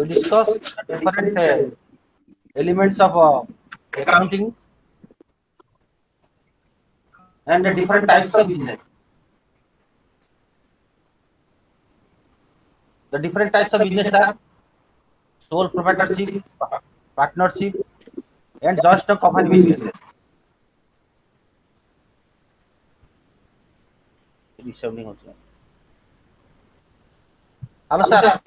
we discuss different elements of accounting and the different types of business. The different types of business are sole proprietorship, partnership, and joint stock company businesses. Resounding also. Hello, sir.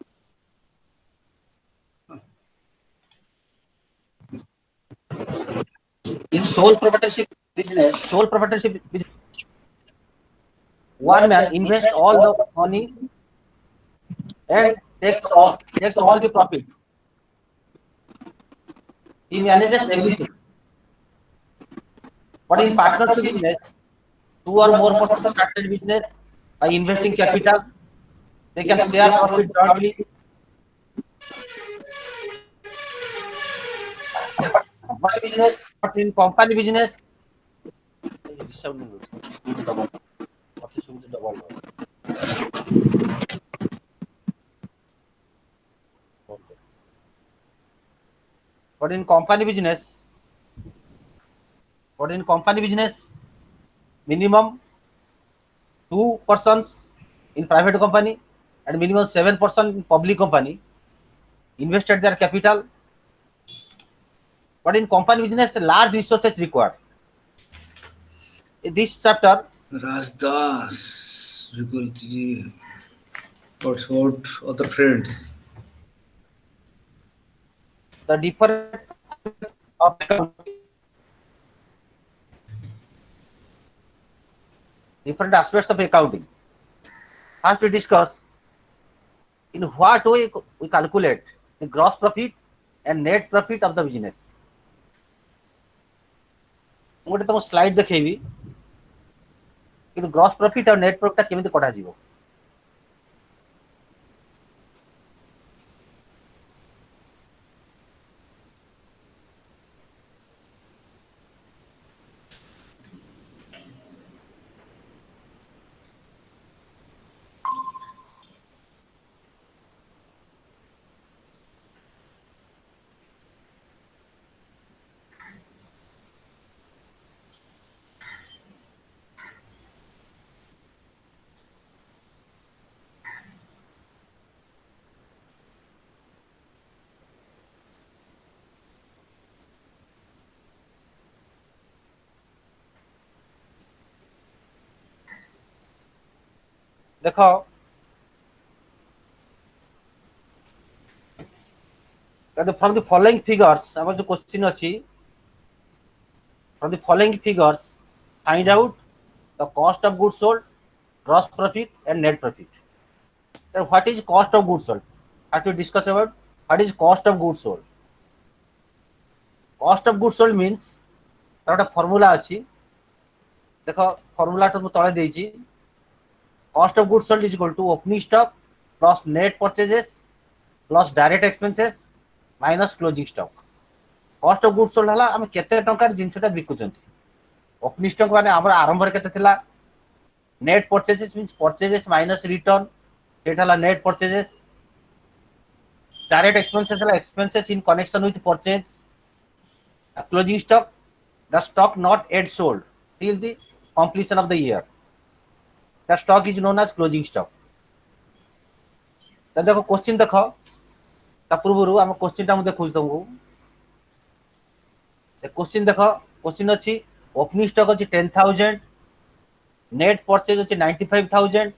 In sole proprietorship business, One man invests all the money and takes all the profit. He manages everything. But in partnership business, two or more persons started business by investing capital. They can share profit jointly. But in company business, but in company business, minimum 2 persons in private company and minimum 7% in public company invested their capital. But in company business, large resources required. In this chapter, Rajdas, Jugalji, what other friends? the different of different aspects of accounting. First, we discuss in what way we calculate the gross profit and net profit of the business. ଗୋଟେ ତମ slide ଦେଖେଇବି କିନ୍ତୁ gross profit ଆଉ net profit କେମିତି କଢାଯିବ। देख from the following figures आम जो question अच्छी from the following figures find out the cost of goods sold gross profit and net profit. What is cost of goods sold? Have to discuss about what is cost of goods sold. Cost of goods sold means गोटे formula अच्छी देख formula तो तले देइछि cost of goods sold is equal to opening stock plus net purchases plus direct expenses minus closing stock. cost of goods sold हला हम केते टंकार जिंसटा बिकुचंती। opening stock माने हमर आरंभ रे केते थिला net purchases means purchases minus return set हला net purchases। direct expenses हला expenses in connection with purchase। closing stock the stock not yet sold till the completion of the year, the stock is known as closing stock। तो देखो question देखो ता पूर्व आम question टा देखो तुमको क्वेश्चन देखो क्वेश्चन अच्छी ओपनिंग स्टॉक अच्छी 10,000 नेट परचेज अच्छी 95,000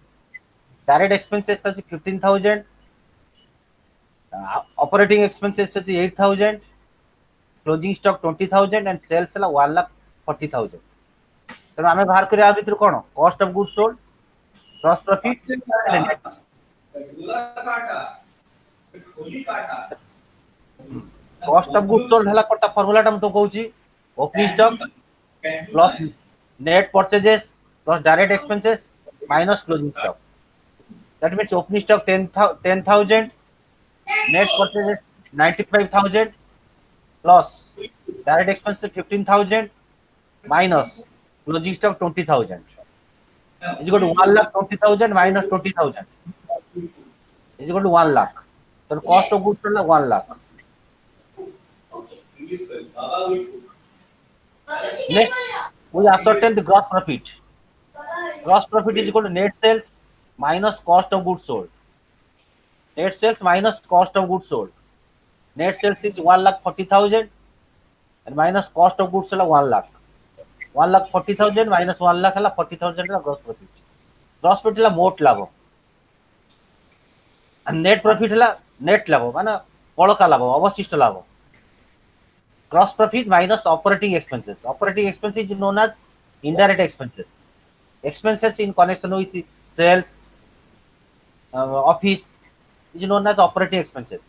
डायरेक्ट एक्सपेंसेस अच्छी 15,000 ऑपरेटिंग एक्सपेंसेस अच्छी 8,000 क्लोजिंग स्टॉक 20,000 एंड सेल्स 1,40,000। तेणु आम बाहर करिया भितर कोन cost of goods sold gross profit cost of goods sold हला कोटा फार्मूला टा हम तो कहूची opening stock plus net purchases plus direct expenses minus closing stock. That means opening stock 10,000 net purchases 95,000 plus direct expenses 15,000 minus closing stock 20,000 is equal to 1,20,000 minus 20,000 is equal to 1 lakh। तो cost of goods sold 1 lakh. Next, we ascertain the gross profit. Gross profit is equal to net sales minus cost of goods sold. Net sales minus cost of goods sold. Net sales is 1,40,000 and minus cost of goods sold 1 lakh. 1,40,000 minus 1 lakh है 40,000 का gross profit. Gross profit है मोट लाभ. And net profit है net लाभ माना बड़का लाभ अवशिष्ट लाभ. Gross profit minus operating expenses. Operating expenses is known as indirect expenses. Expenses in connection with sales, office is known as operating expenses.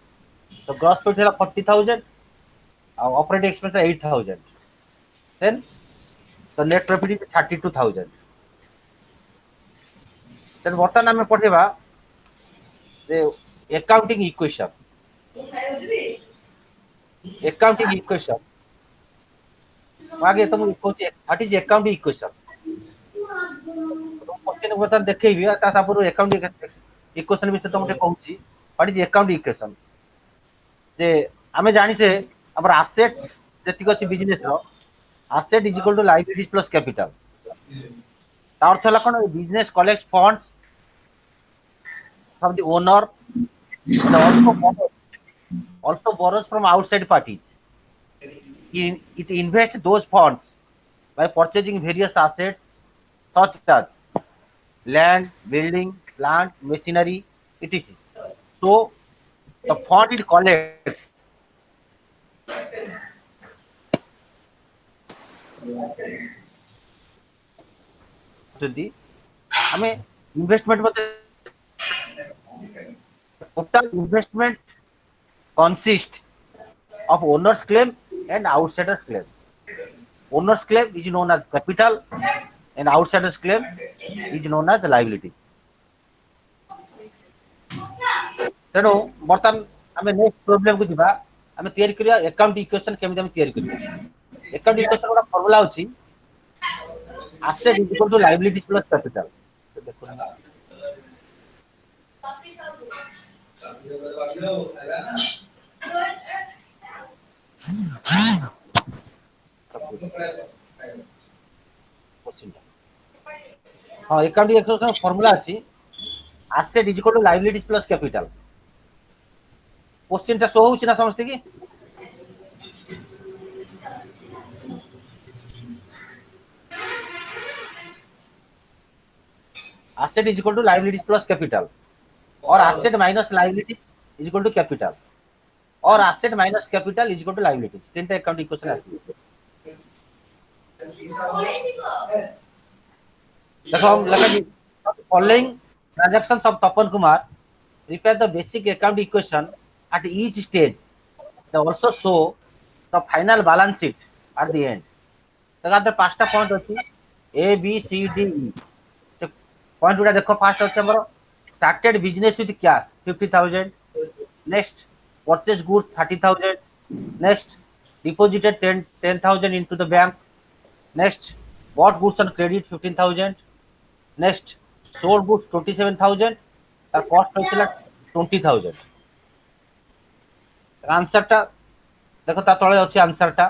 So gross profit is 40,000, operating expenses 8,000. Then the net profit is 32,000. Then बर्तमान आम पढ़ेबा accounting equation. Accounting equation. आगे तुम what is accounting equation. Question बर्तमान देखैबी ता सापुर accounting equation विषय तुमके कहूची. व्हाट इज अकाउंटिंग इक्वेशन जे आमे जानि छे हमर एसेट्स जतिक अछि बिजनेस रो asset is equal to liabilities plus capital. ता अर्थ हला कोन business collect funds from the owner and also borrows from outside parties. It invests those funds by purchasing various assets such as land, building, plant, machinery, etc. So the fund it collects যদি আমি investment বলতে total investment consists of owner's claim and outsider's claim. Owner's claim is known as capital and outsider's claim is known as liability. तेणु बर्तमान आम next problem को जीवा आम तैयारी करिया अकाउंट इक्वेशन केमिति आम तैयारी करिया. अकाउंट इक्वेशन गोटा फार्मूला अछि asset is equal to liabilities plus capital. हाँ अकाउंट इक्वेशन फार्मूला अछि asset is equal to liabilities plus capital. Question टा शो होछि ना समझते की asset is equal to liabilities plus capital or asset minus liabilities is equal to capital or asset minus capital is equal to liabilities. तीनटा account equation आछि. देखो हम लगा the following transactions of Tapan Kumar prepare the basic account equation at each stage. They also show the final balance sheet at the end. देखा तो पांचटा point अछि A B C D E. Point गुडा देखो फास्ट अछि हमर started business with cash 50,000. Next purchase goods 30,000. Next deposited 10,000 into the bank. Next bought goods on credit 15,000. Next sold goods 27,000. तार cost होइछला 20,000. Answer टा देखो ता तळे अछि आंसर टा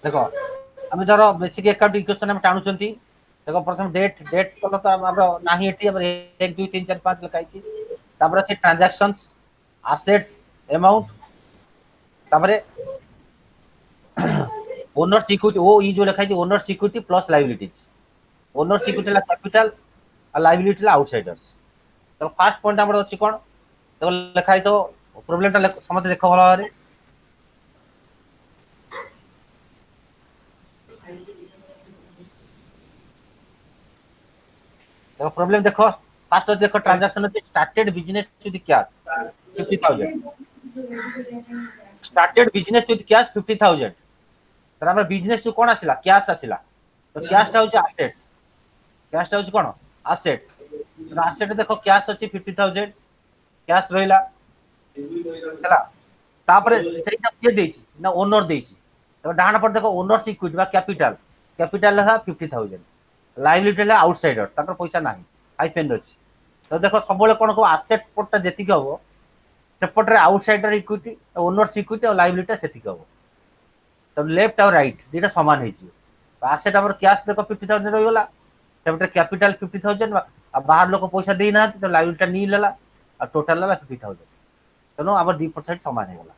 देखो हम जरा बेसिक अकाउंट इक्वेशन हम टाणु छंती. देखो प्रथम डेट कल तो हमरो नाही एटी हमर 1 2 3 4 5 लिखाई छी. तापर से ट्रांजैक्शंस एसेट्स अमाउंट तापर ओनर इक्विटी ओ ई जो लिखाई छी owner equity plus liabilities. Owner equity ला कैपिटल और लायबिलिटी ला आउटसाइडर्स. तो फर्स्ट पॉइंट हमर अछि कोन तो लिखाई तो प्रॉब्लम टा समझ देखो भलो रे. देखो प्रॉब्लम देखो फर्स्ट देखो ट्रांजैक्शन अछि started business with cash 50,000. Started business with cash 50,000. तर हमर बिजनेस को कोन आसिला कैश आसिला. तो कैश टा होछि एसेट्स. कैश टा होछि कोन एसेट्स. तो एसेट देखो कैश अछि 50,000 कैश रहिला हला. तापर सेटा के देछि ना ओनर देछि. तो डाहाना पर देखो ओनर्स इक्विटी बा कैपिटल कैपिटल लगा 50,000. लायबिलिटी ला आउटसाइडर ताकर पैसा नाही हाइपेंड अछि. तो देख सब कौन कह आसेट पट्टा जी हम सेपटे आउटसाइडर इक्विटी ओनर्स इक्विटी और लाइबिलिटी से हम तो लेफ्ट और राइट दुटा सामान हो आसेट आम कैश देख 50,000 रहीगला सेपटे कैपिटाल 50,000 बाहर लोक पैसा देना तो लाइबिलिटी नील है टोटाल 50,000 तेणु आम दी साइड सामान होगा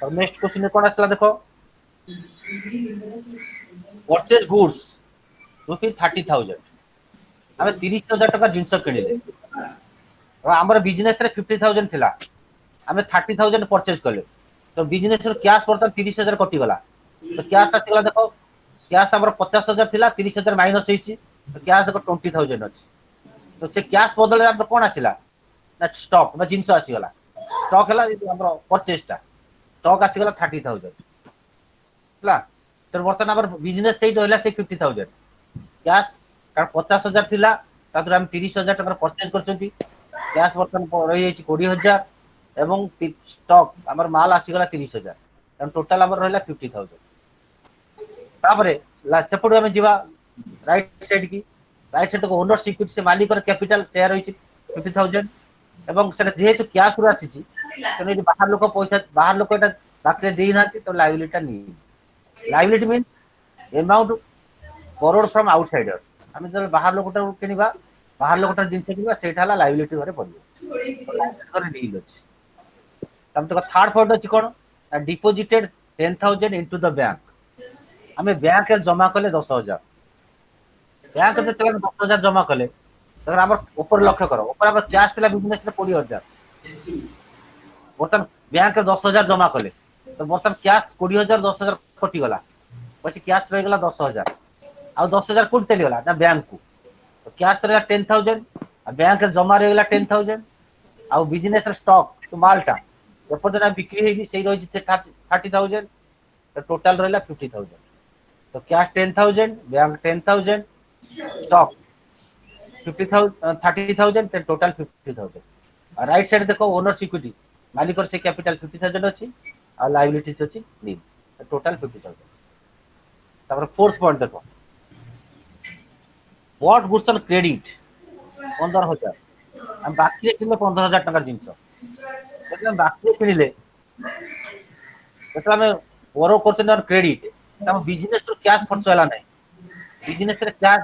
तो नेक्स्ट क्वेश्चन कौन आसला देख परचेज गुड्स रुपीज 30,000 आम 30,000 टका जिनस किଣିले आमर बिजनेस रे 50,000 थिला आम 30,000 परचेज कले तो बिजनेस कैश बर्तमान 30,000 कटिगला तो कैश आसगला देख कैश आम 50,000 थिला 30,000 माइनस होती तो कैश देख 20,000 अच्छी तो से कैश बदल में कौन आसला ना स्टॉक ना जिनस आसीगला स्टॉक है परचेजटा स्टॉक आसीगला 30,000 है तो बर्तमान आम बिजनेस से रहा से 50,000 कैश कारण 50,000 थिला ताकि आम 30,000 टका परचेज कर कैश बर्तमान रही 20,000 एवं स्टॉक आमर माल आसीगला 30,000 कारण टोटाल आमर रहा 50,000 सेपटू आम जा राइट साइड की राइट साइड को ओनर्स इक्विटी से मालिक कैपिटल शेयर रही 50,000 एवं जेहेतु कैश रू आसी तेणु बाहर लोक पैसा बाहर लोक बाकी देना तो लाइबिलिटी नहीं liability mean amount borrowed from outsiders आम जो बाहर लोक किणवा बाहर लोक जिन किणवा से लाइबिलिटी घरे पड़ो डील अच्छे थर्ड पॉइंट अच्छी कौन डिपोजिटेड 10,000 इनटू द बैंक आम बैंक जमा कले 10,000 बैंक 10,000 जमा कले आम ऊपर लक्ष्य कर ऊपर कैश था बिजनेस 20,000 बर्तमान बैंक 10,000 जमा कले तो बर्तमान कैश 20,000 10,000 कटिगला पीछे कैश रहीगला 10,000 आउ 10,000 कौट चलीगला ना बैंक को तो कैश रहा 10,000 बैंक जमा रहीगला 10,000 आउ बिजनेस स्टॉक तो मालटा एपर्तन बिक्री से रही 30,000 तो टोटाल रहा 50,000 तो cash 10,000 bank 10,000 stock 30,000 total 50,000 right side देखो ओनर्स इक्विटी मालिक से कैपिटल 50,000 अच्छी और लाइबिलिटीज अच्छी नील टोटाल 50,000 फोर्थ पॉइंट देखो व्हाट गुड्स ऑन क्रेडिट 15,000 हम बाकी किनले 15,000 टका जिनस बाकी किणिले बोरो कर क्रेडिट बिजनेस कैश खर्च है ना बिजनेस कैश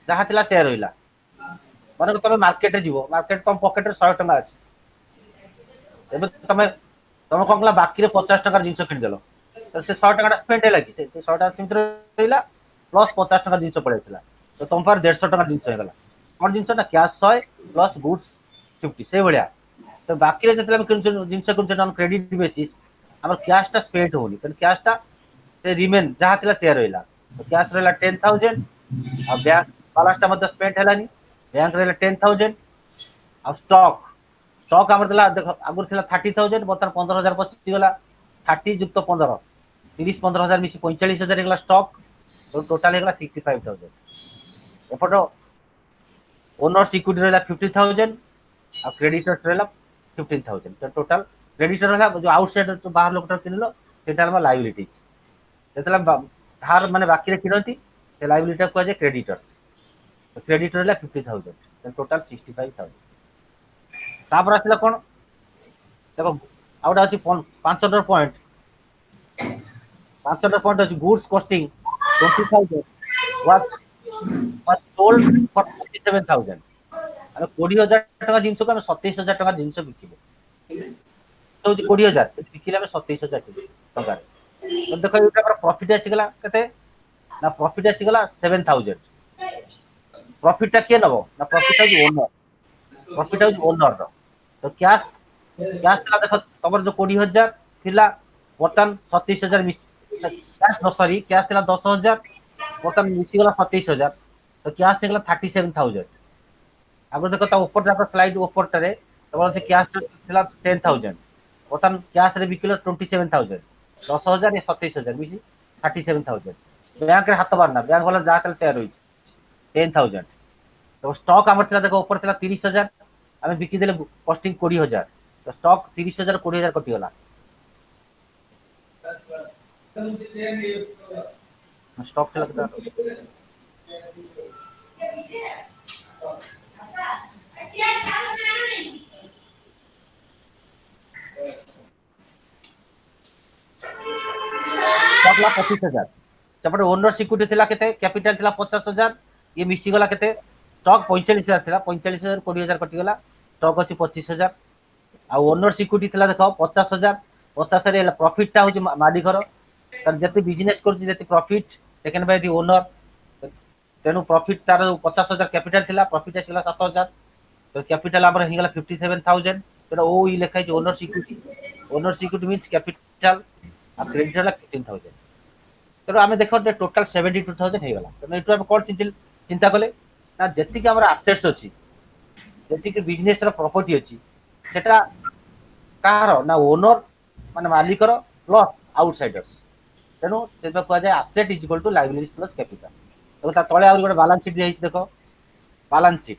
जहाँ थी से रहा मन तुम मार्केट जीव मार्केट तुम पकेट 100 टका अच्छे तुम तुम कौन कला बाकी 50 टका जिन किदेल तो से 100 टका स्पेड है कि 100 टका सेमती रहा प्लस 50 टका जिन पड़ेगा तो तुम पर 150 टका जिन होगा कौन जिन ना कैश 100 प्लस गुड्स 50 से भाया तो बाकी जो जिन कि क्रेडिट बेसीस आम कैशटा स्पेड होनी कैशटा रिमेन जहाँ थी से रहा तो कैश रहा 10,000 आ बैंक बालासटा स्पेड है बैंक रहा 10,000 आ स्टॉक स्टॉक आम देख आगुरी थी 30,000 बर्तमान 15,000 पशिगला 30 युक्त 15 30-15,000 मिसी 45,000 होगा स्टॉक तो टोटाल होगा 65,000 एपट ओनर्स इक्विटी रहा 50,000 आ क्रेडिटर्स रहा 15,000 तो टोटाल क्रेडिटर रहा जो आउटसाइड जो बाहर लोक किनल से लाइबिलिटीज जो बाहर मैंने बाकी किणती से लाइबिलिटी कह जाए क्रेडिटर्स तो क्रेडिट रहा 50,000 टोटाल 65,000 आसला कौन देखो आउटा अच्छी 5 नंबर पॉइंट 5 नंबर पॉइंट अच्छी goods costing 20,000 was sold for 37,000 अरे 20,000 टका जिनस को 27,000 टका जिनस बिकिले तो 20,000 बिकिले 27,000 टका तो देखो ये प्रॉफिट आसीगला केते ना प्रॉफिट आसीगला 7,000 प्रॉफिट किए नब ना प्रॉफिट है ओनर प्रॉफिट है ओनर तो कैश कैश देख तुम जो 20,000 थिला बर्तमान 27,000 कैश सॉरी कैश थिला 10,000 बर्तमान मिसीगला 27,000 तो कैश होगा 37,000 आगे देख तो ऊपर जाकर स्लाइड ऊपर तुम से कैश थिला 10,000 बर्तमान कैश रे बिकिल 27,000 10,000 27,000 मिसी 37,000 बैंक हाथ बारना बैंक वाला जहाँ से रही 10,000 तो स्टॉक आम देखो ऊपर था 30,000 आम बिकिदे कस्टिंग 20,000 तो स्टॉक 30,000 20,000 कटिगला स्टॉक था स्टॉक ला 25,000 सेपटे ओनर इक्विटी थिला केते कैपिटल थिला 50,000 ये मिसी गला केते स्टॉक 45,000 थिला 45,000 20,000 कटि गला स्टॉक अछि 25,000 आ ओनर इक्विटी थिला देखो 50,000 50 रे प्रॉफिट ता होची मालिकर तर जति बिजनेस करछि जति profit taken by the owner तेनु प्रॉफिट तार 50,000 कैपिटल थिला प्रॉफिट आसिला 7,000 तो कैपिटल हमर हिगला 57,000 तो ओ इ लेखाय ओनर इक्विटी मींस कैपिटल आ क्रेडिट हला 15,000 तो आमे देखो टोटल 72,000 हे गला तो एटु हम कोन चिंता कले ना जति के हमर एसेट्स अछि जति के बिजनेस रो प्रॉपर्टी अछि सेटा कार ना ओनर माने मालिकर प्लस आउटसाइडर्स तेनु सेबा को जाय asset is equal to liabilities plus capital तो ता तळे आउर गोटे बैलेंस शीट दिस देखो बैलेंस शीट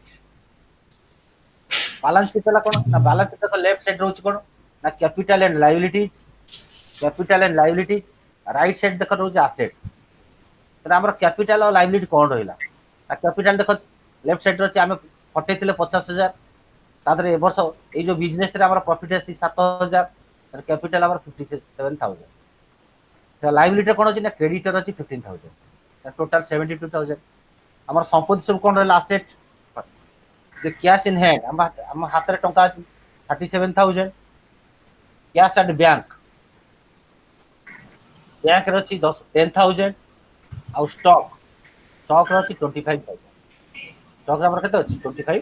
हला कोन ना बैलेंस शीट देखो लेफ्ट साइड रोच कोन ना capital and liabilities right side देखो रोज एसेट्स तो हमर कैपिटल और लायबिलिटी कोन रहिला ना कैपिटल देखो लेफ्ट साइड रोच आमे फटेतिले 50,000 तादरे ए वर्ष ए जो बिजनेस रे हमर प्रॉफिट अछि 7,000 तर कैपिटल हमर 57,000 तो लायबिलिटी कोन अछि ना क्रेडिटर अछि 15,000 टोटल 72,000 हमर संपत्ति सब कोन रहला asset the cash in hand हम हाथ रे टंका 37,000 कैश एट बैंक रे अछि 10,000 आ स्टॉक रे अछि 25,000 स्टॉक रे हमर केते अछि 25,000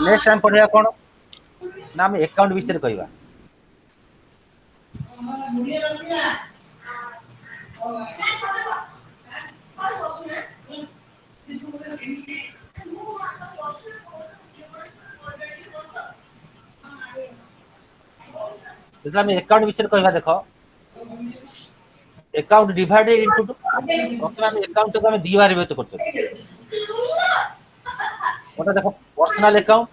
नेक्स्ट टाइम पढ़िया कोन ना हम अकाउंट विषय कहबा जेतला में अकाउंट विषय कहबा देखो अकाउंट डिवाइडेड इनटू मतलब हम अकाउंट को हम दी बार व्यक्त करते ओटा देखो पर्सनल अकाउंट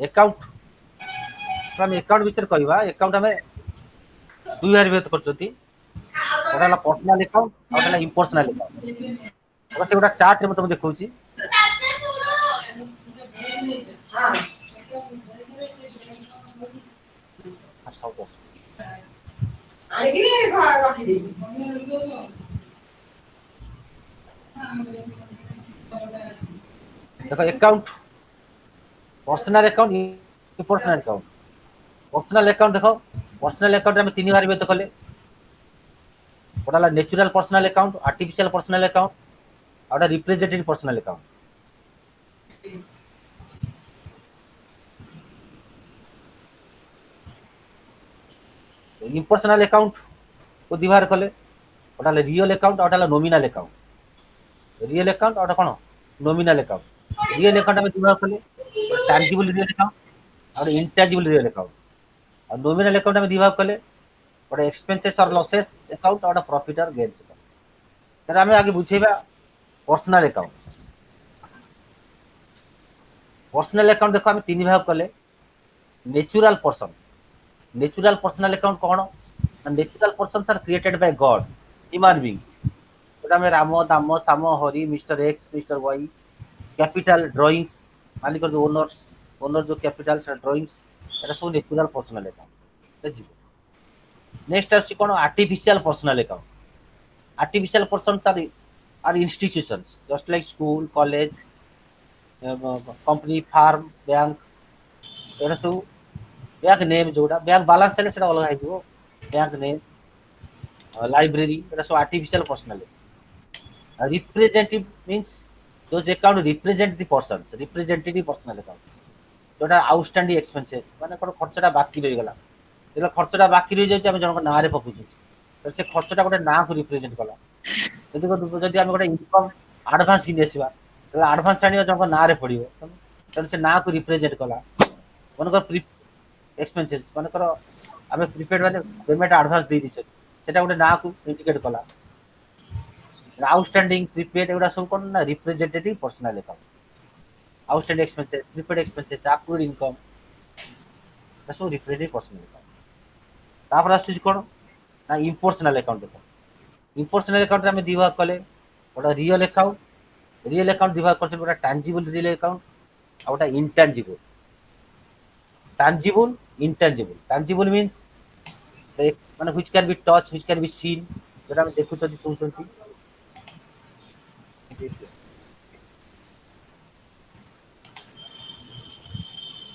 अकाउंट हम अकाउंट विषय कहबा अकाउंट हमें दुई बार व्यक्त करछती ओटा ला पर्सनल अकाउंट ओटा ला इम्पर्सनल अकाउंट ओटा गोटा चार्ट रे तुम देखौची देखो account personal account impersonal account personal account देखो पर्सनल अकाउंट में तीन बार व्यक्त कले ओटा ला natural personal account artificial personal account और representative personal account impersonal account को दिवार कले ओटा ला रियल अकाउंट ओटा ला नॉमिनल अकाउंट रियल अकाउंट ओटा कोन नॉमिनल अकाउंट रियल अकाउंट में दिवार कले टैंजिबल रियल अकाउंट और इनटैंजिबल रियल अकाउंट और नॉमिनल अकाउंट में दिवार कले ओटा एक्सपेंसेस और लॉसेस अकाउंट और प्रॉफिट और गेन्स अकाउंट तर हमें आगे बुझेबा पर्सनल अकाउंट देखो हम तीन भाग कले नेचुरल पर्सनल अकाउंट कौन natural persons are created by God human beings तो में Ram Dam Sam Hari mister X mister Y capital drawings मालिक जो ओनर जो कैपिटल ड्राइंग्स एटा सब नेचुरल पर्सनल अकाउंट नेक्स्ट आछि कोन artificial personal person are institutions just like school college company firm bank एटा सब बैंक नेम जोड़ा बैंक बैलेंस से सेटा अलग आइबो बैंक नेम लाइब्रेरी एटा सब artificial personal representative means those account represent the persons representative personal account जोटा आउटस्टैंडिंग एक्सपेंसेस माने कोन खर्चटा बाकी रहि गला जेला खर्चटा बाकी रहि जाय हम जनक ना रे पकुछु तो से खर्चटा गोटे ना को रिप्रेजेंट कला जदि हम गोटे इनकम एडवांस कि नेसिबा तो एडवांस आनियो जनक ना रे पड़ियो तो से ना को रिप्रेजेंट कला मनकर एक्सपेंसेस मनकर हमें प्रीपेड वाले पेमेंट एडवांस दे दिसे सेटा गोटे ना को इंडिकेट कला आउटस्टैंडिंग प्रीपेड एगुड़ा सब कौन ना representative personal account outstanding expenses prepaid expenses accrued income सब रिप्रेजेंटेटिव पर्सनल अकाउंट तापर आसुची कौन ना इम्पर्सनल अकाउंट देखो इम्पर्सनल अकाउंट में दी भाग कले गोटे रियल अकाउंट दी भाग कर गोटे टांजिबल रियल अकाउंट आ गोटे इंटांजिबल tangible intangible tangible means মানে which can be touched which can be seen যেটা আমি দেখুছি শুনছি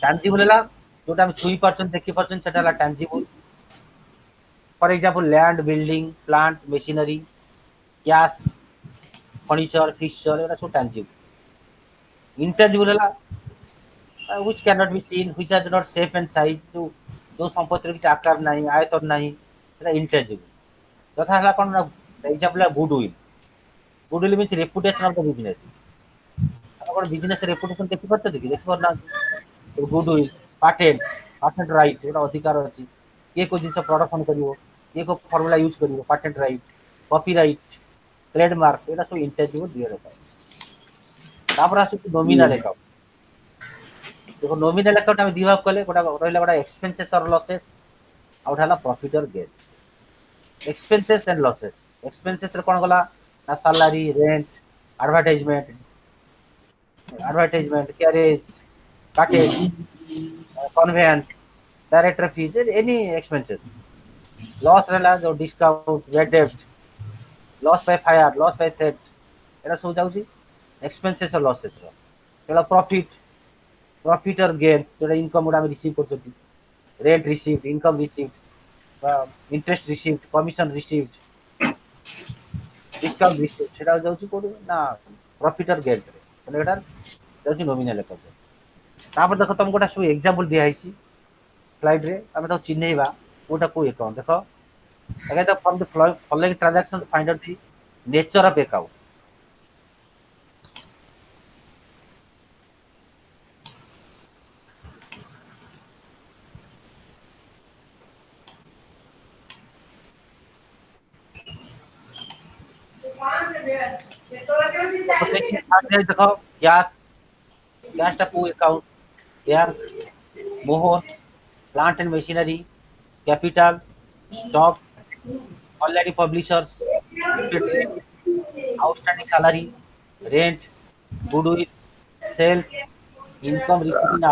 tangible ହେଲା ଯୋଉଟା ଆମେ ଛୁଇଁ ପାରୁଛନ୍ତି ଦେଖି ପାରୁଛନ୍ତି ସେଟା ହେଲା tangible for example land building plant machinery cash furniture fixture ଏଗୁଡ଼ା ସବୁ tangible intangible ହେଲା which cannot be seen which has not shape and size जो संपत्तिर किसी आकार नहीं आयतन नहीं সেটা intangible যথা ହେଲା কোন example goodwill means reputation of the business ଆପଣ ବିଜନେସ ରେପୁଟେସନ ଦେଖି ପାରୁଛନ୍ତି କି ଦେଖି ପାରୁନାହାନ୍ତି ଗୁଡୱିଲ ପାଟେଣ୍ଟ ରାଇଟ୍ ଗୋଟେ ଅଧିକାର ଅଛି କିଏ କୋଉ ଜିନିଷ ପ୍ରଡକ୍ସନ କରିବ କିଏ କୋଉ ଫର୍ମୁଲା ୟୁଜ କରିବ patent right copy right trademark ଏଟା ସବୁ ଇଣ୍ଟାଞ୍ଜିବଲ ରିଅଲ ଆକାଉଣ୍ଟ ତାପରେ ଆସୁଛି ନୋମିନାଲ ଆକାଉଣ୍ଟ देखो नॉमिनल अकाउंट हम दी भाग कले गोटा रहिला गोटा एक्सपेंसेस और लॉसेस आ गोटा हला प्रॉफिट और gains expenses and losses expenses रे कोन गला ना salary rent advertisement carriage package conveyance director fees any expenses loss रहला जो डिस्काउंट वेट डेब्ट loss by fire loss by theft एटा सब जाउची एक्सपेंसेस और लॉसेस रो एला प्रॉफिट और गेन्स जोटा इनकम गुड़ा रिसीव कर rent received income received interest received commission received discount received सेटा जाउची कोड ना प्रॉफिट और गेन्स रे मतलब एटा जाउची नॉमिनल अकाउंट तापर देखो तुम गोटा सब एग्जांपल दिया है स्लाइड रे हम तो चिन्हैबा कोटा को अकाउंट देखो अगर तो from the following transaction find out the nature of account देखो गैस टाकू अकाउंट बैंक मोहर plant and machinery capital stock already publishers outstanding salary rent goodwill sales income received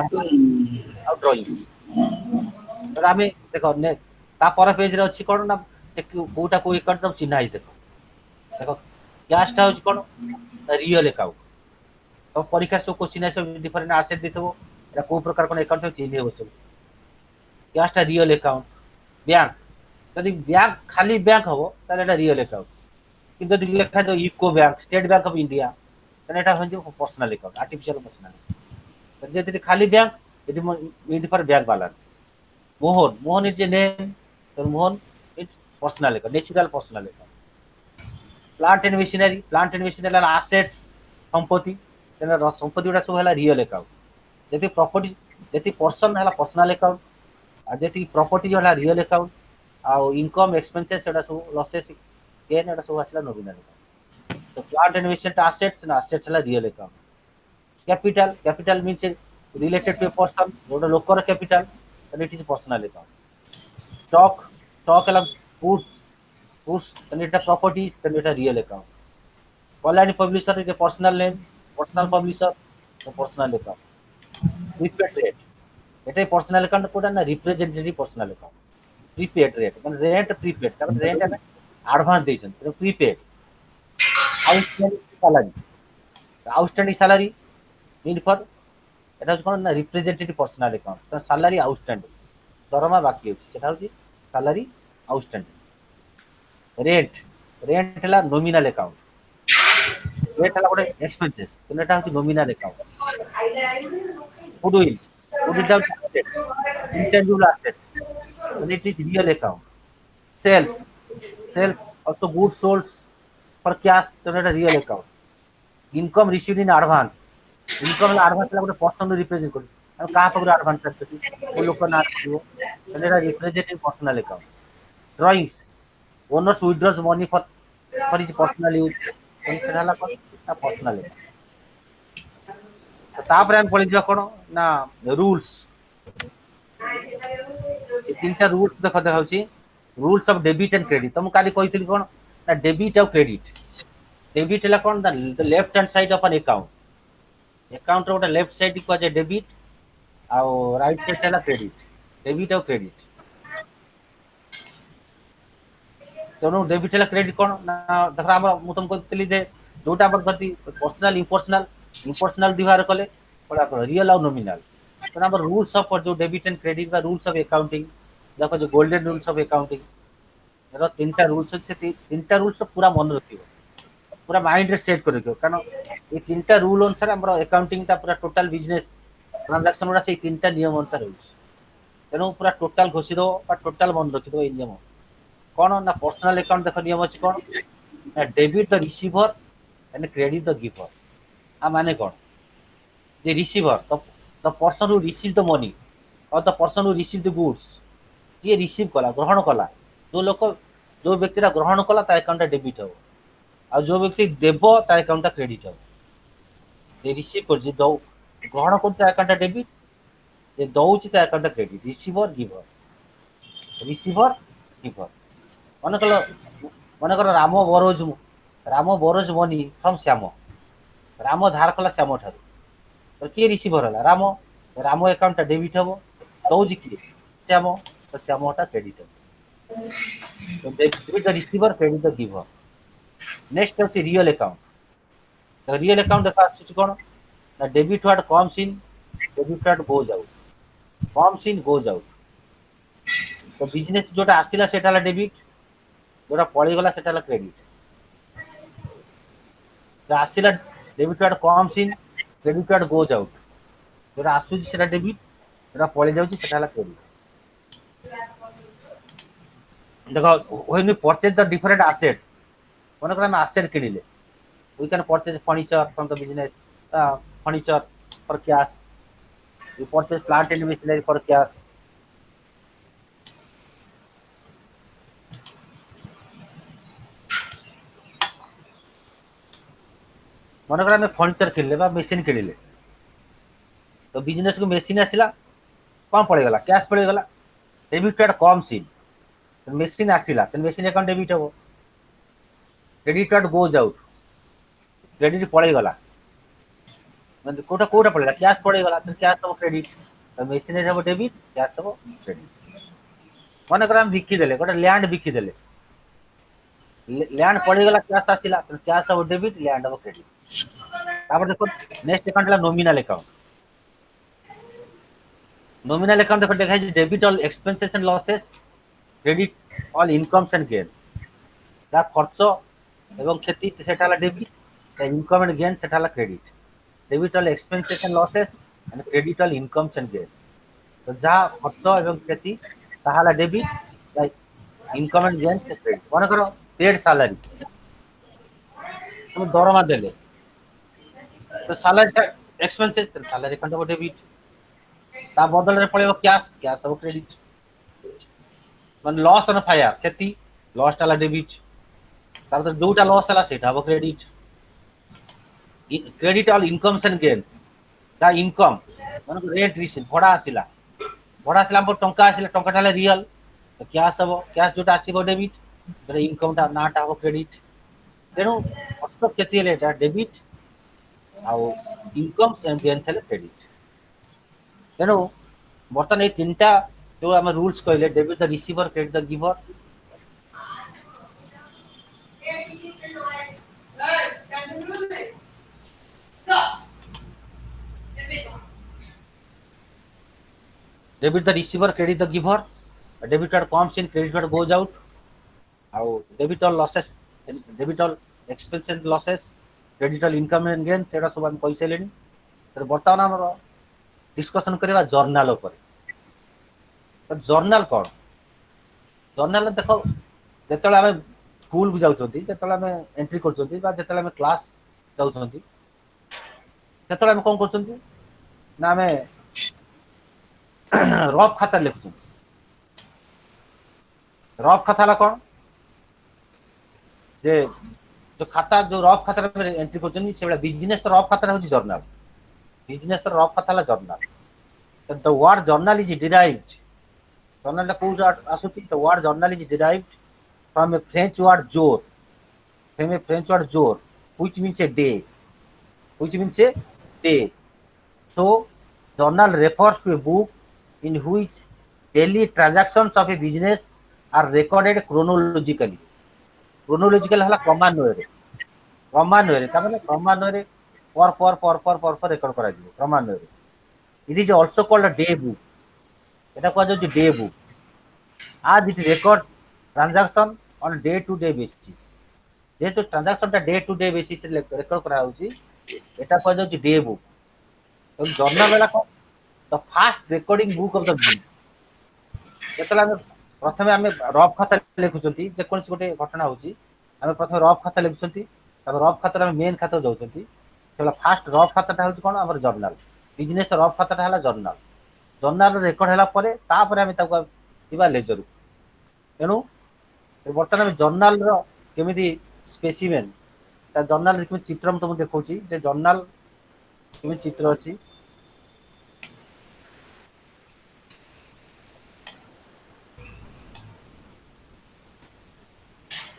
और ड्रॉइंग तो आम देख ता पर पेज रे अच्छी कौन ना कोटा को अकाउंट सब चिन्ह देखो देखो कैशटा हूँ कौन रियल अकाउंट तो परीक्षा सब क्वेश्चन सब डिफरेंट आसेट देथबो एटा को प्रकार कोन अकाउंट चिन्ह हो सब कैशटा रियल अकाउंट बैंक यदि बैंक खाली बैंक हबो ताले एटा रियल अकाउंट किंतु यदि लिखा जो UCO bank state bank of India ताले एटा हो पर्सनल अकाउंट आर्टिफिशियल पर्सनल यदि खाली बैंक यदि mean for bank balance Mohan is a name तो Mohan is personal account natural personal account plant and machinery assets संपत्ति संपत्ति गुड़ा सब है रियल अकाउंट जैसे प्रॉपर्टी जैसे पर्सन है पर्सनल अकाउंट आ जैसे प्रॉपर्टी जो है रियल अकाउंट आउ इनकम एक्सपेंसेस एटा सब लॉसेस गेन एटा सब आसला नॉमिनल अकाउंट तो प्लांट एंड मशीनरी एसेट्स है real account capital means related to a person गोटे लोकर capital and it is personal account stock है goods then it is property then it is real account online publisher is a personal name personal publisher the personal account prepaid rate এটা personal account কোটা না representative personal account prepaid rate মানে rent prepaid কারণ rent আমি advance দিয়েছেন এটা prepaid outstanding salary mean for এটা হচ্ছে কোন না representative personal account তো salary outstanding দরমা বাকি আছে সেটা হচ্ছে salary outstanding रेंट है नॉमिनल अकाउंट रेंट है गोटे एक्सपेंसेस तो एटा होची nominal account goodwill intangible asset it is real account sales also goods sold for cash तो एटा real account income received in advance income advance गोटे पर्सन रिप्रेजेंट कर कहा पाखु एडवांस को लोक ना तो एटा representative personal account drawings owners withdraws money for his personal use ସେଟା ହେଲା କଣ ନା ପର୍ସନାଲ ଆକାଉंट। ତାପରେ ଆମେ ପଳେଇ ଯିବା କଣ ନା ରୁल्स। ଏ ତିनଟା ରୁल्स ଦେଖାଉଛି ରୁल्स ऑफ डेबिट एंड क्रेडिट। तो ମୁଁ କାଲି କହିଥିଲି କଣ ନା डेबिट ଆଉ क्रेडिट। डेबिट ହେଲା କଣ the left hand side of an account. Account रो ଗୋଟେ लेफ्ट साइड को जे डेबिट ଆଉ राइट साइड ହେଲା क्रेडिट। डेबिट ଆଉ क्रेडिट ତେଣୁ डेबिट ହେଲା क्रेडिट କଣ ନା ଦେଖ ଆମର ମୁଁ ତମକୁ କହିଥିଲି ଯେ ଯୋଉଟା ଆମର ଯଦି पर्सनल इम्पर्सनल इम्पर्सनल दिवार कले बड़ा करो रियल और नॉमिनल। तो ଆମର रूल्स ऑफ जो डेबिट एंड क्रेडिट बा रूल्स ऑफ अकाउंटिंग देखो जो गोल्डन रूल्स ऑफ अकाउंटिंग ର ତିନିଟା ରୁल्स ଅଛି। ତିନିଟା ରୁल्स ପୁରା ମନେ ରଖିବ पूरा माइंड रे सेट कर रखियो कारण ये तीनटा रूल अनुसार हमर अकाउंटिंग ता पूरा टोटल बिजनेस ट्रांजैक्शन गुडा से तीनटा नियम अनुसार होउछ। तेणु पूरा टोटल घोषि दो और टोटल मन रखि दो। नियम कौन ना पर्सनल अकाउंट देख नियम अच्छी कौन ना debit the receiver and credit the giver. आ माने कौन जे receiver the person who receive the money और the person who receive the goods ये रिसीव कला ग्रहण कला जो लोक जो व्यक्ति ग्रहण कला ता अकाउंट डेबिट हो और जो व्यक्ति देव ता अकाउंट क्रेडिट हो। जे रिसीव कर जे दौ ग्रहण कर अकाउंट डेबिट जे दौची ता अकाउंट क्रेडिट रिसीवर गिवर मन कर राम बरोज मनी फ्रॉम श्याम। राम धार कला श्याम ठारू तो किए रिसीवर है राम राम अकाउंट डेबिट हम दौची किए श्याम तो श्याम क्रेडिट हम। तो debit the receiver credit the giver. Next है रियल अकाउंट। रियल अकाउंट देखा कौन ना debit what comes in debit what goes out comes in goes out. तो बिजनेस जोटा आसिला सेटा हला डेबिट जोटा पळी गला सेटा हला क्रेडिट। जो आसिला debit what comes in credit what goes out जोटा आसुची सेटा डेबिट जोटा पळी जाउची सेटा हला क्रेडिट। देखो when we purchase the different assets मन कर हम एसेट किनिले we can purchase furniture from the business furniture for cash. We purchase plant and machinery for cash. मन कर फर्निचर किनले मेसीन किनिले तो बिजनेस को मेसीन आसला कौन पड़ेगा कैश पड़ेगा डेबिट कार्ड कम सीन मेसीन आसला मेसीन अकाउंट डेबिट हम। Credit card goes out credit पड़ेगा कोटा कोटा पड़ेगा कैश पड़ेगा कैश हम क्रेडिट मेसीन हम डेबिट कैश हम क्रेडिट। मन कर बिकिदेले गोटे लैंड बिकिदेले लैंड पड़ेगा कैश आसला कैश हम डेबिट लैंड हम क्रेडिट। देखो नेक्स्ट अकाउंट है नॉमिनल अकाउंट। नॉमिनल अकाउंट देखो देखा debit all expenses and losses credit all incomes and gains. जा खर्च एवं क्षति सेटा हला डेबिट इनकम एंड गेन सेटा हला credit. Debit all expenses and losses and credit all incomes and gains. तो जा खर्च एवं क्षति ता हला debit income and gains credit. मन करो पेड सैलरी तुम दरमा देले तो सैलरी एक्सपेंसेस सैलरी अकाउंट हम डेबिट ता बदल रे पड़ेगा कैश कैश हम क्रेडिट। मान लॉस ऑन फायर क्षति लॉस टाला डेबिट तापर जोटा लॉस हला सेटा हम credit. Credit all incomes and gains दा इनकम मान रेंट रिसीव भड़ा आसिला हम टंका आसिला टंका टाला रियल तो कैश हम कैश जोटा आसीबो डेबिट तो इनकम टा नाटा हम क्रेडिट। तेणु खर्च क्षति हेले एटा डेबिट आउ इनकम्स एंड गेन्स हेले क्रेडिट। तेणु बर्तमान ये तीनटा जो आम रूल्स कहले debit the receiver credit the giver. Debit the receiver credit the giver debit card comes in credit card goes out आउ debit all losses debit all expense and losses credit all income and gain सेटा सब हम कहि सैलेनी। तर बर्तमान हमर discussion करबा journal ऊपर। तो जर्नल कौन जर्नल देखो जेतले आमे स्कूल को जाउछंती जेतले आमे एंट्री करछंती बा जेतले आमे क्लास जाउछंती जेतले आमे कोन करछंती ना आमे रफ खाता लिखछंती। रफ खाता ला कौन जे जो खाता जो रफ खाता एंट्री करछन से बिजनेस रफ खाता होची जर्नल बिजनेस रफ खाता ला journal the word journal is derived journal को आसुची the word journal is derived from a French word jour from a French word jour, which means a day, which means a day. So, journal refers to a book in which daily transactions of a business are recorded chronologically. Chronological hala क्रमान्वय क्रमान्वय तामाने क्रमान्वय पर record करा जिवो क्रमान्वय it is also called a day book एटा को जो डे बुक आज it record transaction on day to day basis जेहेतु transaction day to day basis record करा होची एटा को जो डे बुक तो जर्नल वाला को the first recording book of the business जेतला हम प्रथमे हम रफ खाता लिखुचंती जे कोन गोटे घटना होची हम प्रथमे रफ खाता लिखुचंती तब रफ खाता हम मेन खाता जाउचंती तबला फास्ट रफ खाताटा होची कोन हमर जर्नल बिजनेस रफ खाताटा हला जर्नल जर्नल रेकॉर्ड हला परे तापरे हम ताको दिबा लेजर तेनु वर्तमान में जर्नल रो केमिति स्पेसिमेन ता जर्नल केमिति चित्र हम तुम देखौची जे जर्नल केमिति चित्र अछि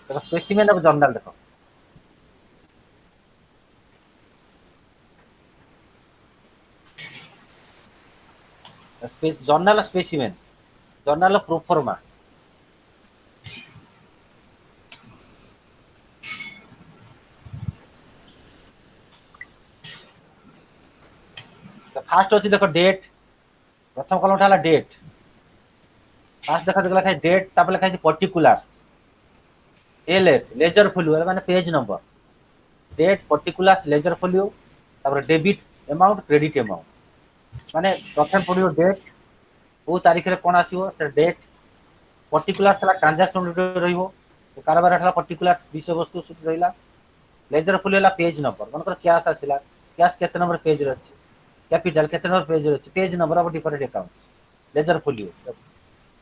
तो स्पेसिमेन ऑफ जर्नल देखो journal specimen journal proforma fast अछि देखो डेट प्रथम कलम ठाला डेट फास्ट देखा देखला खाइ डेट तापर लिखा पर्टिकुलर्स एलएफ लेजर फोलियो माने page number date particulars ledger folio तापर डेबिट अमाउंट क्रेडिट अमाउंट माने प्रथम पडियो डेट ओ तारिख रे कोन आसीबो से डेट पर्टिकुलर्स ला ट्रांजैक्शन रहिबो तो कारबार ठाला पर्टिकुलर्स विषय वस्तु सूची रहिला लेजर फोलियो ला पेज नंबर मनकर कैश आसीला कैश केते नंबर पेज रे अछि कैपिटल केते नंबर पेज रे अछि page number of different account ledger folio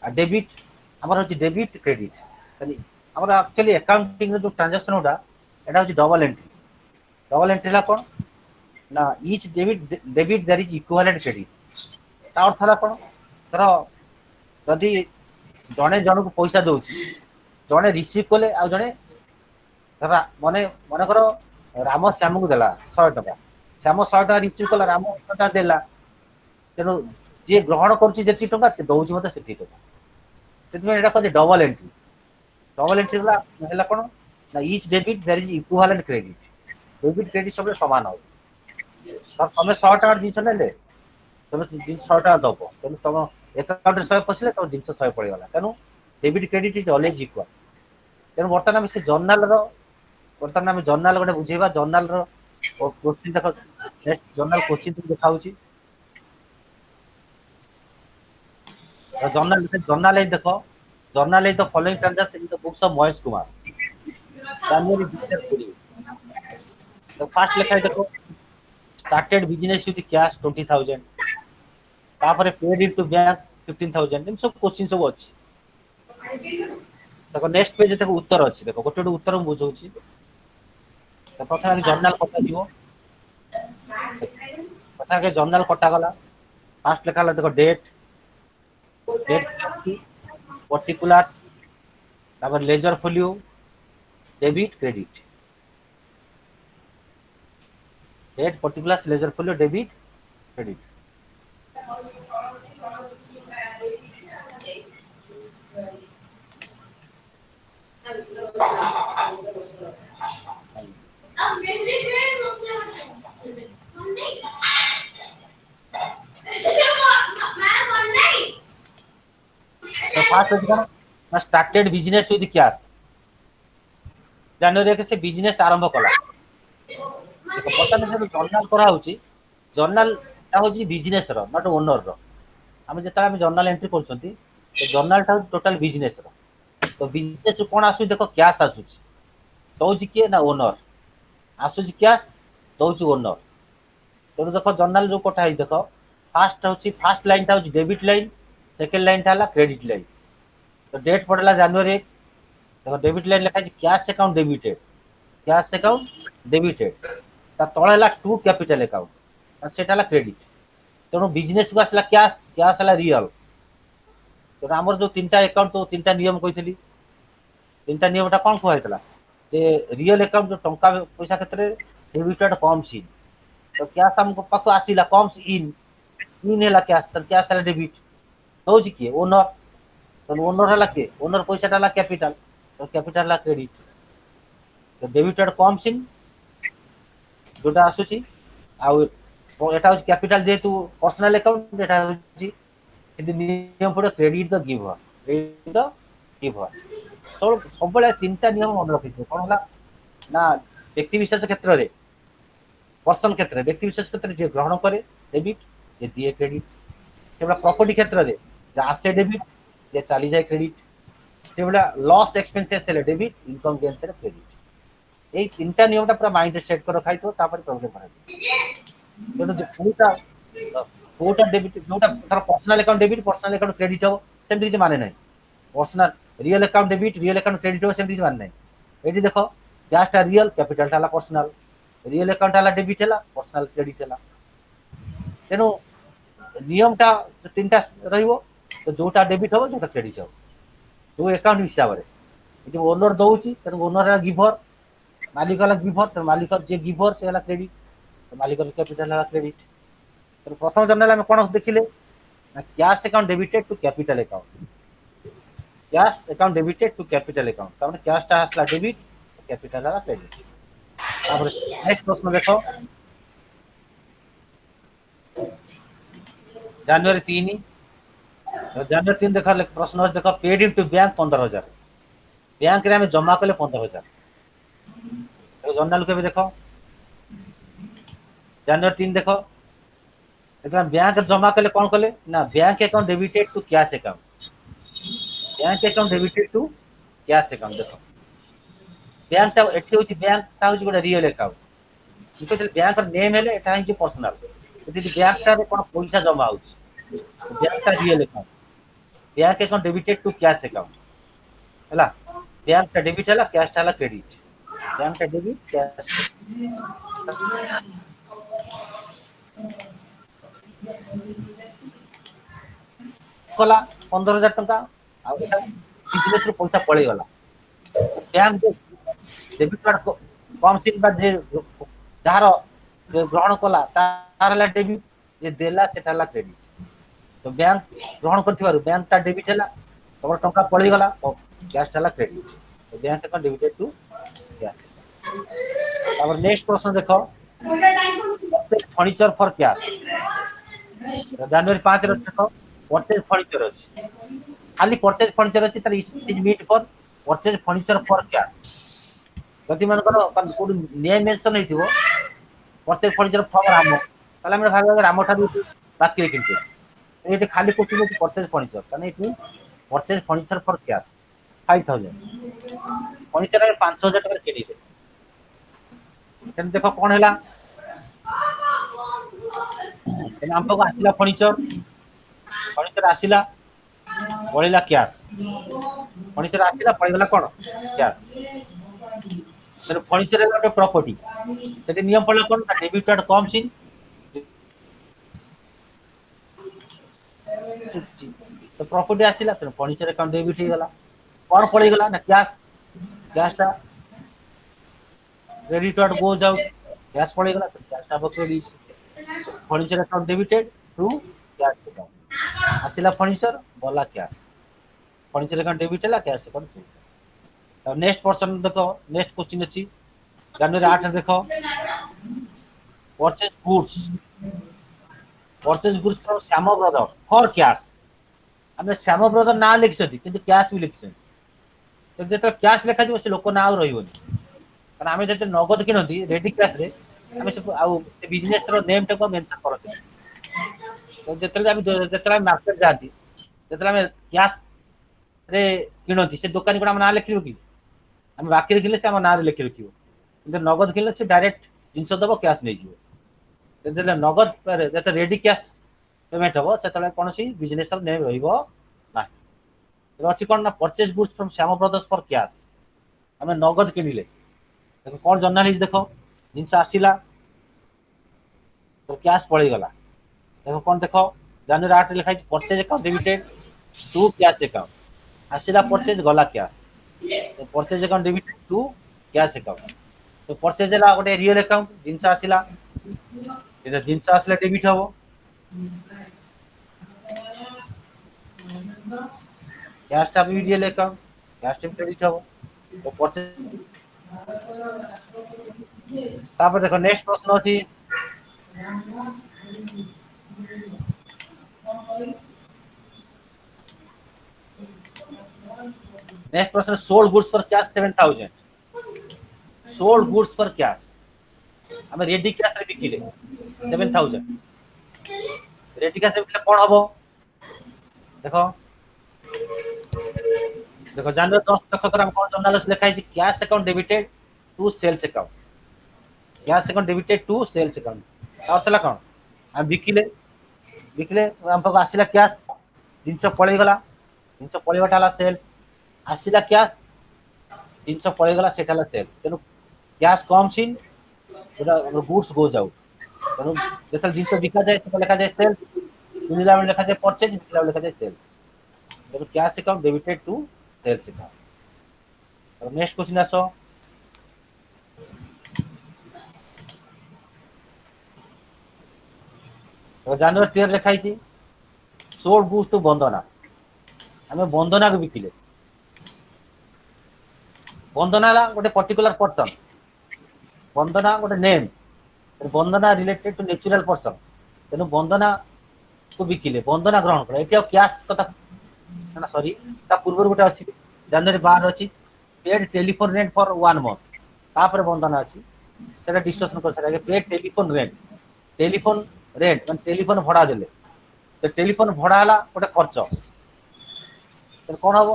आ डेबिट हमर होची डेबिट क्रेडिट तनी हमर एक्चुअली अकाउंटिंग जो ट्रांजैक्शन होडा एटा होची डबल एंट्री ला कोन ना each debit there is equivalent credit ता अर्थ ला कोन तर जदी जणे जण को पैसा दोची जणे रिसीव कोले आ जणे धरा माने माने करो राम श्याम को देला 100 टका श्याम 100 टका रिसीव कोला राम 100 टका देला तेनो जे ग्रहण करछि जेति टका से दोउछि मते सेति टका सेति एटा को डबल एंट्री ला हेला कोन ना each debit there is equivalent credit debit credit सब समान हो तर तमे 100 टका दिछ नेले तमे 100 टका दबो तमे तम अकाउंट रे 100 पसिले तो 100 पड़ी गला तेनु debit credit is always equal तेनु वर्तमान हम से जर्नल रो वर्तमान हम जर्नल गोटे बुझेबा जर्नल रो क्वेश्चन देखो नेक्स्ट जर्नल क्वेश्चन देखाउची जर्नल है देखो जर्नल है the following transaction in the books of Mahesh Kumar January 2020 तो फर्स्ट लिखा है देखो स्टार्टेड बिजनेस विथ कैश 20000 तापर पेड इनटू बैंक 15000 इन सब क्वेश्चन सब अछि देखो नेक्स्ट पेज देखो उत्तर अछि देखो गोटे उत्तर हम बुझौछि तो प्रथम जर्नल कटा दियो कथा के जर्नल कटा गला फर्स्ट लिखा ला देखो डेट पर्टिकुलर्स तापर ledger folio debit credit date particulars ledger folio debit credit तो फास्ट ना started business with cash January के से बिजनेस आरंभ कला देखो पता नहीं जर्नल करा होची जर्नल ता होची बिजनेस रो नॉट ओनर रो हम जेता हम जर्नल एंट्री करछंती तो जर्नल ता टोटल बिजनेस रो तो बिजनेस कोन आसु देखो कैश आसुची तो जी के ना ओनर आसुची कैश तो जी ओनर तो देखो जर्नल जो कोठा है देखो फास्ट होची फास्ट लाइन ता होची डेबिट लाइन सेकंड लाइन था क्रेडिट लाइन तो डेट पड़ला जनवरी 1 देखो डेबिट लाइन लिखा है cash account debited cash account debited ता तळे हला टू कैपिटल अकाउंट सेटा हला क्रेडिट तेणु बिजनेस को आसला कैश कैश हला रियल तेणु आमर जो तीनटा अकाउंट तो तीनटा नियम कहितली तीनटा नियमटा कौन कहला जे रियल अकाउंट जो टंका पैसा क्षेत्र में डेबिटेड कम्स इन तो कैश हमको पाख आसीला कम्स इन है कैश तो कैश है डेबिट हो किए ओनर तो ओनर है किए ओनर पैसा है कैपिटल तो कैपिटल है क्रेडिट तो डेबिटेड कम्स इन जोटा आसुची आउ एटा हो कैपिटल जेतु पर्सनल अकाउंट एटा हो नियम पड़े credit the giver credit the giver तो सब तीनटा नियम मन रखी कौन है ना व्यक्ति विशेष क्षेत्र में पर्सन क्षेत्र में व्यक्ति विशेष क्षेत्र में ग्रहण करे डेबिट जे दिए क्रेडिट से प्रॉपर्टी क्षेत्र में जे आसे डेबिट जे चली जाए क्रेडिट से लॉस एक्सपेंसेस है डेबिट इनकम गेन्स है क्रेडिट ये तीनटा नियमटा पूरा माइंड सेट कर रखा तो प्रॉब्लम तेणु कोटा कोटा डेबिट जोटा personal account debit personal account credit हो सेमती किसी माने ना personal real account debit real account credit हो सेमती किसी माने ना ये देख कैशटा रियल कैपिटलटा पर्सनल रियल अकाउंट है डेबिट है पर्सनल क्रेडिट है तेणु नियमटा तीन टा रहिबो तो जोटा डेबिट हो जोटा क्रेडिट हो जो अकाउंट हिसाब से ओनर दौची तेणु ओनर है गिभर मालिक है गिभर तेणु मालिक जे गिभर से है क्रेडिट तो मालिक कैपिटल है क्रेडिट तेणु प्रथम जर्नाल आम कौन देखिले ना cash account debited to capital account cash account debited to capital account तार कैशटा आसला डेबिट कैपिटल है क्रेडिट नेक्स्ट प्रश्न देख जनवरी 3 देख प्रश्न देख paid into bank 15,000 bank रे जमा कले 15,000 जर्नाल के देख जनवरी 3 देख बैंक जमा कले कौन कले ना bank account debited to cash account bank account debited to cash account देख बैंकटा एठी होची बैंकटा होची गोटे रियल अकाउंट इतो बैंक नेम हेले एटा हिची पर्सनल यदि बैंकटा रे कोन पैसा जमा होची बैंकटा real account bank account debited to cash account हला बैंकटा डेबिट हला कैशटा हला क्रेडिट बैंकटा डेबिट कैश कला 15,000 टंका आ बिजनेस रो पैसा पळै गला बैंक डेबिट कार्ड कम सिन बा जे जार ग्रहण कला तार ला डेबिट जे देला सेटा ला क्रेडिट तो बैंक ग्रहण करथिबारु बैंक ता डेबिट हला तोर टंका पळै गला कैश ला क्रेडिट तो bank account debited to cash तापर नेक्स्ट प्रश्न देखो फर्नीचर फॉर कैश जनवरी 5 रे देखो परचेज फर्नीचर अछि खाली परचेज फर्नीचर अछि तर is meet for purchase furniture for cash जदि मन करो कोड नेम मेंशन हेतिबो परचेज फर्नीचर फॉर रामो ताले हम भाबे रामो ठारू बाकी किनते एटे खाली कोठी परचेज फर्नीचर तने it purchase furniture for cash 5,000 furniture में 5,000 टका क्रेडिट देखो कौन है हमको आसला फर्नीचर फर्नीचर आसला पड़ेगा कैश फर्नीचर आसला पड़ेगा कौन कैश फर्नीचर गोटे प्रॉपर्टी से नियम पड़ा कौन डेबिट कार्ड कम सी तो प्रॉपर्टी आसला तेना फर्नीचर अकाउंट डेबिट हो गला कौन पड़ेगा ना कैश कैशटा credit card goes out cash पड़ेगा तो कैशटा credit furniture account debited to cash account आसला फर्नीचर गला कैश फर्नीचर अकाउंट डेबिट है cash account credit next person देखो नेक्स्ट क्वेश्चन अछि जनवरी 8 देखो purchase goods from Shyam brother for cash हमें श्याम ब्रदर ना लिखछथि किंतु कैश भी लिखछथि तो जेतो कैश लिखा जे से लोक ना रहिबोनी कारण हमें जेते नगद किनती रेडी कैश रे हमें सब आ बिजनेस रो नेम टा को मेंशन करते तो जेतले मार्केट जाती जेतले हमें कैश रे किनती से दुकानी को हम ना लिखिबो कि हम बाकी रे किनले से हम ना रे लिखि रखिबो किंतु नगद किनले से डायरेक्ट जिंस दबो कैश नै जिवो जेतले नगद पर जेते रेडी कैश पेमेंट हबो सेतले कोनसी बिजनेस रो नेम रहिबो ना तो अछि कोन ना purchase goods from Shyam brothers for cash हमें नगद किनिले देखो कौन जर्नाल हिज देख जिनस आसला तो कैश पड़े गला देखो कौन देख जनवरी 8 लिखाई purchase account debited to cash account आसला परचेज गला cash purchase account debited to cash account तो परचेज है गोटे रियल अकाउंट जिनस आसला जिनस आसले डेबिट हम कैश टा भी रियल अकाउंट कैश टा क्रेडिट हम तो परचेज देखो नेक्स्ट प्रश्न अच्छी नेक्स्ट प्रश्न sold goods for cash 7000 sold goods for cash हमें रेडी कैश रे बिकिले 7000 रेडी कैश रे बिकिले कोन हबो देखो देखो जानवर 10 लक्ष कर हम कोन जर्नल लिखाई छी cash account debited to sales account cash account debited to sales account अर्थला कोन हम बिकिले बिकिले हम पाक आसिला कैश जिनस पळै गला जिनस पळैबाटा सेल्स आसिला कैश जिनस पळै गला सेटाला सेल्स तेनु कैश कम छिन गुड्स गोज आउट तेनु जेतल जिनस बिका जाय सेटा लिखा जाय सेल्स किनिला बेले लिखा जाय परचेज बिकिला बेले लिखा जाय सेल्स तेनु cash account debited to sales account और नेक्स्ट क्वेश्चन आसो तो जानवर क्लियर लिखाई छी सोल्ड गुड्स टू बंदना हमें बंदना को बिकिले बंदना ला गोटे पर्टिकुलर पर्सन बंदना गोटे name Bandana related to natural person तेनु बंदना को बिकिले बंदना ग्रहण कर एटी कैश कथा ना सॉरी ता पूर्व गोटे अछि जनवरी 12 अछि paid telephone rent for 1 month तापर बंदना अछि सेटा डिस्कशन कर सके पेड टेलीफोन रेंट मान टेलीफोन भड़ा देले तो टेलीफोन भड़ा हला गोटे खर्च तो कोन हबो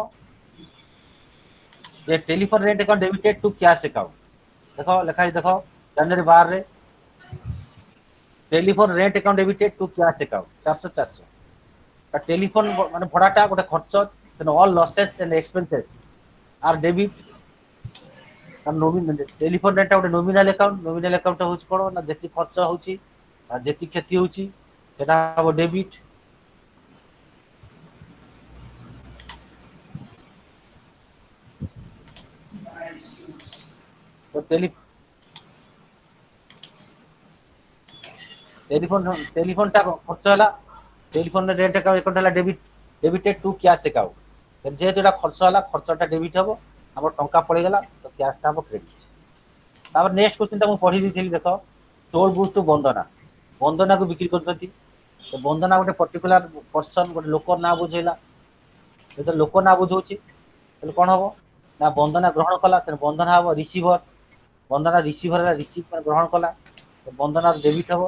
जे telephone rent account debited to cash account देखो लिखाई देखो जनवरी 12 रे telephone rent account debited to cash account 400 400 telephone माने भड़ाटा गोटे खर्च then all losses and expenses are debit nominal telephone rent गोटे नॉमिनल अकाउंट होछ कोन ना जेति खर्च होछि आ जेति क्षति होछि सेटा हबो डेबिट तो टेलीफोन टा खर्च हला टेलीफोन रेंट अकाउंट हला डेबिटेड टू कैश अकाउंट जेहेतु एटा खर्च हला खर्चटा डेबिट हबो हमर टंका पड़े गला तो कैश टा हबो क्रेडिट तापर नेक्स्ट क्वेश्चन ता मु पढी दिथिली देखो सोल्ड गुड्स टू बंदना को बिक्री करथि तो बंदना गोटे पर्टिकुलर पर्सन गोटे लोक ना बुझेला तो लोक ना बुझौछि तो कोन हबो ना बंदना ग्रहण कला तो बंदना हबो रिसीवर बंदना रिसीवर रिसीव ग्रहण कला तो बंदना डेबिट हबो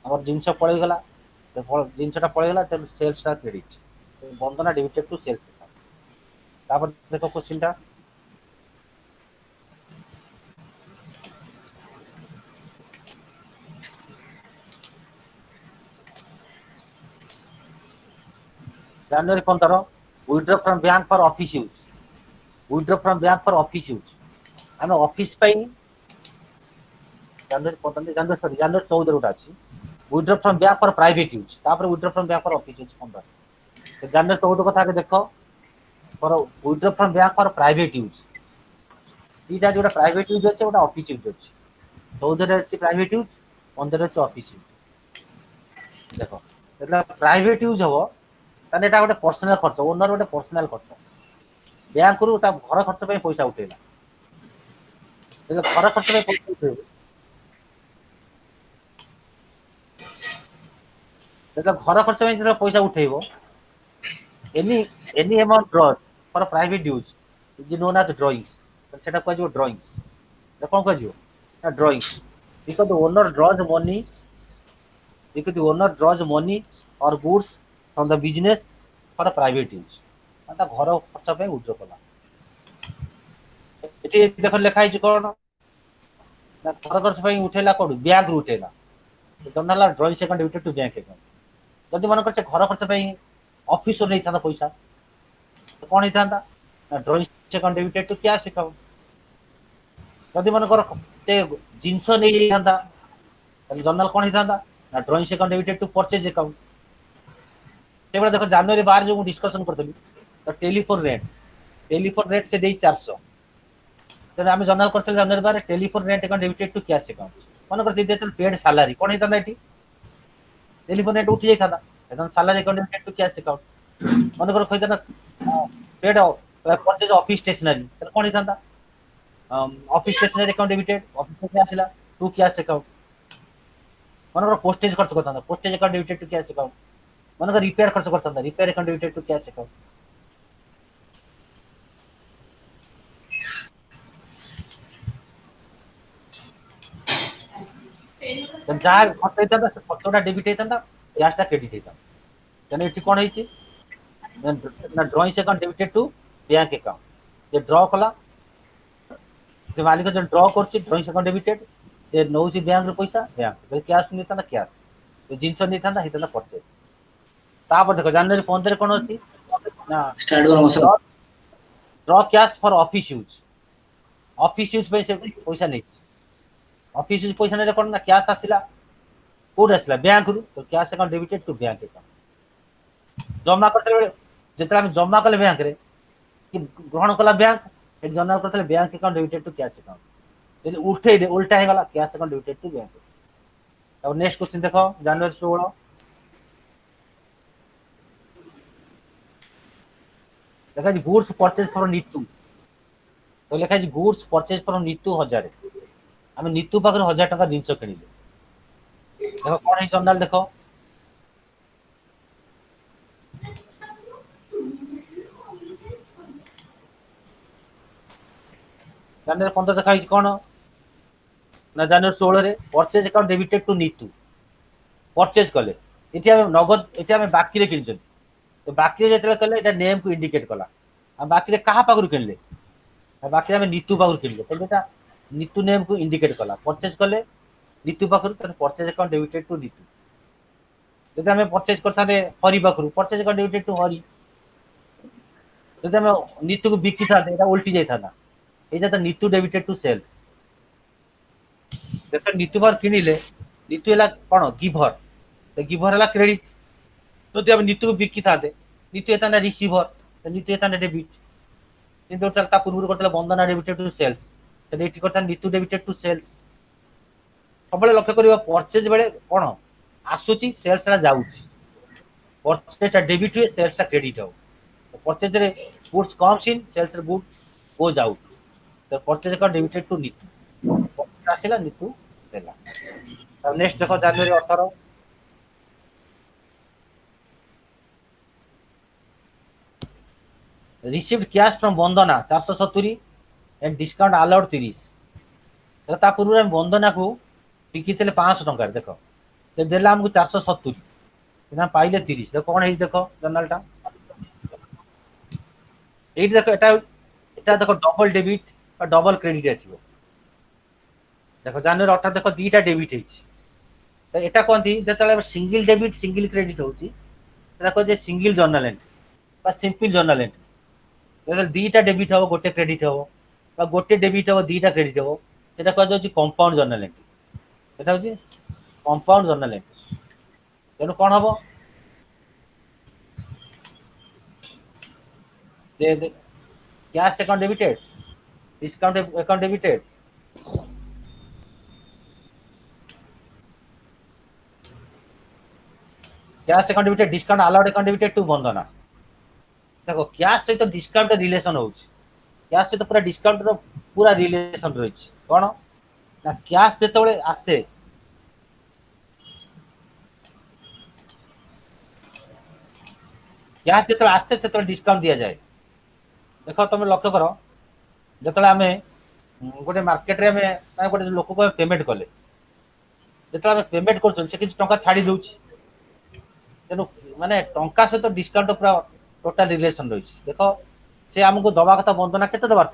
हमर जिनस पळै गला तो जिनसटा पळै गला तो सेल्स टा क्रेडिट तो बंदना डेबिटेड टू सेल्स तापर देखो क्वेश्चन टा January 15 withdraw from bank for office use withdraw from bank for office use हम ऑफिस पई जनवरी 15 जनवरी 14 रोटा अछि withdraw from bank for private use तापर withdraw from bank for office use 15 तो जनवरी 14 कथा के देखो for withdraw from bank for private use तीटा जोटा प्राइवेट यूज अछि ओटा ऑफिस यूज अछि 14 रे अछि प्राइवेट यूज 15 अछि ऑफिस यूज देखो मतलब प्राइवेट यूज हबो ताने एटा गोटे पर्सनल खर्च ओनर गोटे पर्सनल खर्च बैंक रु ता घर खर्च पे पैसा उठेला तो घर खर्च पे पैसा उठेला तो घर खर्च पे जो पैसा उठेबो any amount draw for private use is known as drawings सेटा को जो ड्राइंग्स तो कोन को जो ना drawings because the owner draws money और goods from the business for private use मतलब घर खर्च पे उद्योग कला एटी देखो लिखा है कोन ना घर खर्च पे उठेला कोड बैंक रु उठेला तो journal drawing second debited to bank account जदि मन करছে घर खर्च पे ऑफिस नै था पैसा तो कोन हितांता ना drawing second debited to cash account जदि मनकर से जिनस नहीं था जर्नाल कौन होता ना drawing account debited to purchase account से देखो जनवरी 12 जो डिस्कसन करी तो टेलीफोन रेट से 400 तेनाली आम जर्नाल कर January 12 telephone rate account debited to cash account मन कर पेड सालारी कौन होता ये टेलीफोन रेट उठी जाता salary account debited to cash account मन कर कहता पेड परचेज ऑफिस स्टेशनरी कौन होता office stationery account debited office आसला टू कैश अकाउंट मन पोस्टेज खर्च करता postage account debited to cash account मन रिपेयर खर्च करता repair account debited to cash account जहाँ खर्च होता खर्चटा डेबिट होता कैशटा क्रेडिट होता तेना ये कौन होती ना drawing account debited to bank account जे ड्र कला से मालिक जो ड्र कर ड्रॉइंग अकाउंट डेबिटेड से नौ बैंक रू पैसा बैंक कैश नहीं था कैश तो जिनस नहीं था होता परचेज तापर देख जनवरी 15 कौन अच्छी ना ड्र कैश फॉर ऑफिस यूज पैसा नहीं ऑफिस यूज पैसा नहीं कौन ना कैश आसला कौट आसला बैंक रू तो cash account debited to bank account जमा करते जो जमा कले बैंक रे कि ग्रहण कला बैंक जर्नाल करते bank account debited to cash account उठे उल्टा है गला cash account debited to bank अब नेक्स्ट क्वेश्चन देखो जनवरी 16 देखा गुड्स परचेज फ्रॉम नीतू तो लिखा गुड्स परचेज फ्रॉम नीतू 1000 आम नीतू पाखे 1000 टका जिनस किଣିले देखो कौन है जर्नाल देखो जनवरी 15 देखा कौन ना जनवरी 16 रे purchase account debited to Nitu purchase कले ये नगद ये बाकी रे किन तो बाकी जो कले ये नेम को इंडिकेट कला आ बाकी क्या पाखु किणले बाकी आम नीतू पाखु किणले तो नीतू नेम को इंडिकेट कला परचेज कले नीतू पाखु purchase account debited to Neetu जब आम परचेज करते हरि पाखु purchase account debited to Hari जब आम नीतू को बिकी था उल्टी जाता ये तो नीतू डेबिटेड टू सेल्स देख नीतू बार किणिले नीतू है कौन गिभर तो गिभर है क्रेडिट तो जब नीतू को बिकी था नीतू होता रिसीभर तो नीतू होता डेबिट किंतु पूर्व करता बंदना डेबिटेड टू सेल्स तो ये करता नीतू डेबिटेड टू सेल्स सब लक्ष्य कर परचेज बेले कौन आसूची सेल्स जाऊँ परचेज डेबिट हुए सेल्स क्रेडिट हो purchase goods comes in sales good goes out तो purchase account debited to Neetu आसला नीतू देला नेक्स्ट देखो जनवरी 18 received cash from Bandana 470 and discount allowed 30 ता पूर्व हम बंदना को बिकी 500 टंका देख से देला हमको 470 पाइले 30 देख कौन है देख जर्नालटा ये देखो एटा देखो डबल डेबिट और डबल क्रेडिट आसो देख जनवरी 18 देख दीटा डेबिट तो यहाँ कहती जो सिंगल डेबिट सिंगल क्रेडिट हो single journal entry simple journal entry दीटा डेबिट हम गोटे क्रेडिट हम गोटे डेबिट हम दीटा क्रेडिट हम से कह कंपाउंड जर्नाल एंट्री ये हूँ कंपाउंड जर्नाल एंट्री तेणु कौन हम cash account debited discount account debited cash account debited discount allowed account debited to Bandana देखो कैश सहित डिस्काउंट रिलेशन हो कैश सहित पूरा डिस्काउंट रो पूरा रिलेशन रही कौन ना कैश जो आसे कैश जो आसे से डिस्काउंट दि जाए देख तुम लक्ष्य कर जो आम गोटे मार्केट में गोटे लोक को पेमेंट कले जो पेमेंट कर छाड़ी दौर तेणु माने टंका सहित डिस्काउंट पूरा टोटाल रिलेशन रही देख से आमको दवा कथा बंदना के दबार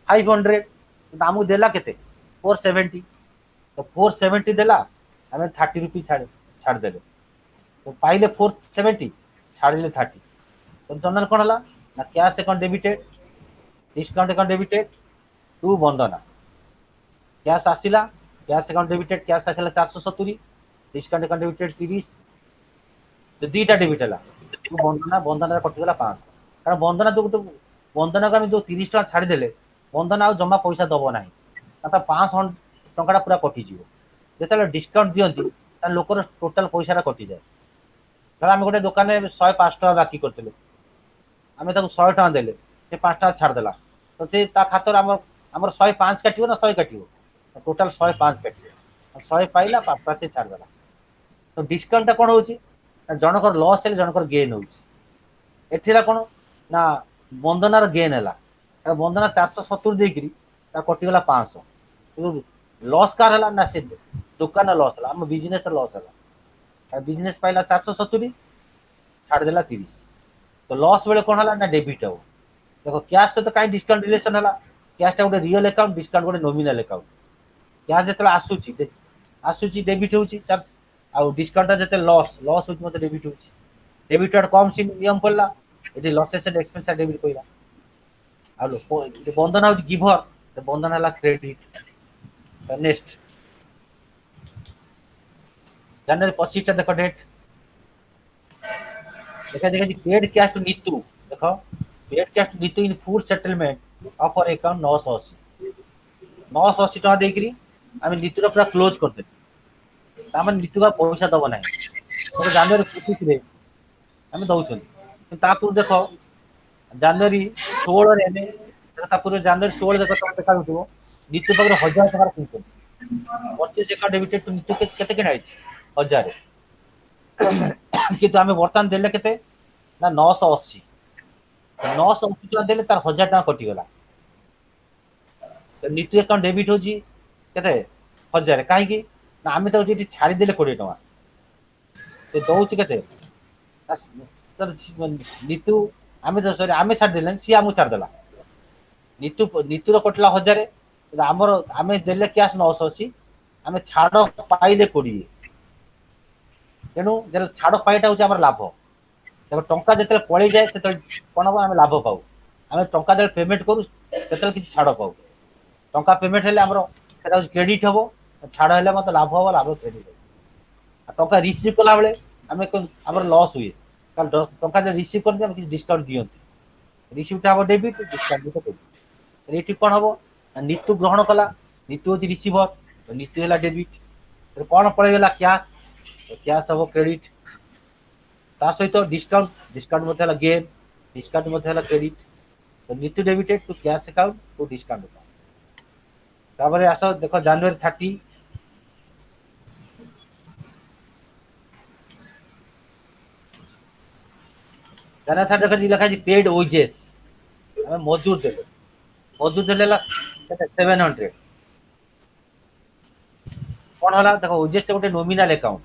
500 आमको देला के 470 तो 470 देला आम 30 रुपीज छाड़दे तो पाइले 470 छाड़े 30 तो जर्नाल कौन है ना cash account debited discount account debited to Bandana cash आसिला कैश अकाउंट डेबिटेड कैश आसिला 470 डिस्काउंट अकाउंट डेबिटेड 30 तो दीटा डेबिट है बंधना बंधन कटिगला 500 कारण बंधना जो बंधन को आम जो 30 टका छाड़देले बंधन आ जमा पैसा दब ना 500 टका पूरा कटिज जो डिस्काउंट दिखती लोकर टोटाल पैसा कटि जाए धर आम गोटे दुकान 105 टका बाकी करते आम 100 टका देले से 5 टका छाड़देला तो से खातर आम 105 काट ना 100 काट टोटाल 105 काट 100 पाइला 5 टका से छाड़देला तो डिस्काउंट कौन हो जनकर लस है जनकर गेन होला कौन ना बंधनार गेन है बंधना 470 देकर कटिगला 500 लस कार है ना से दुकान लस है आम बिजनेस लस है बिजनेस पाइला 470 छाड़देला 30 तो लस बेले कौन है ना डेबिट हो देखो कैश सहित कहीं डिस्काउंट रिलेसन है कैशटा गोटे रियल अकाउंट डिस्काउंट गोटे नॉमिनल अकाउंट कैश जो आसूची डेबिट हो डिस्काउंट जो लस लस हो मत डेबिट हो डेबिट कार्ड कम सी नियम पड़ा ये लसेस एंड एक्सपेंस डेबिट पड़ा आ बंधन हूँ गिभर तो बंधन है क्रेडिट नेक्स्ट जनवरी 25 देख डेट देखा देखा पेड कैश टू नीतू देख paid cash to Nitu in full settlement of और अकाउंट 980 टका देकर आम नीतुर पूरा क्लोज करदे नीतू का पैसा दब ना जनवरी 25 आम दौन देख जनवरी 16 पूर्व जनवरी 16 देख तुम देखा नीतू पाखे 1000 टकार किन purchase account debited to Nitu के किଣା 1000 किंतु आम बर्तमान देले के 980 टका देले तार 1000 टका कटिगला तो नीतू अकाउंट डेबिट हो 1000 कहीं आम तो छाड़देले 20 टका तो दौर के नीतू आम सॉरी आम छाड़देले सी आमको छाड़देला नीतुर कटला 1000 आमर आम देले कैश 980 आम छाड़ पाइले 20 तेणु छाड़ पाइटा हूँ लाभ देखो टंका जो पलि जाए से कौन हम आम लाभ पाऊ आम टंका जो पेमेंट करूँ से कि छाड़ पाऊ टंका पेमेंट है क्रेडिट हम छाड़ है मतलब लाभ हम लाभ क्रेडिट टंका रिसीव कला बेले आम आम लस हुए टंका जो रिसीव कर डिस्काउंट दिखती रिसीव्टा हम डेबिट डिस्काउंट भी डेबिट ये कौन हम नीतू ग्रहण कला नीतू हूँ रिसीभर तो नीतू है डेबिट कौन पड़ेगा कैश कैश हम क्रेडिट ता सहित डिस्काउंट डिस्काउंट मतलब गेन डिस्काउंट मतलब क्रेडिट तो Neetu debited to cash account to discount account आस देख जनवरी 30 जनवरी 30 देख लिखा पेड वेजेस आम मजूर देले 700 कौन है देख वेजेस गोटे नॉमिनल अकाउंट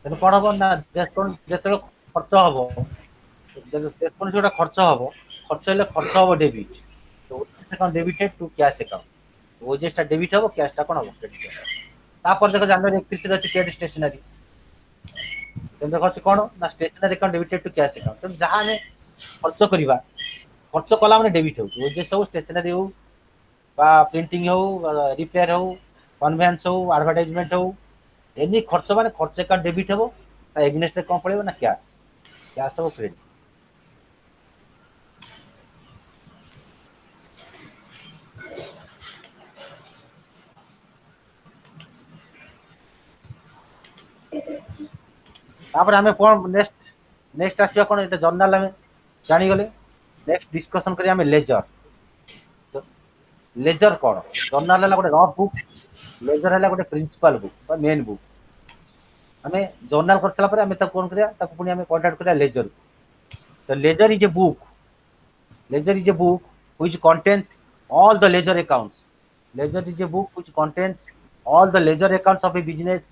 तेणु कौन हम ना जो खर्च हम जो खर्च हम खर्च हम डेबिट तो डेबिटेड टू कैश अकाउंट ओजेसटा डेबिट हम कैशटा कौन हम क्रेडिट तापर देख जनवरी 31 अच्छी पेड स्टेशनरी देख अच्छे कौन ना stationery account debited to cash account तेणु जहाँ आम खर्च करवा खर्च कला मैंने डेबिट हो ओजेस हो स्टेशनरी हो प्रिंटिंग हो रिपेयर हो कन्वेंस हो एडवर्टाइजमेंट हो एनी खर्च मान खर्च अकाउंट डेबिट हम एग्नेस्ट कौन पड़े ना कैश कैश हम क्रेडिट तापर आम कौन नेक्स्ट नेक्स्ट आसवा कौन ये जर्नाल आम जानीगले नेक्स्ट डिस्कसन करें लेजर तो लेजर कौन जर्नाल है गोटे रफ बुक लेजर है गोटे प्रिंसिपल बुक मेन बुक आम जर्नाल कर सारापर आम कौन करा पुणी आम कंटाक्ट करा लेजर तो ledger is a book which contains all the ledger accounts. Ledger is a book which contains all the ledger accounts of a business,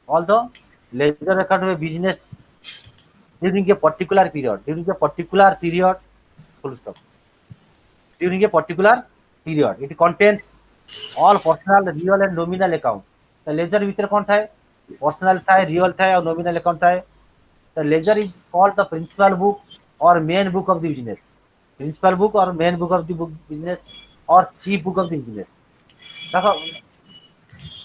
all the ledger account of a business during a particular period. Full stop. During a particular period, it contains all personal, real and nominal accounts. The ledger भीतर कौन था? Personal था, real था और nominal account था. The ledger is called the principal book or main book of the business. Principal book or main book of the book business or chief book of the business. देखो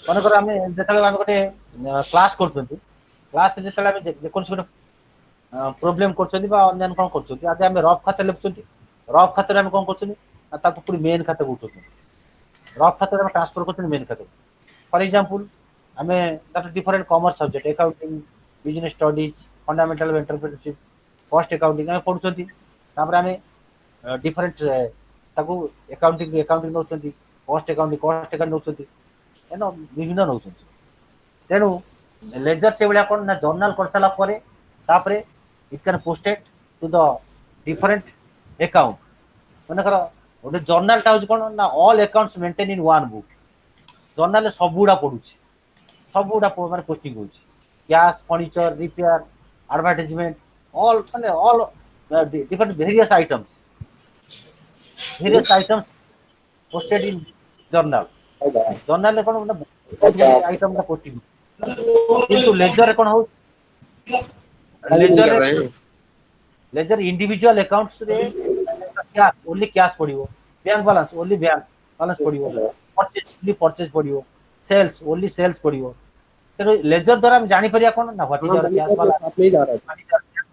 मनकर आम जो आम गोटे class class जो आम गोटे problem कर कौन कर आज आम रफ खाता लिखुं रफ खाते आम कौन कर पूरी मेन खाता को उठाऊँ रफ खाते ट्रांसफर कर मेन खाता फॉर एग्जांपल आम different commerce subject accounting business studies fundamental of entrepreneurship cost accounting आम पढ़ुं आम डिफरेंट अकाउंटिंग अकाउंटिंग नौ कॉस्ट अकाउंट नौ विभिन्न नौ तेणु लेजर से भाया कौन ना जर्नाल कर सारापर it can posted to the different account मनकर गोटे जर्नाल हूँ कौन ना all accounts maintain in one book journal सबुड़ा पड़ू सबुड़ा माने पोस्टिंग हो cash furniture repair advertisement all माने all different various items posted in journal journal कौन आइटम का पोस्टिंग किंतु लेजर कौन हो लेजर इंडिविजुअल अकाउंट्स रे कैश ओनली कैश पड़िबो bank balance only bank balance पड़िबो purchase only purchase पड़िबो sales only sales पड़िबो तेरो लेजर द्वारा हम जानि परिया कोन ना what is your cash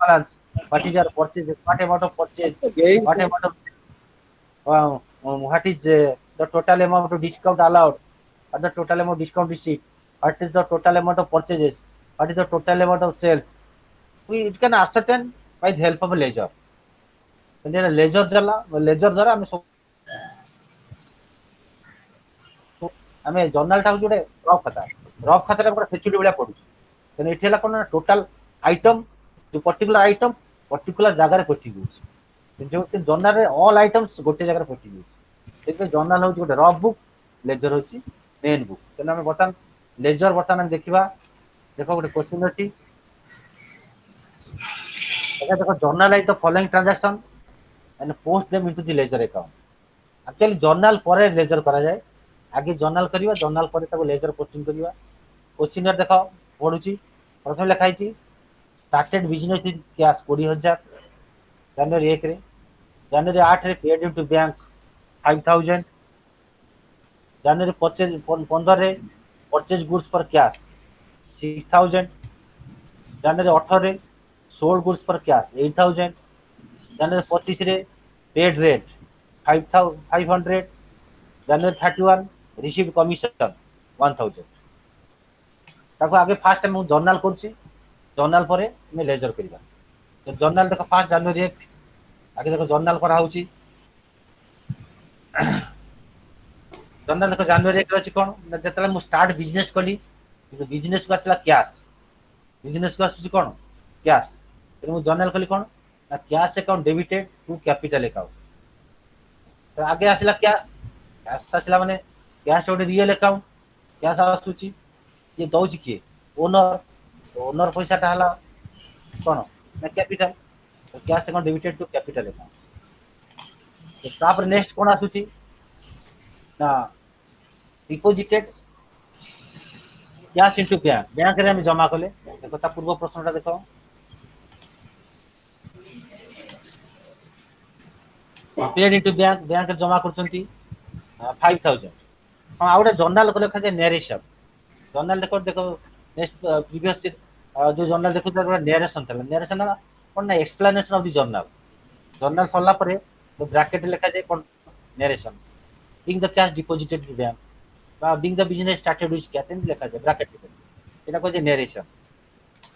balance what is your purchase what amount of purchase what amount of what is the total amount of discount allowed or the total amount of discount received what is the total amount of purchases what is the total amount of sales it can ascertain by the help of a ledger ledger द्वारा आम journal टा हूँ rough खाता सेचुरी भाया पड़ू तेना ये कौन total item जो पर्टिकुलर आइटम पर्टिकुलर जगार पोस्टिंग हो जो जर्नाल ऑल आइटम्स गोटे जगह पोस्टिंग हो जर्नाल हूँ गोटे रफ बुक लेजर हूँ मेन बुक तेना आम बर्तमान लेजर बर्तमान देखा देख गोटे क्वेश्चन अच्छी देखो journal like the following transaction and post them into the ledger account actually journal पर लेजर करा जाए आगे जर्नाल करवा जर्नाल पर लेजर पोस्टिंग करवा क्वेश्चन देख पढ़ुची प्रथम लिखाई started business in cash 20,000 January 1 January 8 paid into bank 5,000 January 15 purchase goods पर कैश 6,000 जनवरी 18 सोल्ड गुड्स पर कैश 8,000 जनवरी 25 पेड रेट 500 जनवरी 31 रिसीव कमिशन 1,000 ताको आगे फास्ट टाइम जर्नाल करुच्ची जर्नाल पर लेजर करवा जर्नाल देख फास्ट जनवरी 1 आगे देख जर्नाल करा होची जर्नाल देख जनवरी 1 अच्छी कौन जिते मुझे स्टार्ट बिजनेस कली बिजनेस को आसला कैश बिजनेस को आसूँ कौन कैश मुझे जर्नाल कली कौन ना cash account debited to capital account तो आगे आसला कैश कैश आसला माने कैश गोटे रियल अकाउंट कैश आसूची ये दौर किए ओनर ओनर पैसाटा है कौन ना कैपिटल तो cash account debited to capital account तापर नेक्स्ट कौन आसूची ना deposited cash into bank bank रे हम जमा कले देखो ता पूर्व प्रश्नटा देखो पेड इनटू बैंक बैंक जमा करछंती 5,000 हां आउटे जर्नल को लिखा जाए नरेशन जर्नल देखो देखो नेक्स्ट प्रीवियस जो जर्नल देखो नरेशन था नरेशन कौन ना explanation of the journal journal सरला पर तो ब्रैकेट लिखा जाए कौन narration being the cash deposited in bank বা being the business started with cash এমনি লেখা যায় ব্র্যাকেট লিখে এটা কইছে narration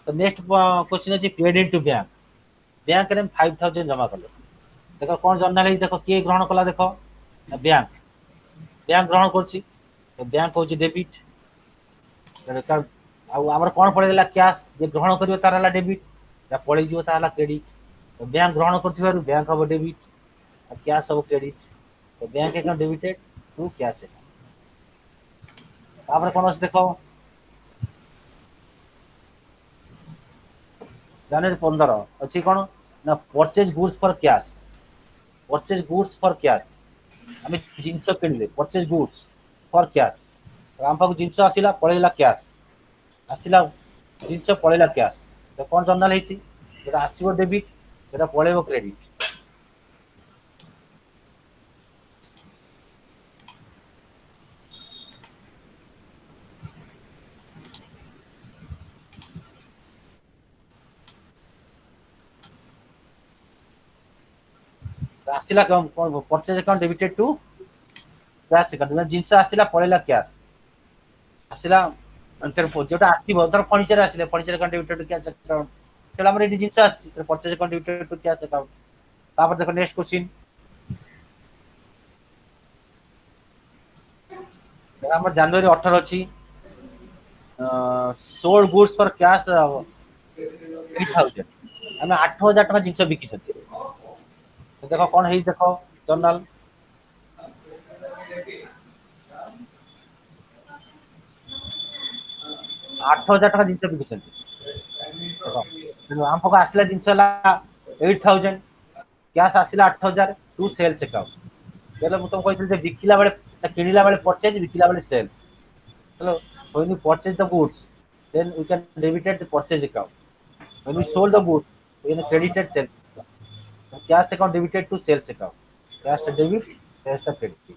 তো নেক্সট क्वेश्चन আছে paid into bank बैंक रे 5,000 जमा करले देखो कौन जर्नल है देखो के ग्रहण कला देखो बैंक बैंक ग्रहण करछि तो बैंक होची डेबिट आमर कौन पड़ेगा कैश जे ग्रहण कर तार है डेबिट या पड़े जीव तार क्रेडिट तो बैंक ग्रहण कर बैंक हम डेबिट कैश हम क्रेडिट तो bank account debited to cash account कौन देखो जनवरी 15 अच्छी कौन ना परचेज गुड्स फॉर कैश आम जिनस किणले परचेज गुड्स फॉर कैश आम पाक जिनस आसला पड़ेगा कैश आसला जिनस पड़ेगा कैश तो कौन जर्नल है आसो डेबिट जो पड़े क्रेडिट आसिला purchase account debited to cash account जिनस आसिला पळेला कैश आसिला जोटा आसीबो धर फर्नीचर आसिले furniture account debited to cash account चला हमर एडी जिनस आसी purchase account debited to cash account तापर देखो नेक्स्ट क्वेश्चन हमर जनवरी 18 अछि सोल्ड गुड्स फॉर कैश 8000 हमें 8000 टका जिनस बिकी छथि तो देखो कौन है देखो जर्नल 8000 टका जिनस बिकी छथि देखो हम पका आसला जिनस ला 8000 कैश आसला 8000 टू सेल्स अकाउंट चलो मु तुम कहथि जे बिकिला बेले किनिला बेले परचेज बिकिला बेले सेल्स चलो when you purchase the goods then we can debited the purchase account when we sold the goods we can credited sales account cash account debited to sales account cash to debit cash to credit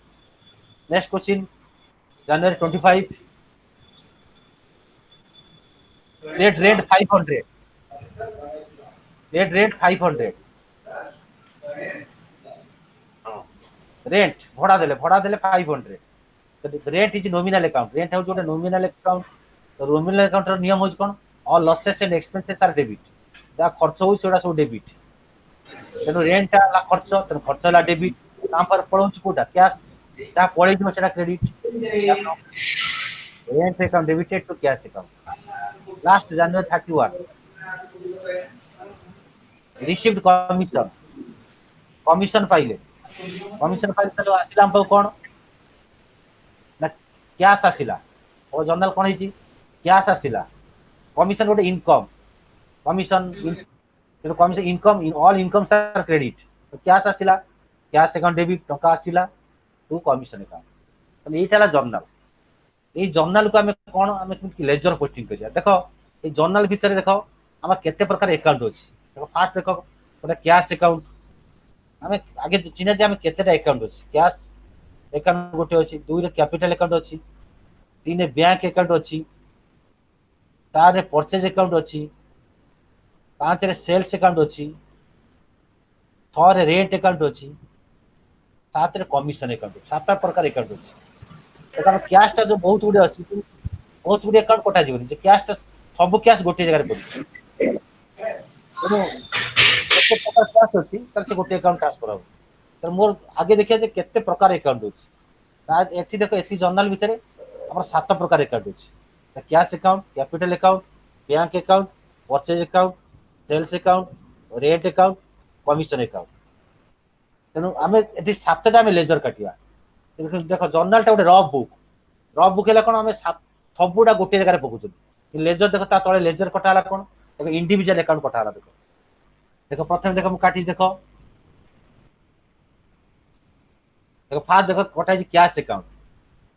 next question January 25 rate 500 rate 500 rent भड़ा देले 500 rent is nominal account rent है जो nominal account तो nominal account रो नियम हो कोन all losses and expenses are debit जा खर्च हो सेडा सब डेबिट तेनो रेंट ला खर्च तेनो खर्च ला डेबिट काम पर पळौछ कोटा कैश जा पळै जो सेडा credit rent account debited to cash account last January 31 received commission पाइले तो आसिला हम कोन ना कैश आसिला और जर्नल कोन हिची कैश आसिला कमीशन गोटे income commission commission income all incomes are credit तो कैश आसिला कैश अकाउंट डेबिट टका आसिला टू कमीशन अकाउंट तो एटा ला जर्नल को हमें कोन हमें लेजर पोस्टिंग करिया देखो ए जर्नल भीतर देखो हम केते प्रकार अकाउंट अछि देखो फास्ट देखो गोटे कैश अकाउंट हमें आगे चिन्ह जे हमें केतेटा अकाउंट अछि कैश अकाउंट गोटे अछि दुई रे कैपिटल अकाउंट अछि तीन रे बैंक अकाउंट अछि चार रे परचेज अकाउंट अछि पांच रे सेल्स अकाउंट अछि छह रे रेंट अकाउंट अछि सात रे कमीशन अकाउंट सात प्रकार अकाउंट अछि तो हम कैश ता जो बहुत गुडे अछि बहुत गुडे अकाउंट कोटा जीवन जे कैश ता सब कैश गोटे जगह रे पड़ी तो केते प्रकार कैश अछि तर से गोटे अकाउंट ट्रांसफर हो तर मोर आगे देखिया जे केते प्रकार अकाउंट अछि आज एठी देखो एठी जर्नल भितरे हमर सात प्रकार अकाउंट अछि cash account capital account bank account purchase account sales account rent account commission account तेनु आमे एठी सातटा में लेजर काटिया देखो जर्नल टा गोटे रफ बुक हेला कोन आमे सबुडा गोटे जगह रे पकुछु लेजर देखो ता तळे लेजर कटाला कोन देखो इंडिविजुअल अकाउंट कटाला देखो प्रथम देखो मु काटी देखो फास्ट देखो कटा जी कैश अकाउंट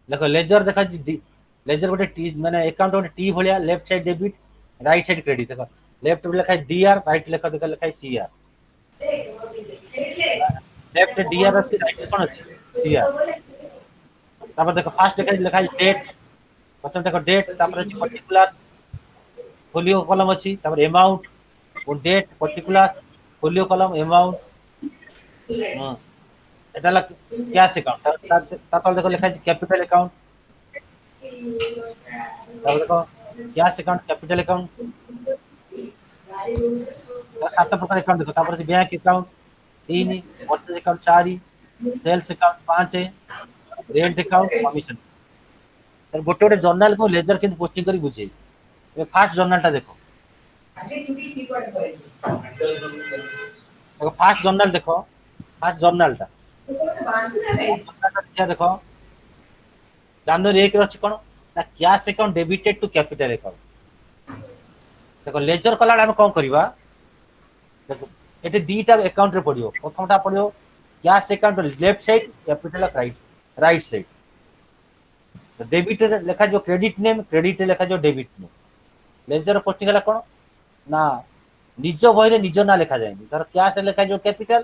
देखो लेजर देखा जी लेजर गोटे टी माने अकाउंट गोटे टी भलिया left side debit right side credit देखो लेफ्ट लिखा है डीआर राइट लिखा है सीआर लेफ्ट डीआर अछि राइट कोन अछि सीआर तापर देखो फास्ट लिखा है डेट प्रथम देखो डेट तापर अछि पर्टिकुलर फोलियो कॉलम अछि तापर अमाउंट और date particular folio column amount हां এটা লা ক্যাশ অ্যাকাউন্ট তারপর দেখো লেখা আছে ক্যাপিটাল অ্যাকাউন্ট তারপর দেখো ক্যাশ অ্যাকাউন্ট ক্যাপিটাল অ্যাকাউন্ট সাতটা প্রকার অ্যাকাউন্ট দেখো তারপর আছে bank account 3 purchase account 4 sales account 5 rent account commission তার গোটে গোটে জর্নাল को लेजर কিন্তু পোস্টিং করি বুঝেই এ ফার্স্ট জর্নালটা দেখো দেখো ফার্স্ট জর্নাল দেখো ফার্স্ট জর্নালটা देखो जनवरी 1 रछि कोन ना cash account debited to capital account देखो लेजर कला हम कोन करबा देखो एटे दीटा अकाउंट रे पडियो प्रथमटा पडियो cash account left side capital right side तो डेबिट लिखा जो क्रेडिट नेम क्रेडिट लिखा जो डेबिट नेम लेजर पोस्टिंग हला कोन ना निज बही रे निज ना लिखा जाय धर कैश लिखा जो कैपिटल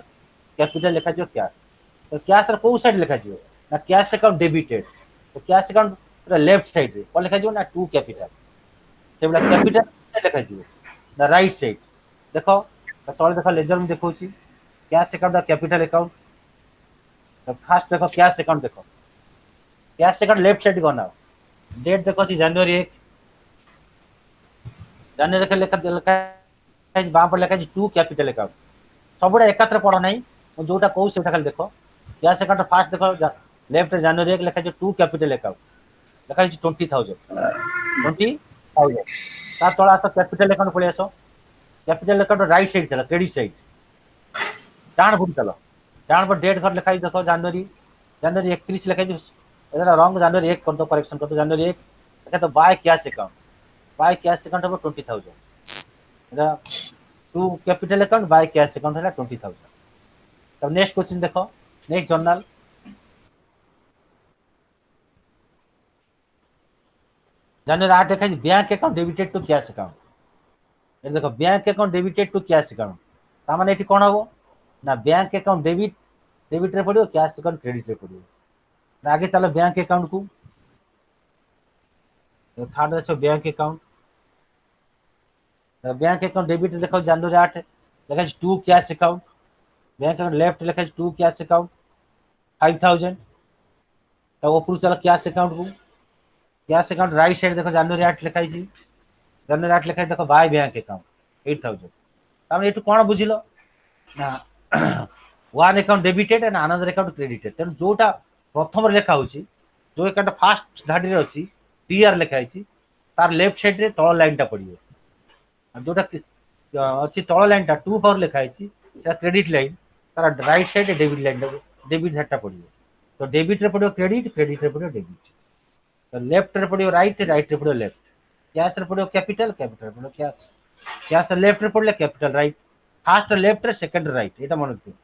कैपिटल लिखा जो कैश तो कैश रे को साइड लिखा जियो ना कैश अकाउंट डेबिटेड तो कैश अकाउंट पूरा लेफ्ट साइड रे को लिखा जियो ना टू कैपिटल सेबला कैपिटल लिखा जियो ना राइट साइड देखो तो तळे देखो लेजर में देखौची कैश अकाउंट कैपिटल अकाउंट। तो फास्ट देखो कैश अकाउंट, देखो कैश अकाउंट लेफ्ट साइड बनाओ, डेट देखो जनवरी 1, जनवरी लेखा लेखा बाम पर लेखा टू कैपिटल अकाउंट। सबुड़ा एकात्र पढ़ ना, जोटा कहूँ से खाली देख। कैश अकाउंट फास्ट देख लेफ्ट जनवरी 1 लेखा टू कैपिटल अकाउंट लेखा 20,000 20,000। ता तला आस कैपिटल अकाउंट पलि आस, कैपिटल अकाउंट राइट साइड चल, क्रेडिट साइड डाण पट चल, डाण पर डेट घर लिखा देख जनवरी 31 लिखा रंग जनवरी 1 कर दो, करेक्शन कर दो जनवरी 1 लिखा तो by cash account, by cash account हम 20,000 to capital account by cash account है 20,000। तब नेक्स्ट क्वेश्चन देखो, नेक्स्ट जर्नल जनवरी 8 लिखा bank account debited to cash account. देखो bank account debited to cash account ता माने एठी कोन हबो ना बैंक अकाउंट डेबिट रे पड़ियो, कैश अकाउंट क्रेडिट रे पड़ियो। ना आगे चलो बैंक अकाउंट को, तो थर्ड अच्छो bank account. Bank account debit देखो जनवरी 8 लिखा to cash account, bank account left लिखा टू कैश अकाउंट 5,000। तो ऊपर चलो कैश अकाउंट को, कैश अकाउंट राइट साइड देखो जनवरी 8 लिखा जनवरी 8 लिखा देखो बाय बैंक अकाउंट 8,000। तामे एटु कोन बुझिलो ना one account debited and another account credited. तेणु जोटा प्रथम लेखा होची, जो अकाउंट फास्ट धाडी रे अछि टीआर लिखा है तार लेफ्ट साइड रे तळ लाइन टा पड़ियो, जोटा अच्छी तळ लाइन टा 2 पावर लिखा है सेटा क्रेडिट लाइन, तार right side debit line debit धाटा पड़ियो। तो डेबिट रे पड़ियो क्रेडिट, क्रेडिट रे पड़ियो डेबिट। तो लेफ्ट रे पड़ियो राइट, राइट रे पड़ियो लेफ्ट। कैश रे पड़ियो कैपिटल, कैपिटल रे पड़ियो कैश। कैश लेफ्ट रे पड़ले कैपिटल राइट, फास्ट लेफ्ट रे सेकंड राइट, एटा मन रखियो।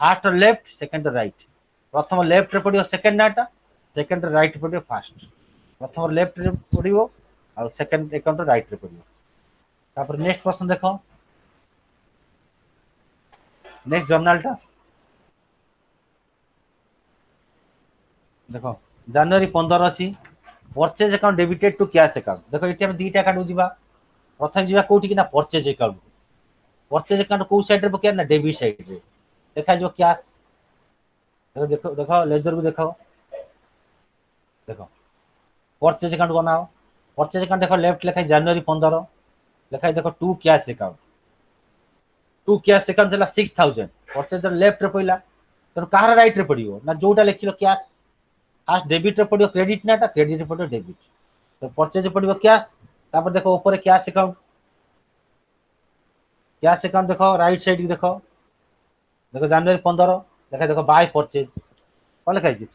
फास्ट लेफ्ट सेकंड राइट, प्रथम लेफ्ट रे पड़ियो सेकंड नाटा, सेकंड राइट रे पड़ियो फास्ट। प्रथम लेफ्ट रे पड़ियो और सेकंड अकाउंट राइट रे पड़ियो। तापर नेक्स्ट प्रश्न देखो, नेक्स्ट जर्नल टा देखो जनवरी 15 अछि purchase account debited to cash account. देखो एटी हम दीटा अकाउंट जिबा, प्रथम जिबा कोठी कि ना परचेज अकाउंट। परचेज अकाउंट को साइड रे पकिया ना डेबिट साइड रे देखा जो कैश। देखो देखो देखो लेजर को देखो, देखो परचेज अकाउंट बनाओ। परचेज अकाउंट देखो लेफ्ट लिखा जनवरी 15 लिखा देखो to cash account, to cash account चला 6,000 परचेज लेफ्ट रे पइला। तो कहार राइट रे पड़ियो ना जोटा लिखिलो कैश, फास्ट डेबिट रे पड़ियो क्रेडिट नाटा, क्रेडिट रे पड़ियो डेबिट। तो परचेज रे पड़ियो कैश, तापर देखो ऊपर कैश अकाउंट, कैश अकाउंट देखो राइट साइड देखो, देखो जनवरी 15 देखा देखो बाय परचेज कौन लिखा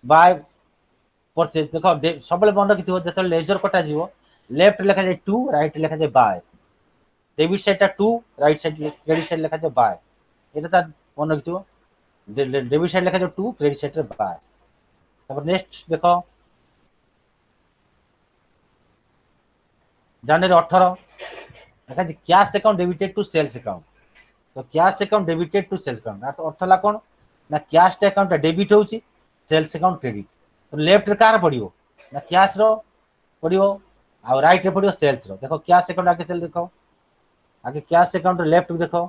बाय परचेज। देखो सब मन रखी जो लेजर कटा जीव लेफ्ट लिखा जाए टू, राइट लिखा जाए बाय, डेबिट साइड टा to, right side credit side लिखा जाए बाय, ये मन रखी। डेबिट साइड लिखा जाए टू, क्रेडिट साइड रे बाय। तापर नेक्स्ट देखो जनवरी 18 देखा cash account debited to sales account. तो cash account debited to sales account अर्थ ला कोन ना कैश अकाउंट डेबिट होची, सेल्स अकाउंट क्रेडिट। तो लेफ्ट रे कार पड़ियो ना कैश रो पड़ियो और राइट रे पड़ियो सेल्स रो। देखो कैश अकाउंट आगे चल देखो, आगे कैश अकाउंट लेफ्ट देखो,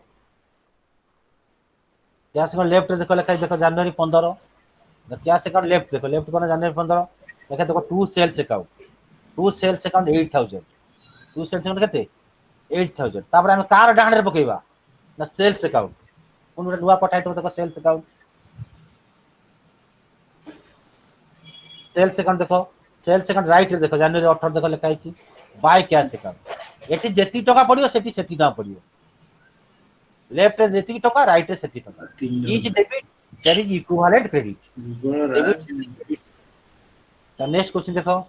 कैश अकाउंट लेफ्ट देखो लिखा देखो जनवरी 15। कैश अकाउंट लेफ्ट देखो, लेफ्ट कोन जनवरी 15 लिखा देखो to sales account, to sales account 8,000, to sales account केते 8,000। तापर हम कार डाहण रे पकेबा ना सेल्स अकाउंट, कोन गोटे नुआ पठाई तो देखो सेल्स अकाउंट, सेल्स अकाउंट देखो, सेल्स अकाउंट राइट रे देखो जनवरी 18 देखो लिखा है बाय कैश अकाउंट। एटी जेती टका पड़ियो सेटी सेती ना पड़ियो, लेफ्ट रे जेती टका, राइट रे सेती टका। Each debit that is equivalent credit. तो नेक्स्ट क्वेश्चन देखो,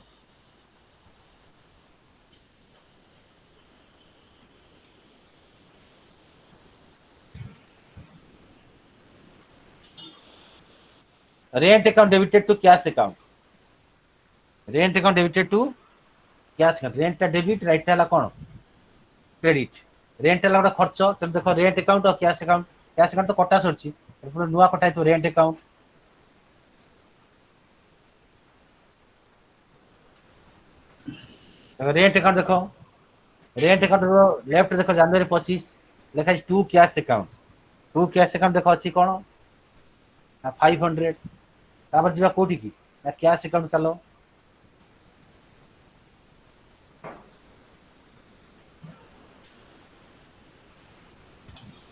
rent account debited to cash account, rent account debited to cash account. Rent debit, right ला कोन क्रेडिट। रेंट ला गोटे खर्च, तो देखो रेंट अकाउंट और कैश अकाउंट, कैश अकाउंट तो कटा सरछि पुरो नुआ कटाई तो रेंट अकाउंट। रेंट अकाउंट देखो, रेंट अकाउंट रो लेफ्ट देखो जनवरी 25 लिखा है to cash account, to cash account देखो अच्छी कौन ना 500 तापर जीवा कोठी की ना कैश अकाउंट चलो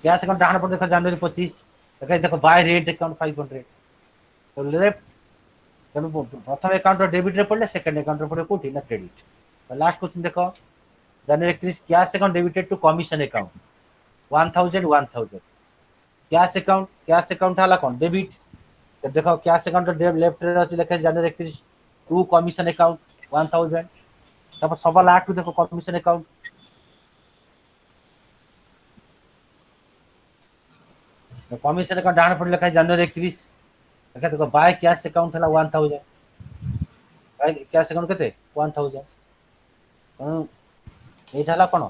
कैश अकाउंट डाहण पर देखो जनवरी 25 देखो बाय रेट अकाउंट 500 तो लेफ्ट तेणु प्रथम अकाउंट डेबिट रे पड़े सेकंड अकाउंट रे पड़े कोठी ना क्रेडिट तो लास्ट क्वेश्चन देखो जनवरी 31 cash account debited to commission account 1000 cash account हला कोन डेबिट तो देखो कैश अकाउंट लेफ्ट रे अछि लिखे जनवरी 31 टू कमीशन अकाउंट 1000 तब सबल 8 देखो कमीशन अकाउंट तो कमीशन अकाउंट डाण पड़ लिखा जनवरी 31 देखो बाय कैश अकाउंट हला 1000 बाय कैश अकाउंट केते 1000 एटा हला कोन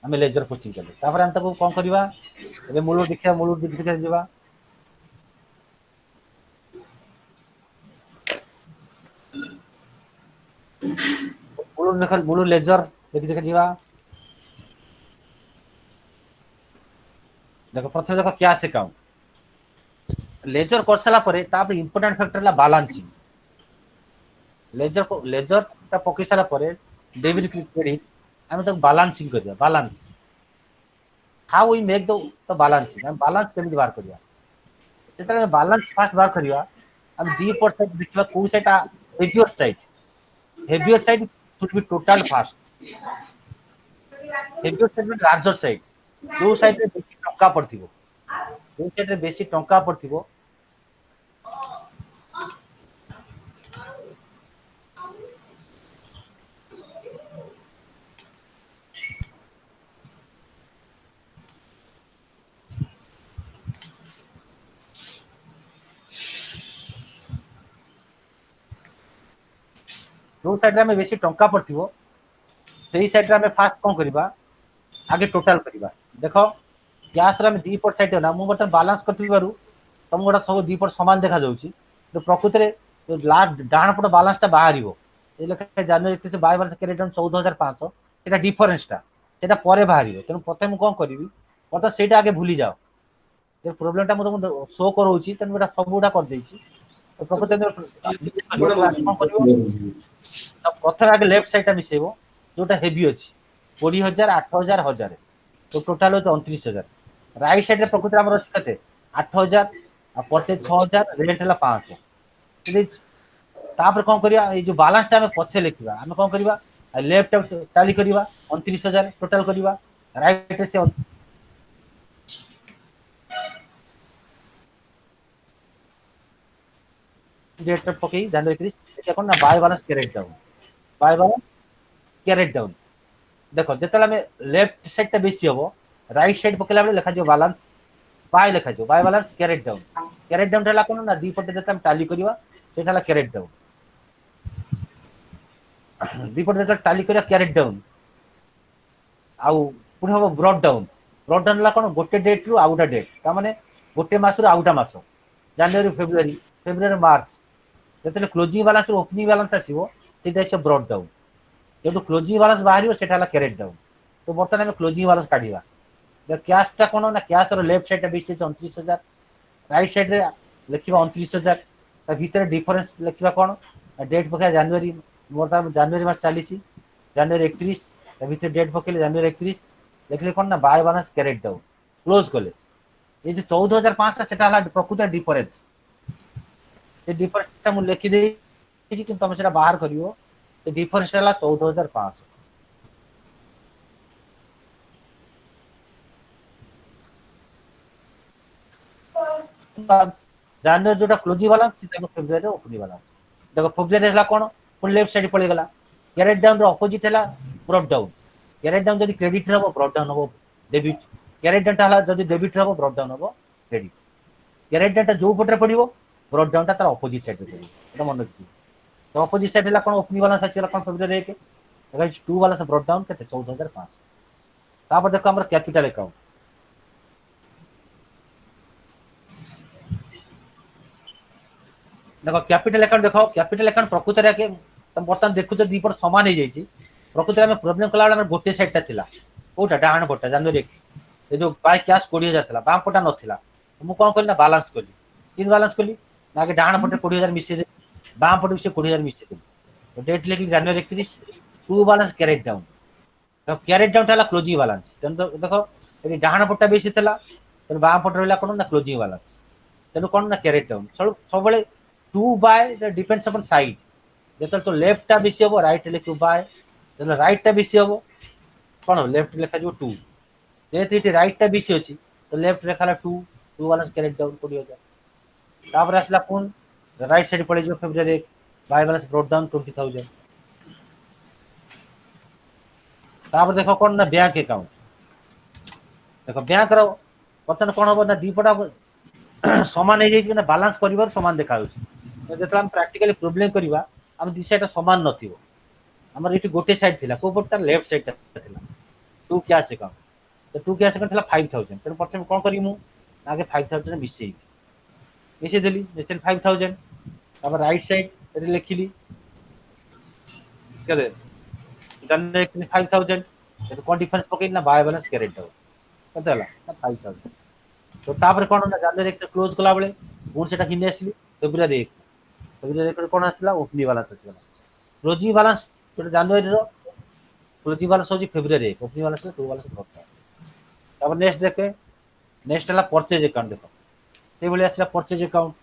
हमें लेजर पोस्टिंग कले तापर हम ताको कोन करबा एबे मूल देखिया जीवा मूल लेजर देखा जीवा देखो प्रथम देखो कैश अकाउंट लेजर कर सारा पर तापर इंपोर्टेंट फैक्टर ला बैलेंसिंग लेजर ता पकई सारा पर डेबिट क्रेडिट हम तो बैलेंसिंग करिया balance how we make the balancing हम बैलेंस केमि बार करिया जेतले बैलेंस फास्ट बार करिया हम 2% देखिबा को सेटा heavier side should be total fast heavier side में लार्जर साइड जो साइड रे बेसी टंका पड़थिबो जो साइड रे बेसी टंका पड़थिबो जो साइड में बेसी टंका पड़थिबो सेही साइड रे हमें फास्ट कोन करबा आगे टोटल करबा देखो कैश रे हम 2% ना मु बटन बैलेंस करथि बारू तम गोटा सब 2% समान देखा जाउची तो प्रकृति रे जो लास्ट डाण पट बैलेंस ता बाहरिबो ए लेखा जनवरी 31 बाय वर्ष क्रेडिट 14500 एटा डिफरेंस ता सेटा परे बाहरिबो तेनु प्रथम कोन करबी मत सेटा आगे भूली जाओ ये प्रॉब्लम ता मत शो करौची तेनु एटा सबुडा कर देची तो प्रकृति कोन करबो तो प्रथम आगे लेफ्ट साइड ता मिसेबो जोटा हेवी अछि 20000 8000 1000 तो टोटल हो 29000 राइट साइड रे प्रकृति हमर अछि कते 8000 आ परचेज 6000 रेंट हला 500 तापर कोन करिया ए जो बैलेंस ता हम पछे लिखिबा हम कोन करिबा लेफ्ट टाली करिबा 29000 टोटल करिबा राइट से डेट पकई जनवरी 31 एटा कोन ना बाय बैलेंस कैरेट डाउन देखो जेतला में लेफ्ट साइड ता बेसी होबो राइट साइड पकेला बेले लिखा जो बैलेंस बाय लिखा जो बाय बैलेंस कैरेट डाउन हला कोन ना दी पटे जेता हम टाली करिवा सेटा हला कैरेट डाउन दी पटे जेता टाली करिया कैरेट डाउन आउ पुनी होबो ब्रॉड डाउन हला कोन गोटे डेट रु आउटा डेट ता माने गोटे मास रु आउटा मास जनवरी फेब्रुआरी मार्च जेतले क्लोजिंग बैलेंस रु ओपनिंग बैलेंस आसीबो सेटा से ब्रॉड डाउन जो क्लोजिंग बैलेंस बाहर सेटा हला कैरेट डाउन तो बर्तन हम क्लोजिंग बैलेंस काढिबा द कैश ता कोन ना कैश रो लेफ्ट साइड ता 29000 राइट साइड रे लिखिबा 29000 ता भीतर डिफरेंस लिखिबा कोन डेट पका जनवरी मोर जनवरी मास चालीसी जनवरी 31 ता भीतर डेट पकेले जनवरी 31 लिखले कोन ना by balance carried down close करले ये जो 14500 सेटा हला प्रकृत डिफरेंस ए डिफरेंस ता मु लिखि दे कि तुम सेटा बाहर करियो तो डिफरेंस हला 14500 जनवरी जोटा क्लोजिंग बैलेंस सीधा फेब्रुआरी ओपनिंग बैलेंस देखो फेब्रुआरी हला कोन पुन लेफ्ट साइड पळे गला कैरेट डाउन रो अपोजिट हला ब्रॉड डाउन कैरेट डाउन जदी क्रेडिट रहबो ब्रॉड डाउन होबो डेबिट कैरेट डाउन हला जदी डेबिट रहबो ब्रॉड डाउन होबो क्रेडिट कैरेट डाउन जो पटरे पडिबो ब्रॉड डाउन ता तार अपोजिट साइड रे पडिबो एटा मन रखी तो अपोजिट साइड हला कोन ओपनिंग बैलेंस अछि हला कोन फेब्रुआरी 1 गाइस 2 वाला से ब्रॉड डाउन केते 14500 तापर देखो हमर कैपिटल अकाउंट देखो कैपिटल अकाउंट प्रकृत रे के तुम बर्तन देखु तो दीपर समान हो जाई छी प्रकृत में प्रॉब्लम कला हमर गोटे साइड ता थिला कोटा डाहण पटा जनवरी ये जो बाय कैश 20,000 थिला बाम पटा नथिला मु कोन करली ना बैलेंस करली तीन बैलेंस करली ना के डाण पटे 20,000 मिसे दे बाम पटे से 20,000 मिसे दे तो डेट लिखली जनवरी 31 टू बैलेंस कैरेट डाउन तो कैरेट डाउन था क्लोजिंग बैलेंस तेन तो देखो ये डाण पटा बेसी थिला तेन बाम पटे रहला कोन ना क्लोजिंग बैलेंस तेन कोन ना कैरेट डाउन सब बळे to by depends upon side जेतल तो लेफ्ट टा बेसी हो राइट लिखु बाय तेन राइट टा बेसी हो कोन लेफ्ट लिखा जो 2 जेहेतु ये राइट टा बेसी अछि तो लेफ्ट रेखा 2 2 बैलेंस कैरेट डाउन 20,000 तापर आसला कोन राइट साइड पड़े जो February by balance brought down 20,000 तापर देखो कोन ना बैंक अकाउंट देखो बैंक रो बर्तन कोन हो ना दीपटा समान हो जाई ना बैलेंस करिवार समान देखा होछि जेतला हम प्रैक्टिकली प्रॉब्लम करिवा हम दि साइड समान नथिबो हमर इटी गोटे साइड थिला को पटटा लेफ्ट साइड थिला टू कैश अकाउंट तो टू कैश अकाउंट थिला 5,000 तेन प्रथम कोन करी मु आगे 5,000 मिसे देली मिसे 5,000 तापर राइट साइड रे लिखिली केले जनवरी 5,000 तो कोन डिफरेंस पकई ना बाय बैलेंस कैरेट डाउन कते हला ना 5,000 तो तापर कोन ना जनवरी एक क्लोज कला बेले पुन सेटा किने आसली फेब्रुआरी एक कोन आसला ओपनिंग बैलेंस आसला क्लोजिंग बैलेंस तो जनवरी रो क्लोजिंग बैलेंस होजी फेब्रुआरी एक ओपनिंग बैलेंस 2 बैलेंस करता तापर नेक्स्ट देखे नेक्स्ट हला परचेज अकाउंट देखो से बोले आसला परचेज अकाउंट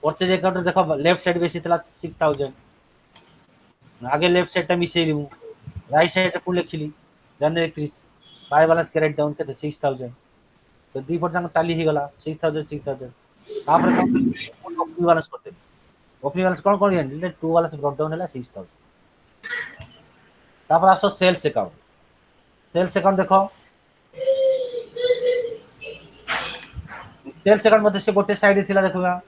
परचेज अकाउंट देखो लेफ्ट साइड बेसी थला 6,000 आगे लेफ्ट साइड टा मिसेली मु राइट साइड टा लिखिली जनवरी 31 बाय बैलेंस कैरेट डाउन के 6,000 तो दी पर जंग टाली ही गला 6,000 6,000 तापर ओपनिंग बैलेंस करते ओपनिंग बैलेंस कोन यानी 2 बैलेंस ब्रॉट डाउन हला 6,000 तापर आसो सेल्स अकाउंट देखो सेल्स अकाउंट मध्ये से गोटे साइड थिला देखुगा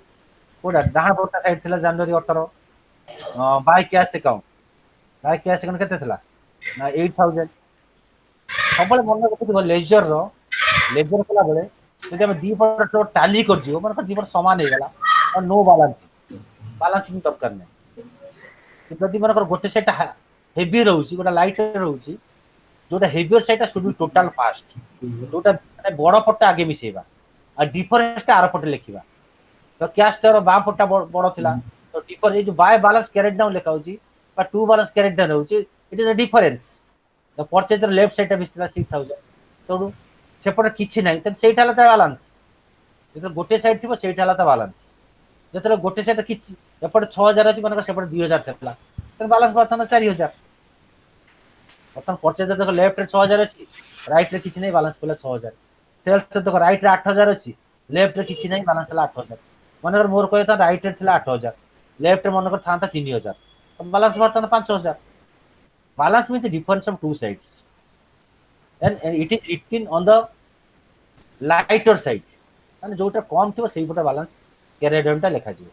कोडा डाहाण पटा साइड थिला जनवरी 18 बाय कैश अकाउंट केते थिला ना 8,000 सबले मन रखिथिबो लेजर कला बेले जदि हम दी पर तो टैली कर जियो मन दी पर समान हे गला और नो बैलेंसिंग दरकार नै जदि मन गोटे साइड हेवी रहउची गोटा लाइट रहउची जोटा heavier side should be total fast जोटा माने बड़ पट्टा आगे मिसेबा आ डिफरेंस टा आर पटे लिखिबा तो कैश तर बाम पट्टा बड़ थिला तो डिफर ए जो बाय बैलेंस कैरेट डाउन लिखा होची बा टू बैलेंस कैरेट डाउन होची it is a difference the purchase left side Bisla 6,000 तो सेपटे किछि नै त सेटा हला बैलेंस जेतो गोटे साइड थिबो सेटा हला बैलेंस जेतो गोटे साइड किछि एपटे 6,000 अछि माने सेपटे 2,000 थिला त बैलेंस बर्तन 4,000 बर्तन परचेज देखो लेफ्ट रे 6,000 अछि राइट रे किछि नै बैलेंस पला 6,000 सेल्स देखो राइट रे 8,000 अछि लेफ्ट रे किछि नै बैलेंस हला 8,000 माने मोर कहै था राइट रे थिला 8,000 लेफ्ट रे मन था 3,000 तो बैलेंस बर्तन 5,000 balance means the difference of two sides and it is written on the lighter side माने जोटा कम थिबो सेही पटा बैलेंस कैरेट डाउन टा लिखा जिवो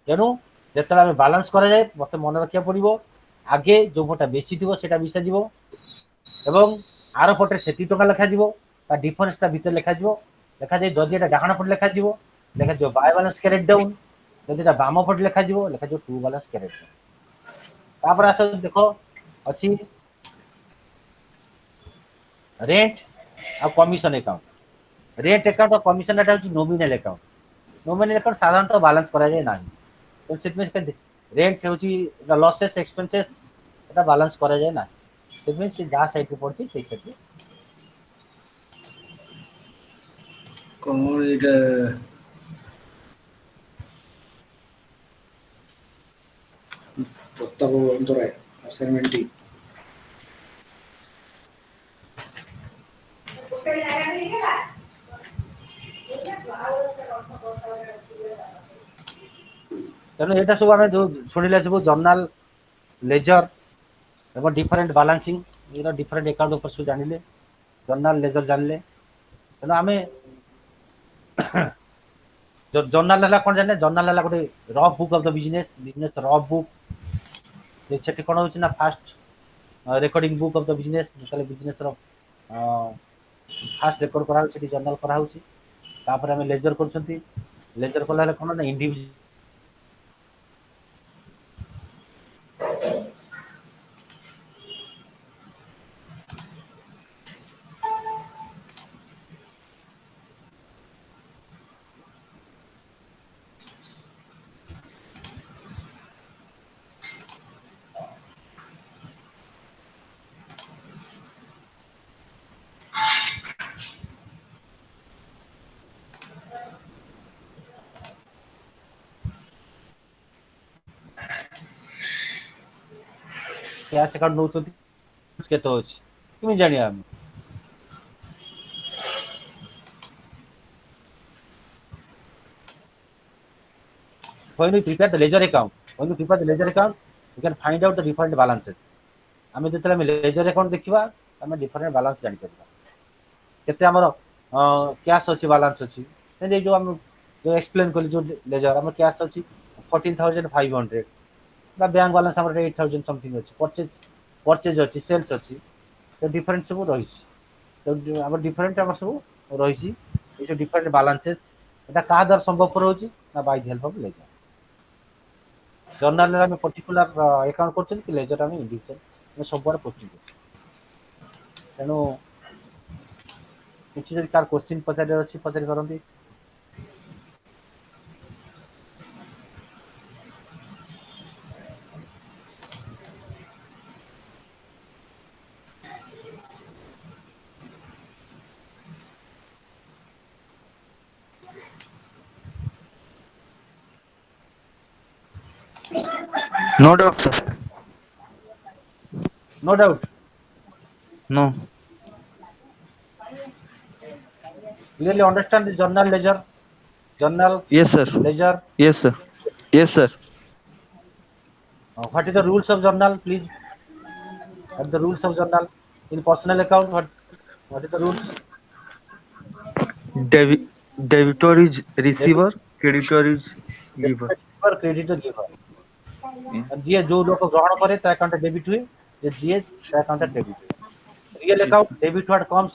तेनु जेतला हम बैलेंस करा जाय मते मन रखिया पड़िबो आगे जो पटा बेसी थिबो सेटा मिसा जिवो एवं आरो पटे सेती टका लिखा जिवो ता डिफरेंस ता भीतर लिखा जाय जदि एटा डाहाण पटे लिखा जिवो बाय बैलेंस कैरेट डाउन जदि एटा बाम पटे लिखा जिवो टू बैलेंस कैरेट डाउन तापर आस देखो अच्छी रेंट और कमिशन अकाउंट रेंट अकाउंट और कमिशन नॉमिनल अकाउंट साधारणतः बैलेंस करा जाए नाही तो सेटमें रेंट होची लॉसेस एक्सपेंसेस एटा बैलेंस करा जाए नाही सेटमें से जा साइड पे पड़ची से साइड कौन एटा पत्ता को अंतर है असाइनमेंट टी तेणु एटा सब आम जो शुणिले सब जर्नाल लेजर एवं डिफरेंट बैलेंसिंग ये डिफरेंट अकाउंट ऊपर सब जानिले जर्नाल लेजर जानले तेणु आम जर्नाल हला कोन जाने जर्नाल हला गोटे rough book of the business rough book सेठी कोन होची ना first recording book of the business जेतले बिजनेस रो फास्ट रेकॉर्ड करा होची जर्नल करा होची तापर हम लेजर करछंती लेजर कला कोन ना इंडिविजुअल କ୍ୟାଶ ଆକାଉଣ୍ଟ ନଉଛନ୍ତି କେତେ ଅଛି କେମିତି ଜାଣିବା ଆମେ? When you prepare the ledger account, you can find out the different balances. ଆମେ ଯେତେବେଳେ ଆମେ ledger account ଦେଖିବା ଆମେ different balance ଜାଣିପାରିବା କେତେ ଆମର କ୍ୟାଶ ଅଛି ବାଲାନ୍ସ ଅଛି ସେମିତି ଯୋଉ ଆମେ ଯୋଉ ଏକ୍ସପ୍ଲେନ କଲି ଯୋଉ ledger ଆମର କ୍ୟାଶ ଅଛି 14,500 ବା ବ୍ୟାଙ୍କ ବାଲାନ୍ସ ଆମର 8,000 ସମଥିଙ୍ଗ ଅଛି ପରଚେଜ ଅଛି ସେଲ୍ସ ଅଛି ତ ଡିଫରେଣ୍ଟ ସବୁ ରହିଛି ତ ଆମର ଡିଫରେଣ୍ଟ ଆମର ସବୁ ରହିଛି ଏଇ ଯୋଉ ଡିଫରେଣ୍ଟ ବାଲାନ୍ସେସ୍ এটা କାହା ଦ୍ୱାରା ସମ୍ଭବପର ହଉଛି ନା ବାଇ ଦି ହେଲ୍ପ ଅଫ ledger ଜର୍ନାଲରେ ଆମେ ପର୍ଟିକୁଲାର ଆକାଉଣ୍ଟ କରୁଛନ୍ତି କି ledger ଆମେ ଇଣ୍ଡିଭିଜୁଆଲ ଆମେ ସବୁଆଡେ ପୋଷ୍ଟିଂ କରୁଛୁ ତେଣୁ କିଛି ଯଦି କାହାର କୋଶ୍ଚିନ୍ ପଚାରିବାର ଅଛି ପଚାରି ପାରନ୍ତି No doubt, sir. No doubt No. clearly understand the journal Yes, sir. ledger Yes, sir. Yes, sir. what is the rules of journal please what is the rules of journal in personal account what is the rules Debitor is debit receiver, creditor is giver. receiver creditor giver Yeah. ଯିଏ ଯୋଉ ଲୋକ ଗ୍ରହଣ କରେ ତା ଆକାଉଣ୍ଟରେ debit ହୁଏ ଯେ ଦିଏ ତା ଆକାଉଣ୍ଟରେ କ୍ରେଡିଟ୍ ହୁଏ real Yes, account sir. Debit what comes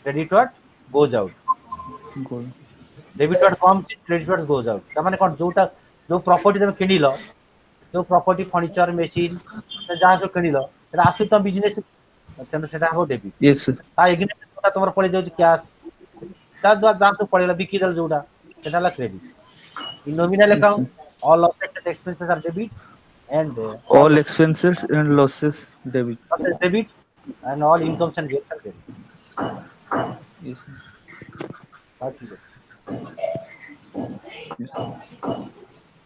credit what goes out Good. Debit what comes credit what goes out ତାମାନେ କ'ଣ ଯୋଉଟା ଯୋଉ ପ୍ରପର୍ଟି ତମେ କିଣିଲ ଯୋଉ ପ୍ରପର୍ଟି ଫର୍ଣ୍ଣିଚର ମେସିନ୍ ଯାହା ସବୁ କିଣିଲ ସେଟା ଆସୁ ତମ ବିଜନେସ୍ ତେଣୁ ସେଟା ହବ ଡେବିଟ୍ Yes, sir. ତା ଏଗେନଷ୍ଟ ଯୋଉଟା ତମର ପଳେଇ ଯାଉଛି କ୍ୟାସ୍ ତା ଦ୍ୱାରା ଦାମ ସବୁ ପଳେଇଲା ବିକିଦେଲ ଯୋଉଟା ସେଟା ହେଲା credit in nominal Yes, account sir. all offset expenses are debit and all All expenses and losses debit. losses debit and all incomes and gains are credit Yes, sir. ହଁ ଠିକ ଅଛି Yes, sir.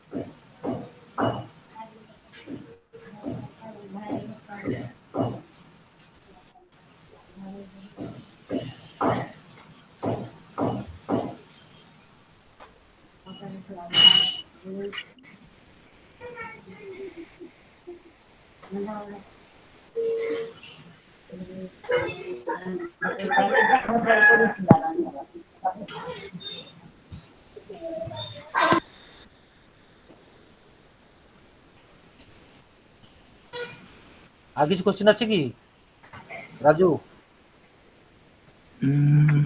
ଆଉ କିଛି question ଅଛି କି Raju Mm,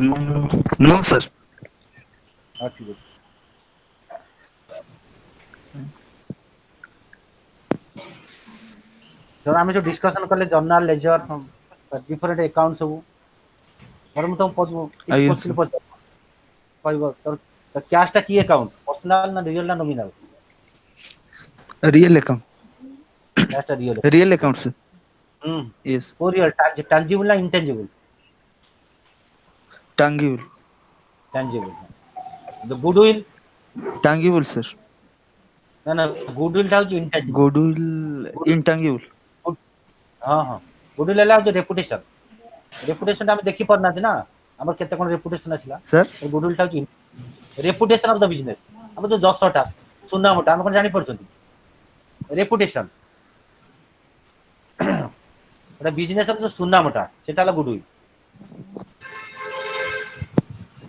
no, no, sir. ହଁ ଠିକ ଅଛି ଧର ଆମେ ଯୋଉ ଡିସ୍କସନ କଲେ ଜର୍ନାଲ ଲେଜର ଡିଫରେଣ୍ଟ ଆକାଉଣ୍ଟ ସବୁ ଧର ମୁଁ ତମକୁ କିଛି Yes, sir. କ୍ୱେଶ୍ଚିନ୍ ପଚାରିବି କହିବ ତୋର କ୍ୟାଶ ଟା କି ଆକାଉଣ୍ଟ ପର୍ସନାଲ ନା ରିଅଲ ନା ନୋମିନାଲ Real account. କ୍ୟାଶ ଟା ରିଅଲ Real account, sir. ହୁଁ Yes. କୋଉ ରିଅଲ ଟାଞ୍ଜିବୁଲ ନା intangible Tangible. Tangible goodwill Tangible, sir. ନା ନା ଗୁଡୱିଲ୍ ଟା ହଉଛି ଇନଟାଞ୍ଜିବୁଲ Goodwill, intangible. ହଁ ହଁ ଗୁଡୱିଲ୍ ହେଲା ହଉଛି ରେପୁଟେସନ ରେପୁଟେସନ ଟା ଆମେ ଦେଖି ପାରୁନାହାନ୍ତି ନା ଆମର କେତେ କଣ ରେପୁଟେସନ ଆସିଲା Sir. ଗୁଡୱିଲ୍ ଟା ହଉଛି ରେପୁଟେସନ ଅଫ ଦ ବିଜନେସ ଆମର ଯୋଉ ଯଶଟା ସୁନାମଟା ଆମେ କଣ ଜାଣିପାରୁଛନ୍ତି ରେପୁଟେସନ ଗୋଟେ ବିଜନେସ ର ଯୋଉ ସୁନାମଟା ସେଟା ହେଲା ଗୁଡୱିଲ୍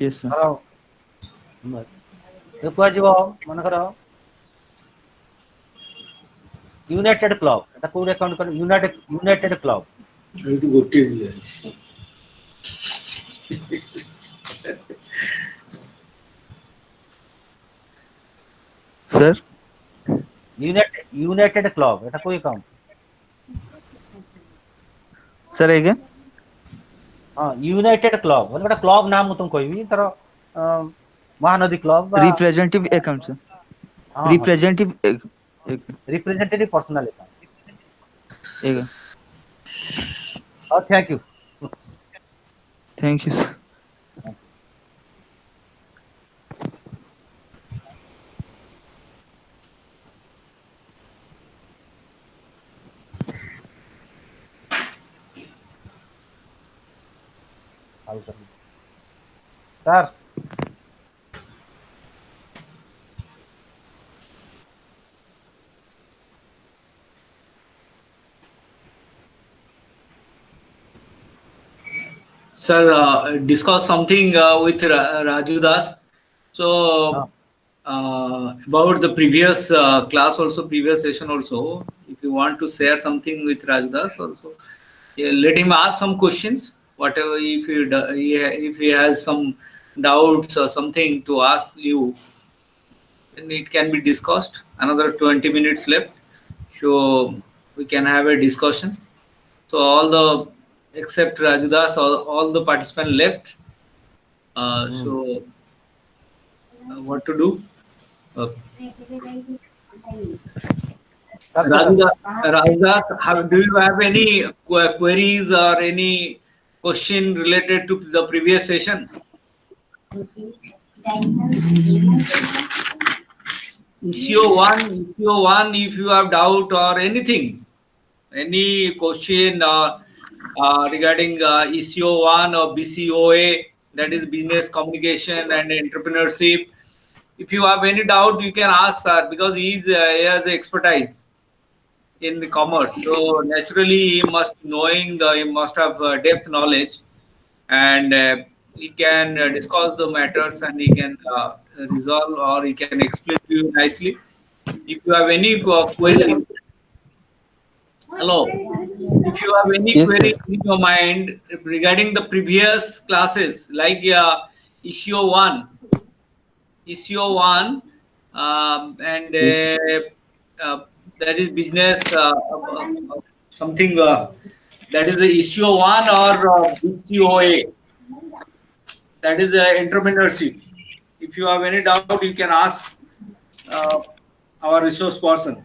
Yes, sir. କୁହାଯିବ ମନେକର ୟୁନାଇଟେଡ୍ କ୍ଲବ এটা କୋଉ ଆକାଉଣ୍ଟ କରେ ୟୁନାଇଟେଡ୍ କ୍ଲବ ଏଇଠି ଗୋଟିଏ ବି ଅଛି Sir. ୟୁନାଇଟେଡ୍ କ୍ଲବ এটা କୋଉ ଆକାଉଣ୍ଟ Sir again. ହଁ ୟୁନାଇଟେଡ୍ କ୍ଲବ ମାନେ ଗୋଟେ କ୍ଲବ ନାଁ ମୁଁ ତମକୁ କହିବି ଧର ମହାନଦୀ କ୍ଲବ ବା Representative account, sir. ହଁ ହଁ Representative. Representative personal account Again. ହଉ thank you Thank you, sir. Sir. Sir, discuss something with Raju Das. So about the previous class also, previous session also, if you want to share something with Raju Das also, yeah, let him ask some questions. Whatever, if he has some doubts or something to ask you, then it can be discussed. Another 20 minutes left, so we can have a discussion. So all the except Rajudas, all the participants left. So what to do? Rajudas, do you have any queries or any question related to the previous session? Issue one, if you have doubt or anything, any question regarding ECO1 or BCOA, that is business communication and entrepreneurship. If you have any doubt, you can ask sir, because he has expertise in the commerce. So naturally, he must he must have depth knowledge, and he can discuss the matters, and he can resolve, or he can explain to you nicely. If you have any query, hello. If you have any Yes, query sir. in your mind regarding the previous classes, like issue one, and that is business something that is the issue one, or BCOA, that is entrepreneurship. If you have any doubt, you can ask our resource person,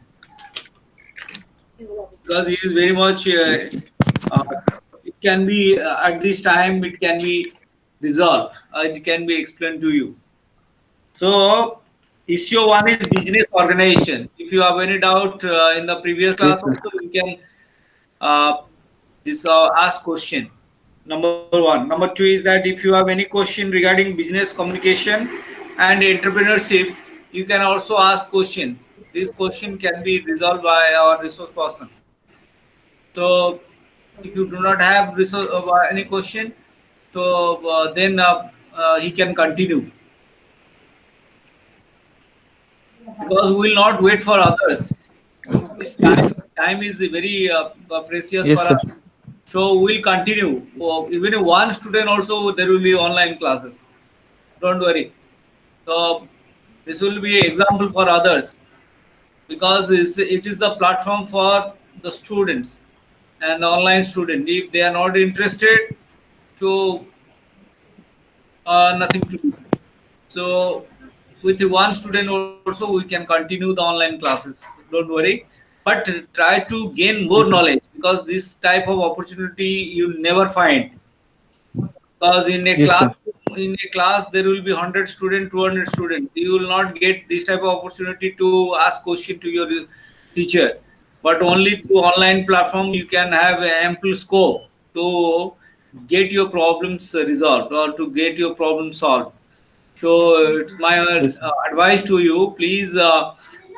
because he is very much it can be at this time it can be resolved, it can be explained to you. So issue one is business organization. If you have any doubt in the previous class Yes, sir. also, you can ask question. Number one. Number two is that if you have any question regarding business communication and entrepreneurship, you can also ask question. This question can be resolved by our resource person. So if you do not have resource any question, so then he can continue, because we will not wait for others. This Yes. time is very precious for Yes, sir. us. So we'll continue. Even if one student also, there will be online classes. Don't worry. So this will be an example for others, because it is the platform for the students and the online student. If they are not interested, so nothing to do. So with one student also, we can continue the online classes. Don't worry, but try to gain more Yes, sir. knowledge, because this type of opportunity you'll never find. Because Yes, sir. in a class there will be 100 students, 200 students. You will not get this type of opportunity to ask question to your teacher, but only through online platform you can have ample scope to get your problems resolved, or to get your problem solved. So it's my Yes, sir. advice to you. Please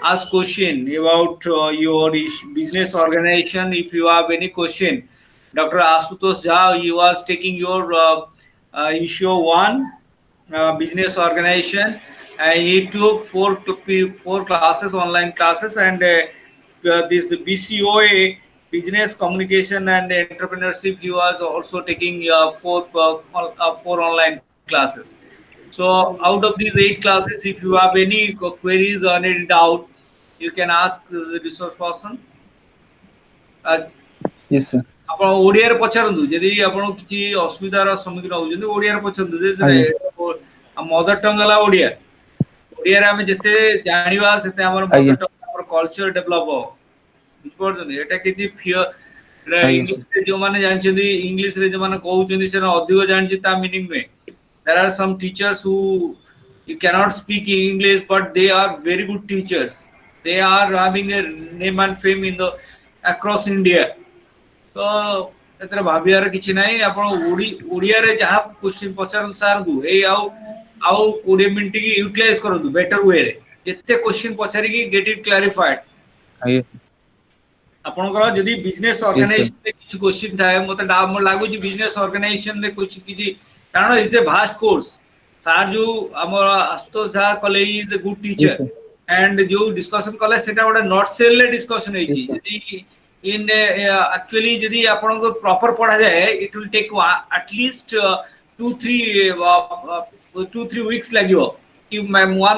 ask question about your business organization. If you have any question, Dr. Asutosh Jha, he was taking your issue one, business organization, and he took four classes, online classes, and this BCOA, business communication and entrepreneurship. He was also taking four online classes. So out of these 8 classes, if you have any queries or any doubt, you can ask the resource person. Yes, sir. ଆପଣ ଓଡ଼ିଆରେ ପଚାରନ୍ତୁ, ଯଦି ଆପଣ କିଛି ଅସୁବିଧାର ସମ୍ମୁଖୀନ ହଉଛନ୍ତି, ଓଡ଼ିଆରେ ପଚାରନ୍ତୁ। ଆଜ୍ଞା। ମଦର ଟଙ୍ଗ ହେଲା ଓଡ଼ିଆ। ଓଡ଼ିଆରେ ଆମେ ଯେତେ ଜାଣିବା, ସେତେ ଆମର ମଦର ଆଜ୍ଞା। ଟଙ୍ଗ, ଆମର କଲଚର ଡେଭଲପ ହବ। ବୁଝିପାରୁଛନ୍ତି? ଏଟା କିଛି ଆଜ୍ଞା, sir. ଇଂଲିଶରେ ଯୋଉମାନେ ଜାଣିଛନ୍ତି, ଇଂଲିଶରେ ଯୋଉମାନେ କହୁଛନ୍ତି, ସେମାନେ ଅଧିକ ଜାଣିଛି, ତା ମିନିଂ ନୁହେଁ। There are some teachers who you cannot speak English, but they are very good teachers. They are having a name and fame in the across India. So एतरे भाबियार किछि नाही आपण ओडिया रे जहा क्वेश्चन पचारन सर को ए आउ 20 मिनिट की utilise करंतु better way रे जत्ते क्वेश्चन पचारि की गेट इट क्लैरिफाइड आगे आपनकर जदी बिजनेस ऑर्गेनाइजेशन रे किछ क्वेश्चन थाए मते डाउट लागु जी बिजनेस ऑर्गेनाइजेशन रे कुछ किछि कारण is a vast course sir जो हमर Ashutosh Jha college is a good teacher and जो डिस्कशन कले सेटा गोटे नॉट सेल ले डिस्कशन है जी यदि इन एक्चुअली यदि आपन को प्रॉपर पढ़ा जाए it will take at least 2-3 weeks लागियो कि 1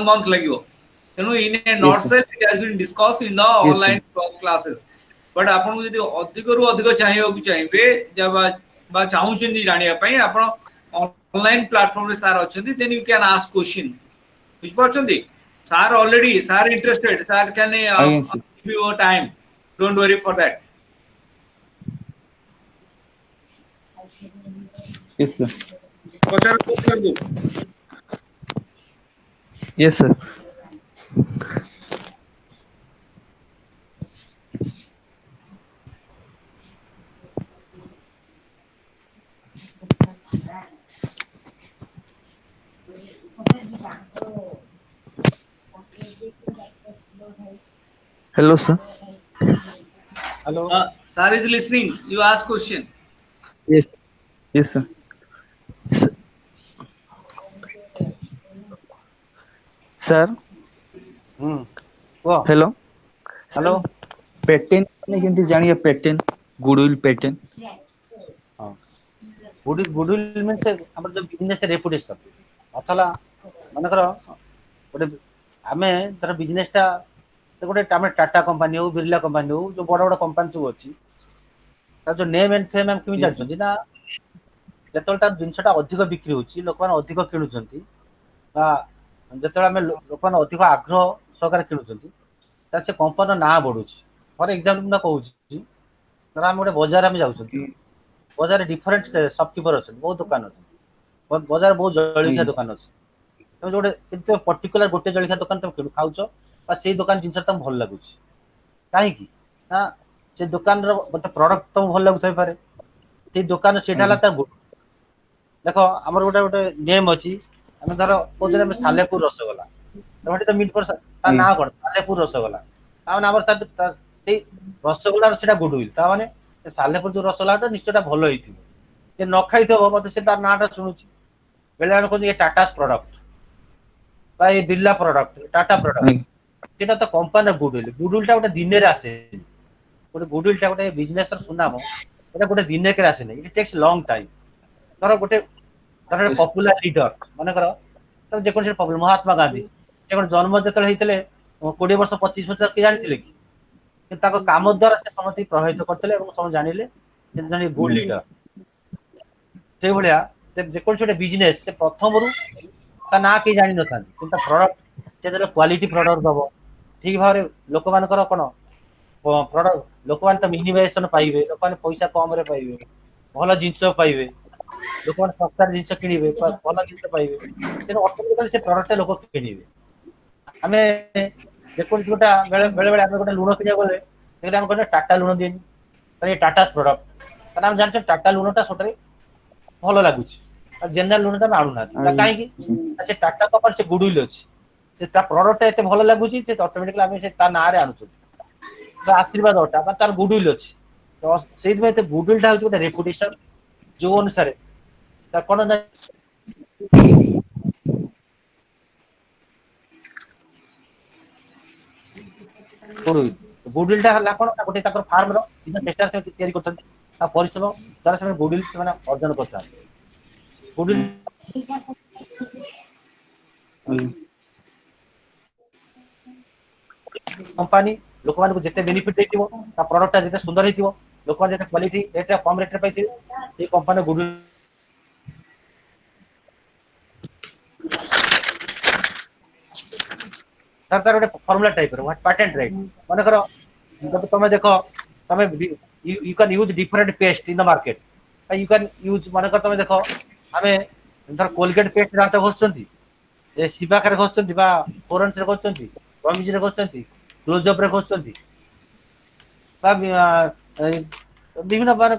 मंथ लागियो तेनु in a nutshell it has been discussed in the online classes but आपन को यदि अधिक रु अधिक चाहिए चाहिए जब बा चाहू छी जानिया पई आपन ऑनलाइन प्लेटफॉर्म रे सार अछंती then you can ask question बुझ परछंती sir already sir interested sir can give you time don't worry for that yes sir पचार कर दो yes sir hello sir hello sir is listening you ask question yes yes sir S- sir वो hello hello pattern ने केंति जानिए pattern goodwill pattern goodwill means हमर जो business reputation अथला मनकर गोटे आमे तर बिजनेस टा गोटे आमे टाटा कंपनी हो बिरला कंपनी हो जो बड़ बड़ कंपनी सब अछि तार जो नेम एंड फेम हम केमि जानछन ना जेतल तार जिंसटा अधिक बिक्री होछि लोक माने अधिक किनुचंती बा जेतल आमे लोक माने अधिक आग्रह सहकार किनुचंती तार से कंपनी ना बढ़ुछि फॉर एग्जांपल ना कहूछि तर हम गोटे बाजार में जाउछंती बाजार डिफरेंट शॉपकीपर अछि बहुत दुकान अछि बाजार बहुत जळिखा दुकान अछि तुम जोटे किंतु पर्टिकुलर गोटे जळिखा दुकान तुम खाउछो बा सेही दुकान जिंस तुम भल लागुछि काहे कि ना से दुकान रो मते प्रोडक्ट तुम भल लागु थाई पारे से दुकान सेठाला त देखो हमर गोटे गोटे नेम अछि हम धर कोजरे में सालेपुर रसगोल्ला तोठी तो मीट पर ता ना कोन सालेपुर रसगोल्ला ता माने हमर से रसगोल्ला सेटा गुडविल ता माने सालेपुर जो रसगोल्ला निश्चयटा भल होइथिबो जे न खाइथबो मते से तार नाटा सुनुछि बेले हम कोन ये टाटा प्रोडक्ट बा ये बिरला प्रोडक्ट टाटा प्रोडक्ट सेटा तो कंपनी गुडविल टा गोटे दिन रे आसे गोटे गुडविल टा गोटे बिजनेस र सुनामो एटा गोटे दिन रे आसे नै इट टेक्स लॉन्ग टाइम तर गोटे पॉपुलर लीडर माने कर तो जे कोन से प्रॉब्लम महात्मा गांधी जे कोन जन्म जतल हेतले 20 वर्ष 25 वर्ष के जानथिले कि ताको काम द्वारा से समति प्रभावित करथिले এবং सम जानिले जे जने गुड लीडर से भलिया जे कोन छोटे बिजनेस से प्रथम रु ता ना के जानि न थान किंतु प्रोडक्ट जे जले क्वालिटी प्रोडक्ट दबो ठीक भारे लोक मानकर कोन प्रोडक्ट लोक मान त मिनिमाइजेशन पाइबे लोक मान पैसा कम रे पाइबे भलो जिंस पाइबे लोक मान सस्ता जिंस किनिबे भलो जिंस पाइबे तेन ऑटोमेटिकली से प्रोडक्ट लोक किनिबे हमें जे कोन छोटा बेले बेले हम गोटे लुण किनिया गले देखले हम कोन टाटा लुण देनी त ये टाटा प्रोडक्ट त हम जानछ टाटा लुणटा सटरे भलो लागुछ जनरल लुणटा मानु ना त काहे कि से टाटा कपर से गुडविल अछि से ता प्रोडक्ट एते भलो लागुछि से ऑटोमेटिकली हम से ता ना रे आनुछ तो आशीर्वाद ओटा बा तार गुडविल अछि तो सेहि में ते गुडविल टा होछ गोटे रेपुटेशन जो अनुसार ता कोन ना गुडविल टा हला कोन गोटे ताकर फार्म रो बिजनेस चेष्टा से तयारी करथन ता परिश्रम तार से गुडविल माने अर्जन करथन गुडविल कंपनी लोक मान को जेते बेनिफिट देथिबो ता प्रोडक्ट जेते सुंदर हेतिबो लोक मान जेते क्वालिटी रेट कम रेट रे पाइथिबो से कंपनी गुडविल तार गोटे फार्मूला टाइप रो पेटेंट राइट माने करो जब तुम देखो तुम you can use different paste in the market you can use माने कर तुम देखो हमें धर कोलगेट पेस्ट दांत घोषचंती ए सिबाकर घोषचंती बा फोरेंस रे घोषचंती रमिज रे घोषचंती क्लोजअप रे घोषचंती बा ବିଭିନ୍ନ ମାନେ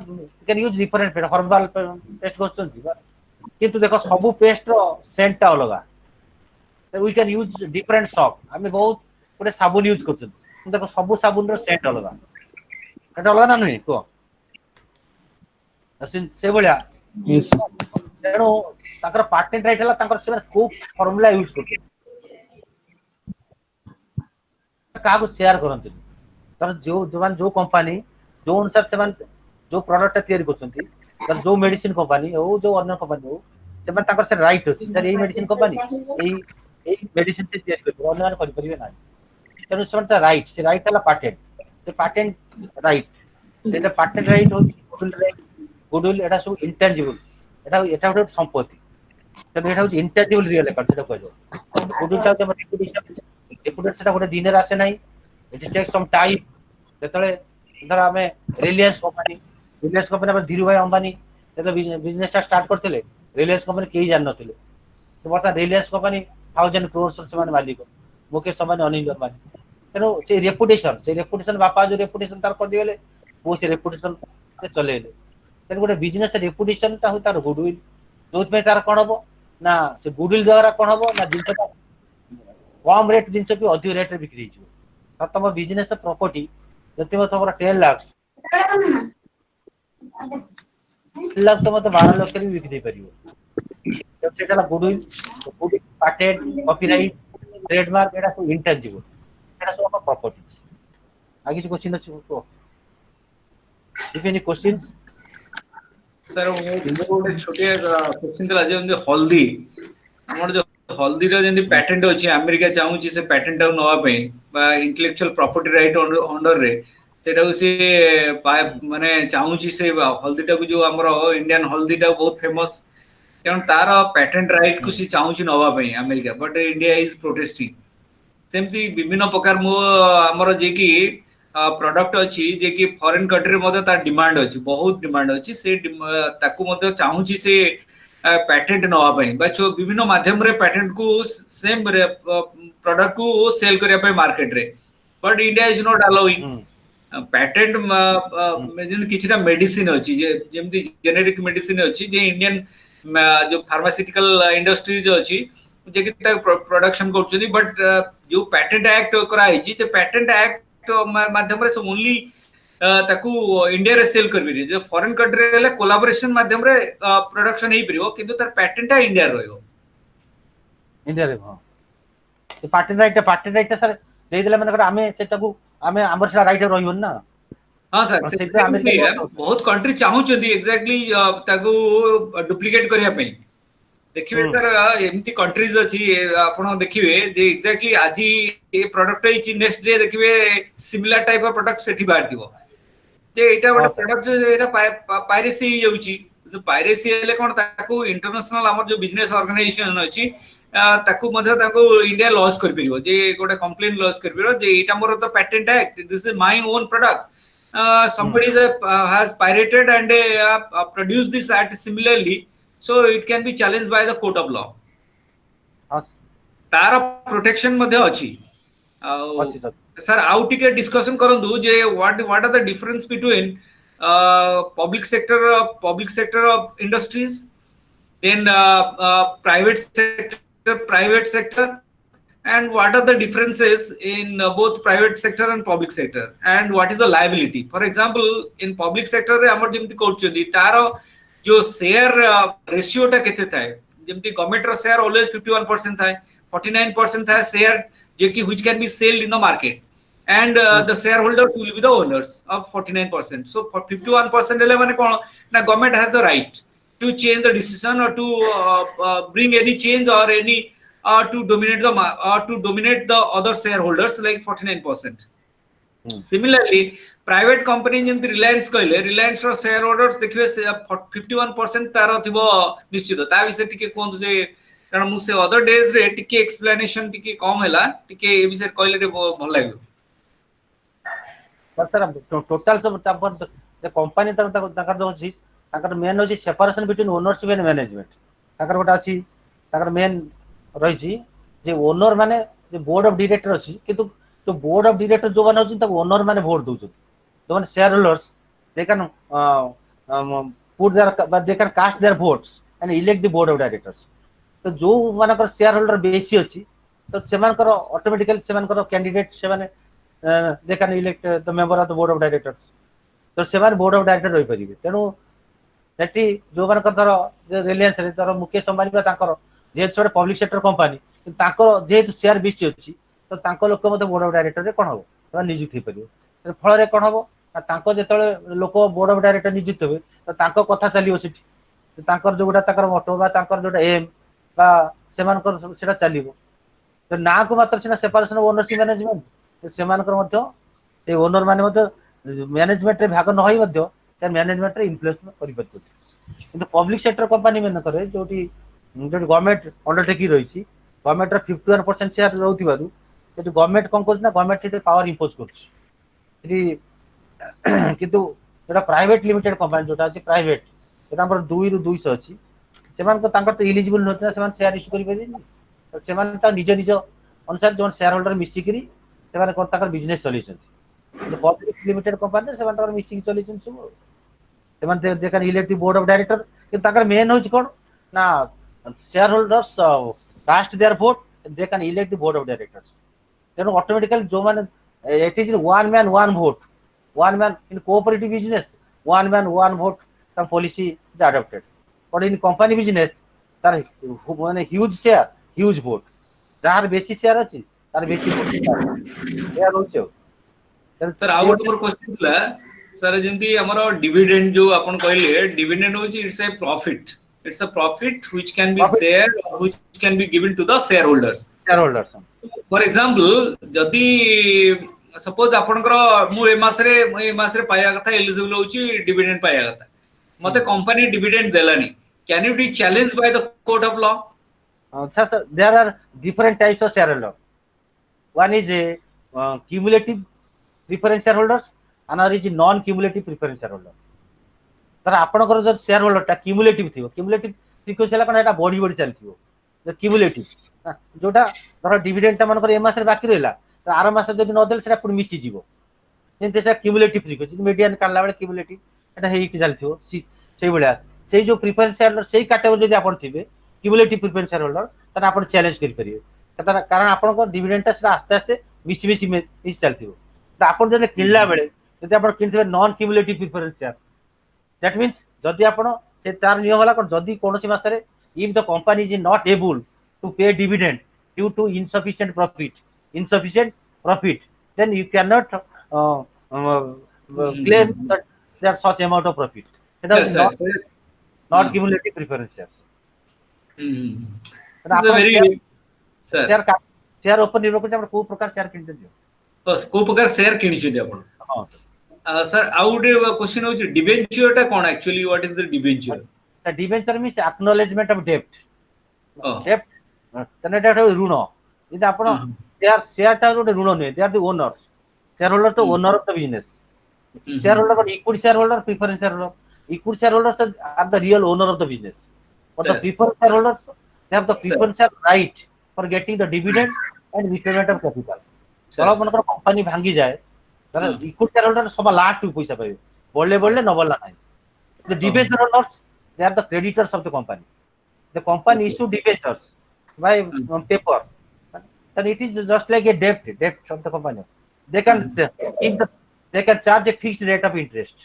can use different paste herbal paste करछन्ती किंतु देखो सब पेस्ट रो सेंट टा अलगा we can use different soap हमें बहुत गोटे साबुन यूज करछन्ती देखो सब साबुन रो सेंट अलगा एटा अलगा ना नहीं को से भलिया Yes. तेणु ताकर पाटेंट राइट हला ताकर से खूब फार्मूला यूज करते काको शेयर करंती तर जो कंपनी जो अनुसार से जो प्रोडक्ट तैयारी करछन्ती तर जो मेडिसिन कंपनी हो जो अन्य कंपनी हो से ताकर से राइट अछि सर एई मेडिसिन कंपनी एई मेडिसिन से तैयारी करबो अन्य माने करि परिबे ना तेणु से राइट से राइट हला पाटेंट राइट से पाटेंट राइट हो गुडविल एटा सब इंटेंजिबल एटा गोटे संपत्ति तेणु एटा होची इंटेंजिबल रियल एकाउंट सेटा कहजो गुडविल ता रेपुटेशन सेटा गोटे दिन रे आसे नाही इट टेक सम टाइम जेतले धर आमे रिलायंस कंपनी हम धीरू भाई अंबानी जेतो बिजनेस टा स्टार्ट करथिले रिलायंस कंपनी केही जान नथिले तो बता रिलायंस कंपनी 1000 करोड़ से माने मालिक मुकेश अंबानी अनिल अंबानी तेणु से रेपुटेशन बापा जो रेपुटेशन तार कर दिले वो से रेपुटेशन से चलेले तेणु गोटे बिजनेस रेपुटेशन ता हो तार गुडविल जो में तार कोन हबो ना से गुडविल द्वारा कोन हबो ना जिनस कम रेट जिनस भी अधिक रेट रे बिक्री हो तुम बिजनेस प्रॉपर्टी जति मत तुम 10 लाख लाख तो मत 12 लाख रे बिक्री परियो तो सेटा गुडविल पेटेंट कॉपीराइट ट्रेडमार्क एटा सब इंटेंजिबल एटा सब प्रॉपर्टी आगे जो क्वेश्चन अछि को इफ एनी क्वेश्चंस सर वो छोटे क्वेश्चन तो आज हल्दी हमर जो हल्दी रो जेंदी पेटेंट अछि अमेरिका चाहूची से पेटेंट नवा पे बा इंटेलेक्चुअल प्रॉपर्टी राइट अंडर रे सेटा से माने चाहूची से हल्दी टा को जो हमर इंडियन हल्दी टा बहुत फेमस कारण तार पेटेंट राइट को सी चाहूची नवा पे America but India is protesting सेमती विभिन्न प्रकार मो हमर जे की प्रोडक्ट अछि जे कि फॉरेन कंट्री मध्ये तार डिमांड अछि बहुत डिमांड अछि से ताकू मध्ये चाहूची से पेटेंट नवा पे बचो विभिन्न माध्यम रे पेटेंट को सेम प्रोडक्ट को सेल करिया पे मार्केट रे but India is not allowing patent में किछटा मेडिसिन अछि जे जेमति जेनेरिक मेडिसिन अछि जे इंडियन जो फार्मास्यूटिकल इंडस्ट्री जो अछि जे कि प्रोडक्शन करछनी बट जो पेटेंट एक्ट कराई छी जे पेटेंट एक्ट माध्यम रे ओनली ताकू इंडिया रे सेल करबी जे फॉरेन कंट्री रे कोलैबोरेशन माध्यम रे प्रोडक्शन हे परियो किंतु तार पेटेंट इंडिया रहयो इंडिया रे हां तो पेटेंट राइट सर दे देला माने आमे सेटा को आमे हमर सेटा राइट रहइयो ना हां सर सेटा बहुत कंट्री चाहू छथि एग्जैक्टली ताकू डुप्लीकेट करिया पे देखिबे सर एमती कंट्रीज अछि आपण देखिबे जे एग्जैक्टली आज ए प्रोडक्ट अछि नेक्स्ट डे देखिबे सिमिलर टाइप ऑफ प्रोडक्ट सेठी बाहर दिबो जे एटा बड प्रोडक्ट जो एटा पायरेसी होउची जो पायरेसी हेले कोन ताकू इंटरनेशनल हमर जो बिजनेस ऑर्गेनाइजेशन अछि ताकू मध्ये ताकू इंडिया लॉन्च कर परिबो जे गोटे कंप्लेंट लॉन्च कर परिबो जे एटा मोर तो patent act this is my own product somebody has pirated and produced this act similarly so it can be challenged by the court of law तार protection मध्ये अछि सर आउ टिके discussion करंदु जे what are the difference between public sector of industries then private sector and what are the differences in both private sector and public sector and what is the liability for example in public sector रे हमर जेमति कहउछथि तारो जो share ratio टा केते थाए जेमति government रो share always 51% थाए 49% थाए share जे कि which can be sold in the market and the shareholders will be the owners of 49% so for 51% ele mane कोन ना government has the right to change the decision or to bring any change or any to dominate the other shareholders like 49%. Similarly, private company जेमति Reliance कहले रिलायंस रो share holders देखिबे 51% तार थिबो निश्चित ता विषय टिके कोन जे कारण मु से अदर डेज रे टिके एक्सप्लेनेशन टिके कम हैला टिके ए विषय कहले रे भल लागो सर टोटल सब तपर जे कंपनी तकर जो छी तकर मेन होची separation between ownership and management तकर गोटा अछि तकर मेन रही छी जे ओनर माने जे बोर्ड ऑफ डायरेक्टर अछि किंतु तो बोर्ड ऑफ डायरेक्टर जो माने अछि त ओनर माने वोट दउछ तो माने share holders they can put their but they can cast their votes and elect the board of directors. तो जो मानकर शेयर होल्डर बेसी अछि तो सेमानकर ऑटोमेटिकली सेमानकर कैंडिडेट सेमाने they can elect the member of the board of directors तो सेमान बोर्ड ऑफ डायरेक्टर होई परिबे तेनु सेठी जो मानकर धर रिलायंस रे धर मुकेश अंबानी बा तांकर जे छोटे पब्लिक सेक्टर कंपनी तांकर जे शेयर बेसी अछि तो तांको लोक मते बोर्ड ऑफ डायरेक्टर रे कोन हो तो नियुक्ति परिबे फल रे कोन हो तांको जेतले लोक बोर्ड ऑफ डायरेक्टर नियुक्त होबे तो तांको कथा चलियो सेठी तांकर जोटा तांकर मोटो बा तांकर जोटा एम बा सेमानकर सेटा चलिबो तो ना को मात्र सिना सेपरेशन ऑफ ओनरशिप मैनेजमेंट सेमानकर मध्य ए ओनर माने मध्य मैनेजमेंट रे भाग न होई मध्य ते मैनेजमेंट रे इन्फ्लुएंस करि पत्तो किंतु पब्लिक सेक्टर कंपनी में न करे जोटी गवर्नमेंट अंडरटेकिंग रहिछि गवर्नमेंट रे 51% शेयर रहउति बादु तो गवर्नमेंट कोन करछ ना गवर्नमेंट रे पावर इंपोज करछ किंतु जेटा प्राइवेट लिमिटेड कंपनी जोटा अछि प्राइवेट सेटा हमर 2 रु 200 अछि सेमान को तांकर तो एलिजिबल नथना सेमान शेयर इश्यू करि परिबे तो सेमान त निज निज अनुसार जोन शेयर होल्डर मिसी करी सेमान को ताकर बिजनेस चलै छथि पब्लिक लिमिटेड कंपनी सेमान ताकर मिसी चलै छथि सब सेमान they can elect the board of director कि ताकर मेन होछ कोन ना share holders cast their vote they can elect the board of directors तेनो ऑटोमेटिकली जो माने it is one man one vote one man in cooperative business one man one vote the policy is adopted but in company business तार माने huge share huge vote जार बेसी share अछि तार बेसी वोट शेयर होछ सर आउ गोटे more question थला सर जेंती हमरो डिविडेंड जो आपण कहले डिविडेंड होची it's a profit which can be share और which can be given to the share holders for example जदी सपोज आपनकर मु ए मास रे पाया कथा एलिजिबल होची डिविडेंड पाया कथा मते कंपनी डिविडेंड देलानी can you be challenged by the court of law sir there are different types of shareholder one is a cumulative preference shareholders another is non cumulative preference shareholder sir आपनकर जो shareholder ता cumulative थियो cumulative frequency ला कोन एटा body body चलथियो जो cumulative जोटा धर dividend ता मनकर ए मास रे बाकी रहला तो आर मास जदी न देल सेटा पुनी मिसी जीवो जेंते से cumulative frequency मीडियन काढला बेले cumulative एटा हेई कि चलथियो सेई बळिया सेई जो preference shareholder सेई कैटेगरी जदी आपण थिबे क्यूमुलेटिव प्रिफरेंस शेयर होल्डर तने आपण चैलेंज करि परिबे कारण आपण को डिविडेंड ता आस्ते आस्ते मिसी मिस चलथिबो तो आपण जने किनला बेले जदी आपण किनथिबे non cumulative preference share that means जदी आपण से तार नियम होला कोन जदी कोनोसी मासरे if the company is not able to pay dividend due to insufficient profit then you cannot claim that there such amount of profit that is not cumulative preference shares very sir share open निर्भर करछ हम को प्रकार share किनते दियो बस को प्रकार share किनिछ दे आपण हां सर आउट क्वेश्चन होची डिबेंचर ता कोन actually what is the debenture the debenture means acknowledgement of डेप्ट तने डेट ऋण इदा आपण शेयर ता ऋण नै they are the owner share holder तो owner of the business share holder but equity share holder preference share holder equity share holders are the real owner of the business but the preferred shareholders they have the preferential right for getting the dividend and repayment of capital चलो मनकर company भांगी जाए तर equity shareholder सब last पैसा पाइबे बोलले न बोलला नाही the debenture holders they are the creditors of the company issue debentures by paper then it is just like a debt of the company they can charge a fixed rate of interest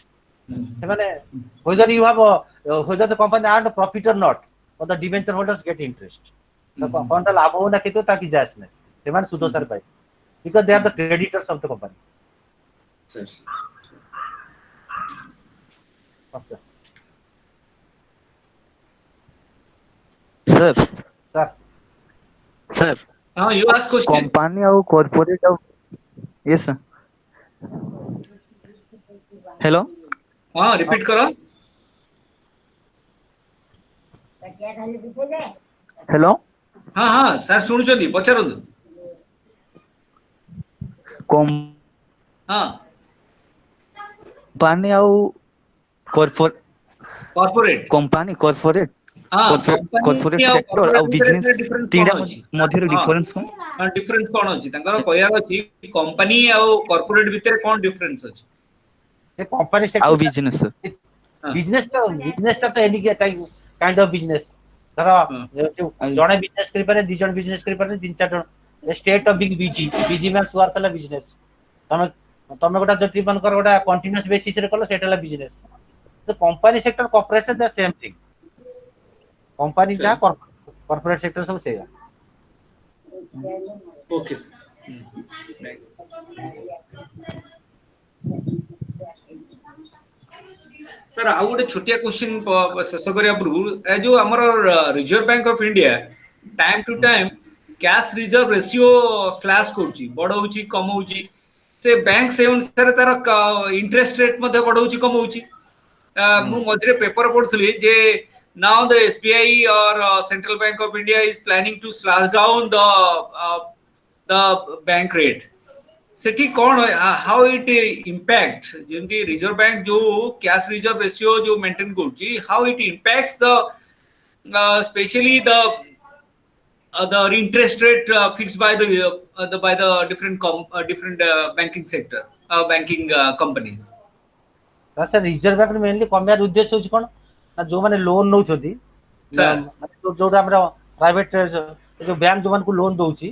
whether you have whether the company earned profit or not or the debenture holders get interest the company लाभ हो ना कितो ताकि जास नहीं सेमान सुदो sir pi because they are the creditors of the company sir you ask question company और corporate और yes sir hello हां रिपीट करो हेलो हां सर सुनुचंदी पचारंदु हां कंपनी और कॉर्पोरेट कंपनी कॉर्पोरेट सेक्टर और बिजनेस तीन मध्य डिफरेंस कोन अछि तंकर कहयार अछि कंपनी और कॉर्पोरेट भीतर कोन डिफरेंस अछि से कंपनी ଆଉ सेक्टर ବିଜନେସ୍ sir। बिजनेस तो एनी काइंड ऑफ बिजनेस धर जड़े बिजनेस करि पारे 2 जण बिजनेस करि पारे 3-4 जण स्टेट ऑफ बिग बीजी मैन वर्क कला बिजनेस तमे तमे गोटा जति मन कर गोटा कंटीन्यूअस बेसिस रे कलो सेटला बिजनेस तो company sector corporate the same thing company जा कॉर्पोरेट सेक्टर सब सेया ओके सर सर आउ गोटे छोटिया क्वेश्चन शेष करिया पूर्व ए जो हमर reserve bank of India time to time cash reserve ratio slash करची बढौची कमौची से बैंक से अनुसार तार इंटरेस्ट रेट मध्ये बढौची कमौची मु मधरे पेपर पढथली जे now the SBI or Central Bank of India is planning to slash down the bank rate सेठी कौन how it impact जेमती रिजर्व बैंक जो कैश रिजर्व रेशियो जो मेंटेन करची how it impacts the especially the interest rate fixed by the different banking sector banking companies sir reserve bank mainly कमियार उद्देश्य होची कोन जो माने लोन नौ छथि जो हमरा प्राइवेट जो बैंक जो मान को लोन दोची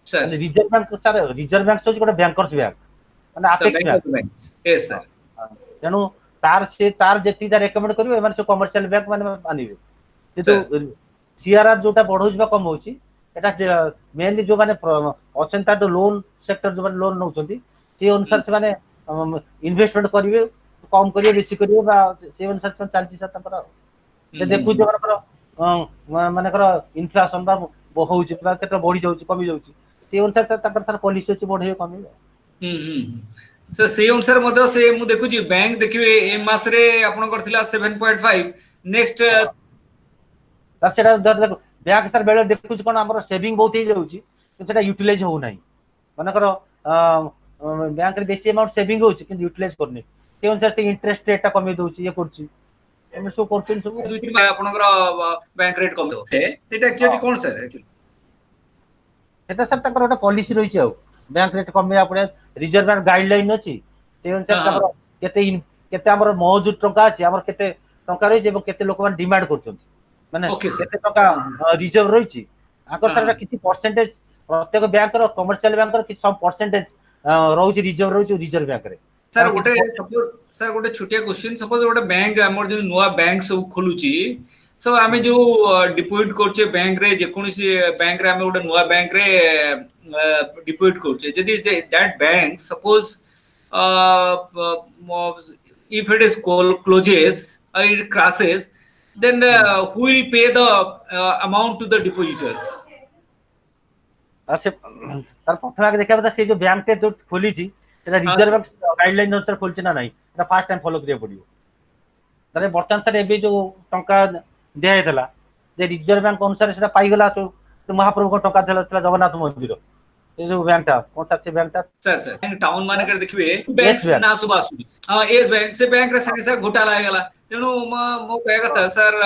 सर रिजर्व बैंक होची कोन बैंकर्स बैंक माने अपेक्स बैंक यस सर तेनु तार जेती जा रेकमेंड करिवे माने कमर्शियल बैंक माने मानिवे तो सीआरआर जोटा बढ़ौची बा कम होची एटा मेनली जो माने अचंता जो लोन सेक्टर जो माने लोन नौ छथि से अनुसार से माने इन्वेस्टमेंट करिवे कम करिए बेसी करिए बा से अनुसार से चलची सता पर जे देखु जे माने कर इन्फ्लेशन बा होउची बा केते बढ़ी जाउची कमी जाउची से अनुसार ताकर पॉलिसी अछि बढ़े कमी सर से अनुसार मधे से मु देखु जी बैंक देखिवे ए मास रे आपन करथिला 7.5 नेक्स्ट तर सेटा देखो बैंक सर बेले देखु कोन हमर सेविंग बहुत ही जाउची सेटा यूटिलाइज हो नाही माने कर बैंक रे बेसी अमाउंट सेविंग होउची कि यूटिलाइज करनी से अनुसार से इंटरेस्ट रेट कमी दोची ये करची एमे सो करथिन सब दुई तीन आपनकर बैंक रेट कम दो सेटा एक्चुअली कोन सर एक्चुअली सेटा सर तकर ओटा पॉलिसी रहिछि आ बैंक रेट कमे आपने रिजर्व बैंक गाइडलाइन अछि से अनुसार तकर केते हमर मौजूद टंका अछि हमर केते टंका रहि जेबो केते लोक मान डिमांड करछन माने केते टंका रिजर्व रहिछि आकर सर किछि परसेंटेज प्रत्येक बैंक रो कमर्शियल बैंक रो किछि सब परसेंटेज रहुछि रिजर्व बैंक रे सर गोटे सपोज सर गोटे छोटिया क्वेश्चन सपोज गोटे बैंक हमर जो नवा बैंक सब खोलुची सब आमे जो डिपॉजिट करछे बैंक रे जे कोनसी बैंक रे आमे गोटे नवा बैंक रे डिपॉजिट करछे जदी that bank suppose if it is closes or it crashes then who will pay the amount to the depositors से तर प्रथम आगे देखा बता से जो बैंक के जो खोली छी एटा रिजर्व बैंक गाइडलाइन अनुसार खोलछि ना नहीं एटा फर्स्ट टाइम फॉलो करिया पड़ियो तरे वर्तमान सर एबे जो टंका दिया हेतला जे रिजर्व बैंक अनुसार सेटा पाई गेला तो महाप्रभु को टंका देला जगन्नाथ मंदिर ये जो बैंक था कौन सा से बैंक था सर टाउन माने कर देखिबे बैंक ना सुबह सुबह हां एस बैंक से बैंक रे संगे से घोटाला आ गेला तेनु मो कहे कथा सर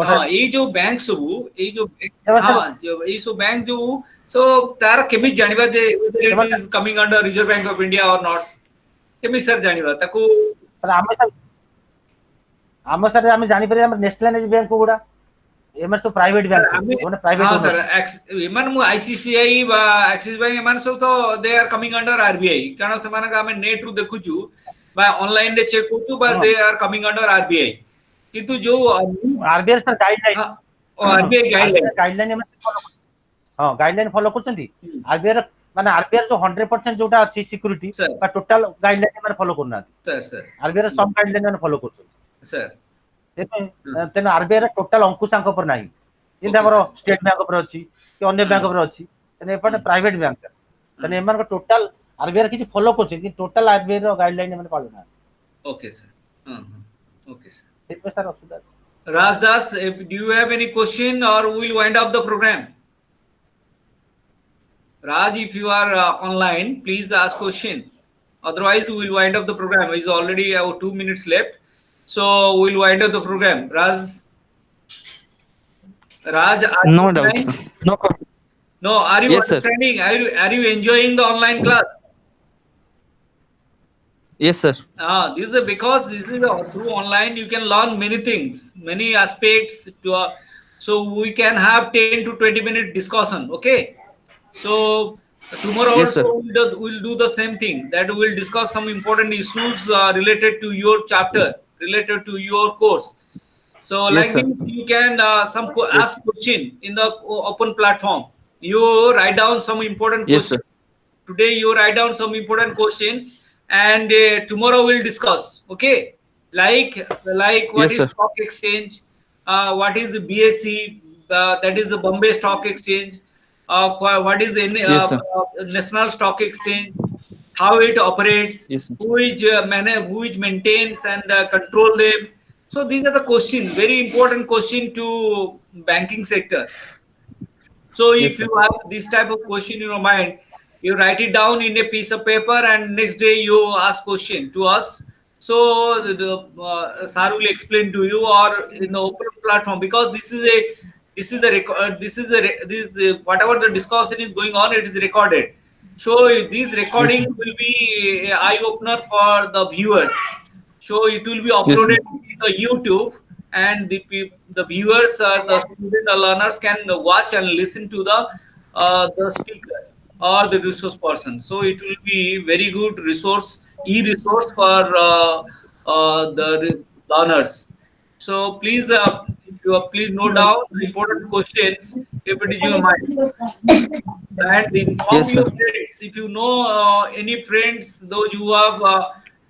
हां ए जो बैंक सब ए जो हां ए सब बैंक जो सो तार केमि जानिबा जे it is coming under reserve bank of India और नॉट केमि सर जानिबा ताको आम सर आम जानि परे हम नेशनल बैंक गुडा एमर तो प्राइवेट बैंक माने प्राइवेट हां सर एमन मु आईसीसीआई बा एक्सिस बैंक एमन सब तो they are coming under RBI कारण से माने हम नेट रु देखुचू बा ऑनलाइन रे चेक करचू बा they are coming under RBI किंतु जो RBI sir guideline RBI guideline में हां गाइडलाइन फॉलो करचंती आरबीआई माने आरबीआई जो 100% जोटा अछि सिक्योरिटी बा टोटल गाइडलाइन में फॉलो करना सर सर आरबीआई सब गाइडलाइन में फॉलो करचो सर तेन आरबीआई टोटल अंकुश अंक पर नाही जेंत हमर स्टेट बैंक पर अछि कि अन्य बैंक पर अछि तेन एपटे प्राइवेट बैंक तेन एमन टोटल आरबीआई किछि फॉलो करछि कि टोटल आरबीआई रो गाइडलाइन में पालन ना ओके सर ओके सर ठीक है sir असुदा Rajdas, do you have any question or we will wind up the program? Raj, if you are online, please ask question. Otherwise, we will wind up the program. It's already 2 minutes left. So, we will wind up the program. Raj, no doubt, sir. No problem. No, are you yes, understanding? Are you enjoying the online class? Yes, sir. This is because this is through online you can learn many things, many aspects to so we can have 10 to 20-minute discussion. Okay, so tomorrow Yes, sir. also we'll do the same thing, that we'll discuss some important issues related to your chapter, related to your course. So Yes, like sir. this, you can Yes. ask question in the open platform. You write down some important Yes, sir. questions. Today you write down some important questions, and tomorrow we'll discuss. Okay, like what Yes, is sir. stock exchange, what is the BSE, that is the Bombay Stock Exchange, what is the Yes, sir. National Stock Exchange, how it operates, Yes, sir. who is maintains and control them. So these are the questions, very important question to banking sector. So Yes, if sir. you have this type of question in your mind, you write it down in a piece of paper, and next day you ask question to us. So the sir will explain to you, or in the open platform, because this is the record, this is the, whatever the discussion is going on, it is recorded. So this Yes, recording sir. will be an eye opener for the viewers. So it will be Yes, sir. uploaded in the YouTube, and the viewers or the student or learners can watch and listen to the speaker or the resource person. So it will be very good resource, e-resource for the learners. So please, please note down the important questions if it is your mind, and inform Yes, your sir. friends. If you know any friends, those who have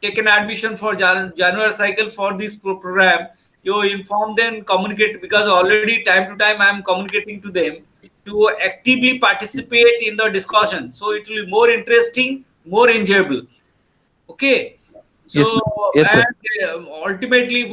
taken admission for January cycle for this program, you inform them, communicate, because already time to time I am communicating to them to actively participate in the discussion. So it will be more interesting, more enjoyable. Okay. Yes, So sir. Yes, sir. and ultimately,